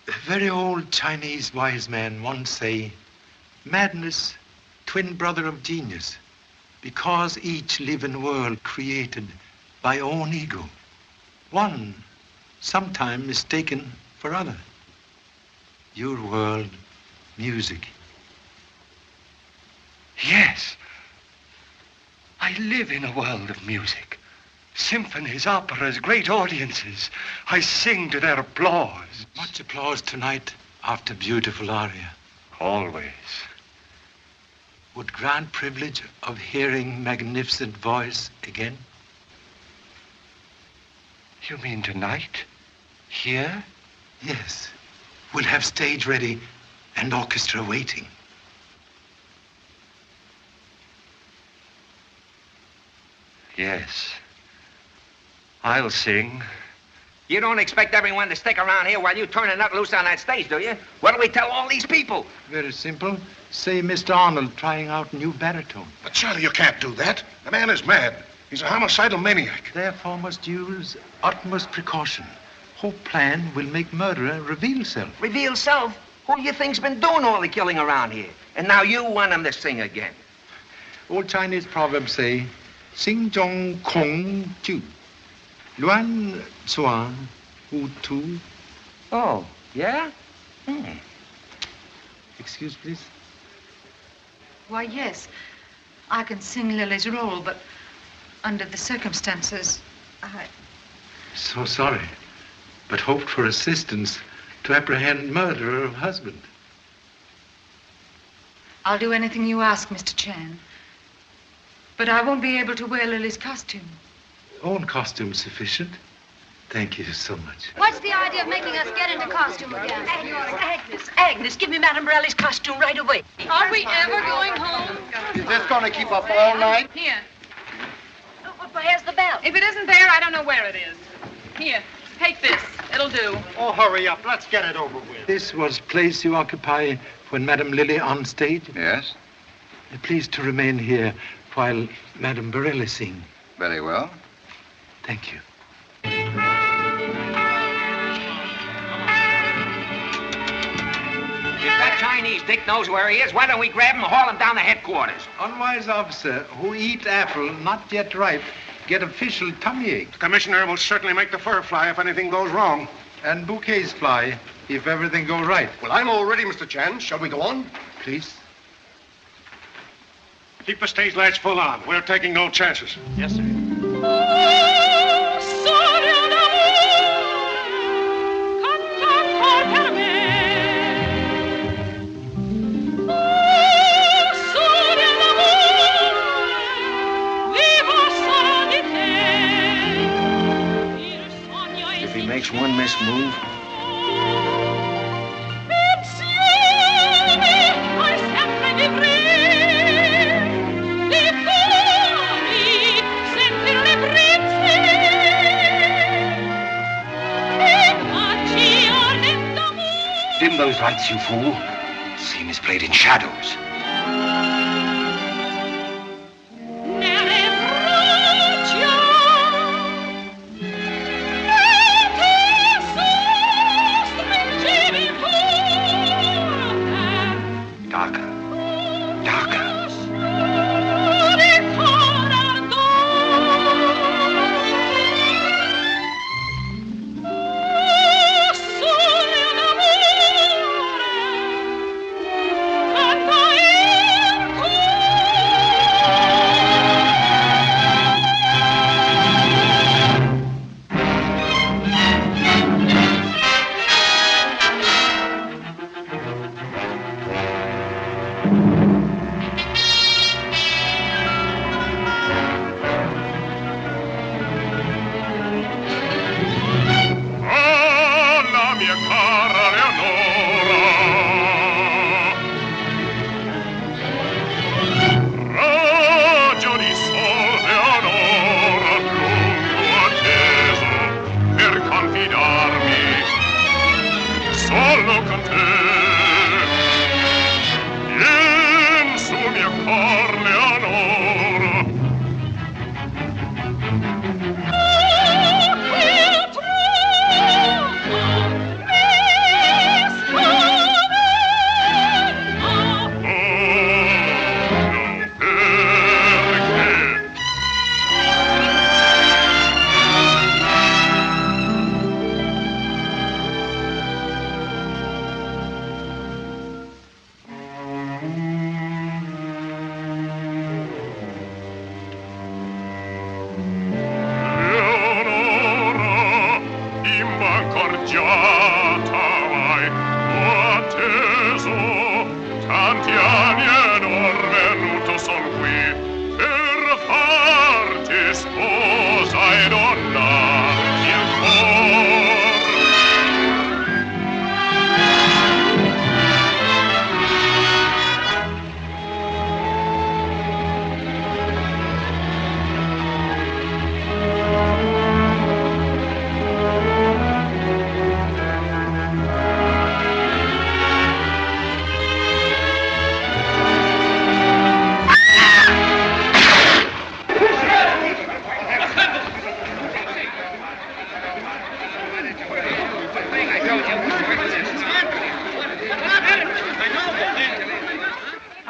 A very old Chinese wise man once say, madness, twin brother of genius, because each live in world created by own ego. One, sometime mistaken for other. Your world, music.
Yes. I live in a world of music. Symphonies, operas, great audiences. I sing to their applause.
Much applause tonight after beautiful aria.
Always.
Would grant privilege of hearing magnificent voice again?
You mean tonight? Here?
Yes. We'll have stage ready and orchestra waiting.
Yes. I'll sing.
You don't expect everyone to stick around here while you turn a nut loose on that stage, do you? What do we tell all these people?
Very simple. Say Mr. Arnold trying out new baritone.
But Charlie, you can't do that. The man is mad. He's a homicidal maniac.
Therefore must use utmost precaution. Whole plan will make murderer reveal self.
Reveal self? Who do you think's been doing all the killing around here? And now you want him to sing again.
Old Chinese proverbs say, Sing Zhong Kong Ju. Luan Suan Wu Tu.
Oh, yeah?
Excuse, please.
Why, yes. I can sing Lily's role, but under the circumstances,
So sorry, but hoped for assistance to apprehend murderer of husband.
I'll do anything you ask, Mr. Chan. But I won't be able to wear Lily's costume.
Own costume sufficient. Thank you so much.
What's the idea of making us get into costume again? Agnes, give me Madame Borelli's costume right away.
Are we ever going home?
Is this going to keep up all night?
Here.
Where's the bell?
If it isn't there, I don't know where it is. Here, take this. It'll do.
Oh, hurry up. Let's get it over with.
This was place you occupy when Madame Lily on stage?
Yes.
Please to remain here while Madame Borelli sing.
Very well.
Thank you.
If that Chinese dick knows where he is, why don't we grab him and haul him down to headquarters?
Unwise officer who eat apple not yet ripe get official tummy ache.
The commissioner will certainly make the fur fly if anything goes wrong.
And bouquets fly if everything go right.
Well, I'm all ready, Mr. Chan. Shall we go on?
Please.
Keep the stage lights full on. We're taking no chances.
Yes, sir.
If he makes one missed move...
Dim those lights, you fool. Scene is played in shadows.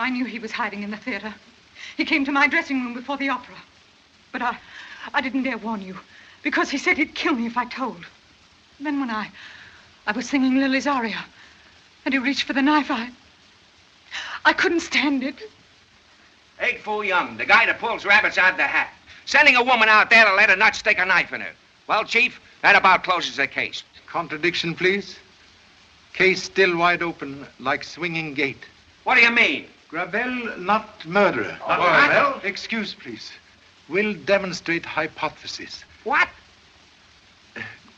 I knew he was hiding in the theater. He came to my dressing room before the opera. But I didn't dare warn you, because he said he'd kill me if I told. Then when I was singing Lily's aria, and he reached for the knife, I couldn't stand it.
Egg Foo Young, the guy that pulls rabbits out of the hat. Sending a woman out there to let a nut stick a knife in her. Well, Chief, that about closes the case.
Contradiction, please. Case still wide open, like swinging gate.
What do you mean?
Gravel, not murderer.
Not Gravel?
Excuse, please. Will demonstrate hypothesis.
What?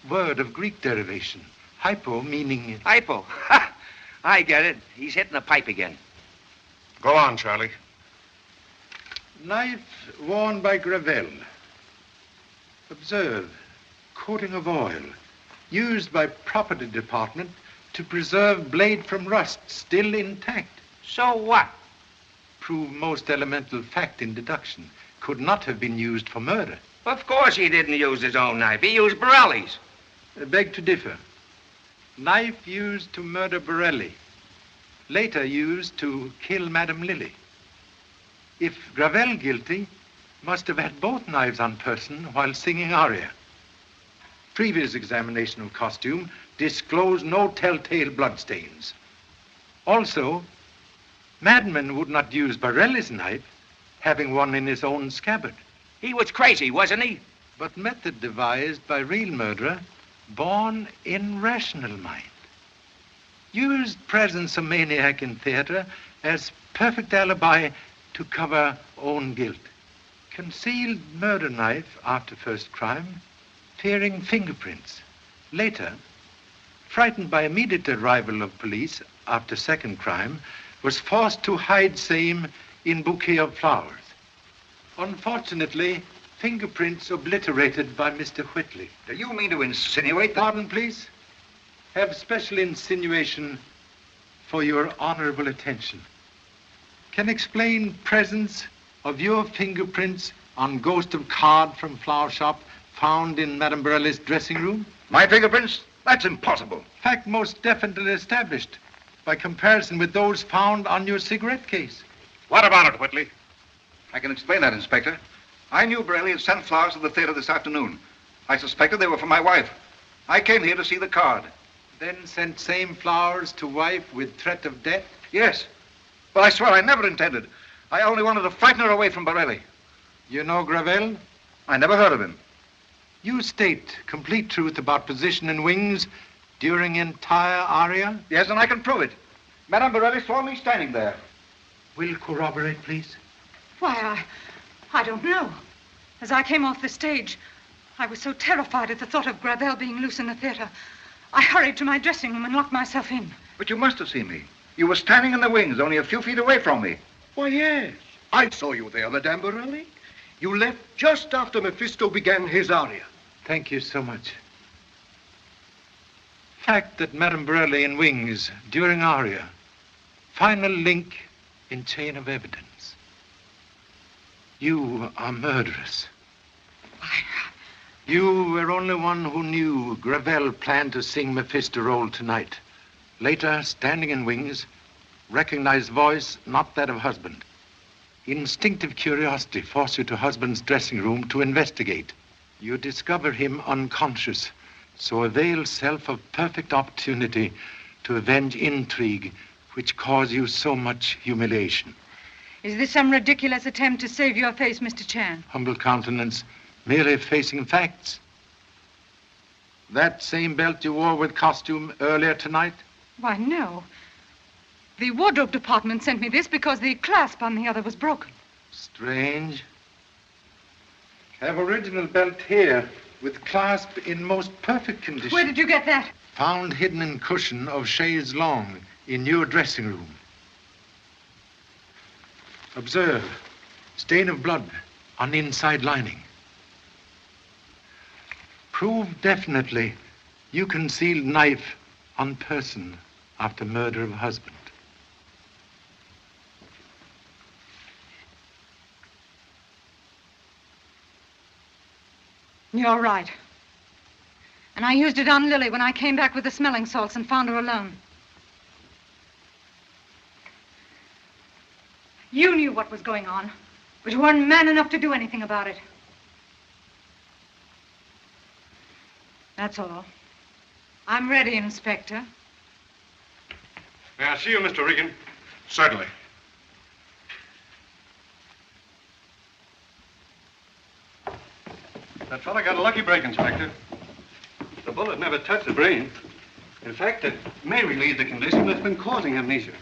Word of Greek derivation. Hypo meaning...
Hypo? Ha! I get it. He's hitting the pipe again.
Go on, Charlie.
Knife worn by Gravel. Observe, coating of oil, used by property department to preserve blade from rust, still intact.
So what?
Prove most elemental fact in deduction. Could not have been used for murder.
Of course he didn't use his own knife. He used Borelli's.
I beg to differ. Knife used to murder Borelli. Later used to kill Madame Lily. If Gravel guilty, must have had both knives on person while singing aria. Previous examination of costume disclosed no telltale bloodstains. Also, madman would not use Borelli's knife, having one in his own scabbard.
He was crazy, wasn't he?
But method devised by real murderer, born in rational mind. Used presence of maniac in theater as perfect alibi to cover own guilt. Concealed murder knife after first crime, fearing fingerprints. Later, frightened by immediate arrival of police after second crime, was forced to hide same in bouquet of flowers. Unfortunately, fingerprints obliterated by Mr. Whitley.
Do you mean to insinuate that?
Pardon, please. Have special insinuation for your honorable attention. Can explain presence of your fingerprints on ghost of card from flower shop found in Madame Borelli's dressing room?
My fingerprints? That's impossible.
Fact most definitely established by comparison with those found on your cigarette case.
What about it, Whitley?
I can explain that, Inspector. I knew Borelli had sent flowers to the theater this afternoon. I suspected they were for my wife. I came here to see the card.
Then sent same flowers to wife with threat of death?
Yes. But I swear I never intended. I only wanted to frighten her away from Borelli.
You know Gravel?
I never heard of him.
You state complete truth about position and wings during entire aria?
Yes, and I can prove it. Madame Borelli saw me standing there.
Will corroborate, please?
Why, I don't know. As I came off the stage, I was so terrified at the thought of Gravel being loose in the theater. I hurried to my dressing room and locked myself in.
But you must have seen me. You were standing in the wings, only a few feet away from me.
Why, yes. I saw you there, Madame Borelli. You left just after Mephisto began his aria.
Thank you so much. Fact that Madame Borelli in wings during aria. Final link in chain of evidence. You are murderous. You were only one who knew Gravel planned to sing Mephisto role tonight. Later, standing in wings, recognized voice not that of husband. Instinctive curiosity forced you to husband's dressing room to investigate. You discover him unconscious, so avail self of perfect opportunity to avenge intrigue which caused you so much humiliation.
Is this some ridiculous attempt to save your face, Mr. Chan?
Humble countenance, merely facing facts. That same belt you wore with costume earlier tonight?
Why, no. The wardrobe department sent me this because the clasp on the other was broken.
Strange. Have original belt here with clasp in most perfect condition.
Where did you get that?
Found hidden in cushion of chaise longue in your dressing room. Observe, stain of blood on inside lining. Prove definitely you concealed knife on person after murder of husband.
You're right. And I used it on Lily when I came back with the smelling salts and found her alone. You knew what was going on, but you weren't man enough to do anything about it. That's all. I'm ready, Inspector.
May I see you, Mr. Regan?
Certainly.
That fella got a lucky break, Inspector. The bullet never touched the brain. In fact, it may relieve the condition that's been causing amnesia.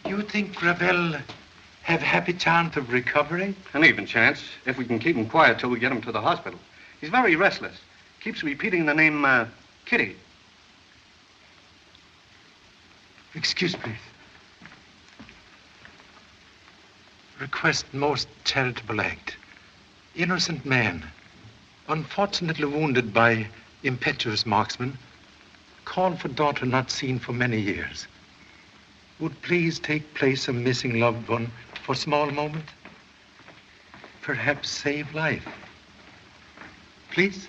You think Gravel have happy chance of recovery?
An even chance, if we can keep him quiet till we get him to the hospital. He's very restless. Keeps repeating the name, Kitty.
Excuse me. Request most charitable act. Innocent man, unfortunately wounded by impetuous marksman, call for daughter not seen for many years. Would please take place of missing loved one for small moment? Perhaps save life. Please?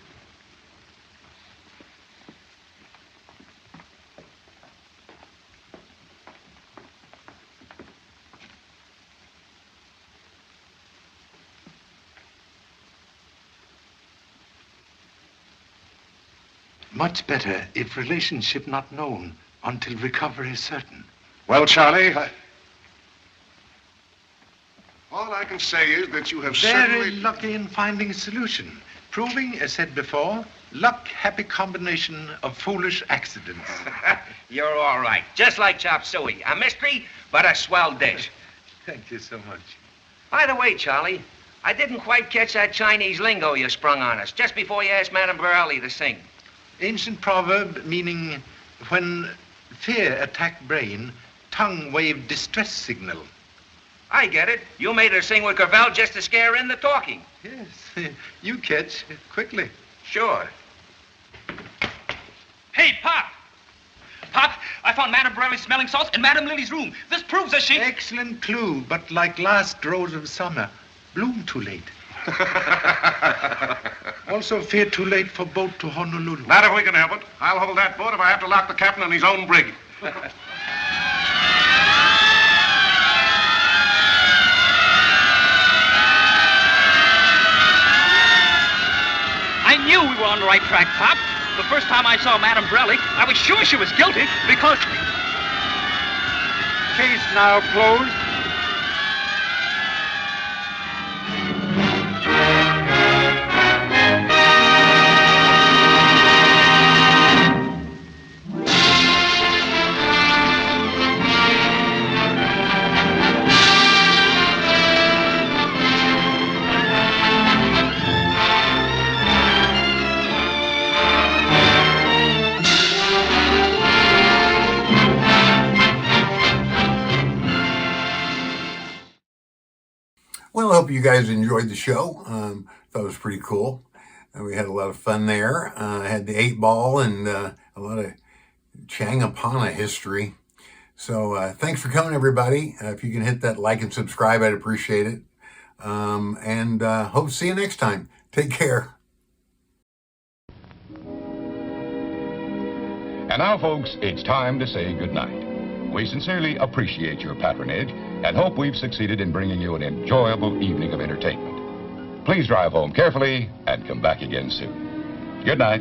Much better if relationship not known until recovery is certain.
Well, Charlie, all I can say is that you have
Very
certainly...
lucky in finding a solution, proving, as said before, luck, happy combination of foolish accidents.
You're all right. Just like chop suey. A mystery, but a swell dish.
Thank you so much.
By the way, Charlie, I didn't quite catch that Chinese lingo you sprung on us just before you asked Madame Borelli to sing.
Ancient proverb meaning when fear attacked brain, tongue waved distress signal.
I get it. You made her sing with Gravel just to scare in the talking.
Yes, you catch quickly.
Sure.
Hey, Pop! Pop, I found Madame Borelli's smelling salts in Madame Lily's room. This proves that she...
Excellent clue, but like last rose of summer, bloom too late. Also fear too late for boat to Honolulu.
Not if we can help it. I'll hold that boat if I have to lock the captain in his own brig.
I knew we were on the right track, Pop. The first time I saw Madame Borelli, I was sure she was guilty because...
Case now closed.
Well, I hope you guys enjoyed the show. Thought it was pretty cool. We had a lot of fun there. Had the 8-ball and a lot of Changapana history. So thanks for coming, everybody. If you can hit that like and subscribe, I'd appreciate it. And hope to see you next time. Take care.
And now, folks, it's time to say goodnight. We sincerely appreciate your patronage and hope we've succeeded in bringing you an enjoyable evening of entertainment. Please drive home carefully and come back again soon. Good night.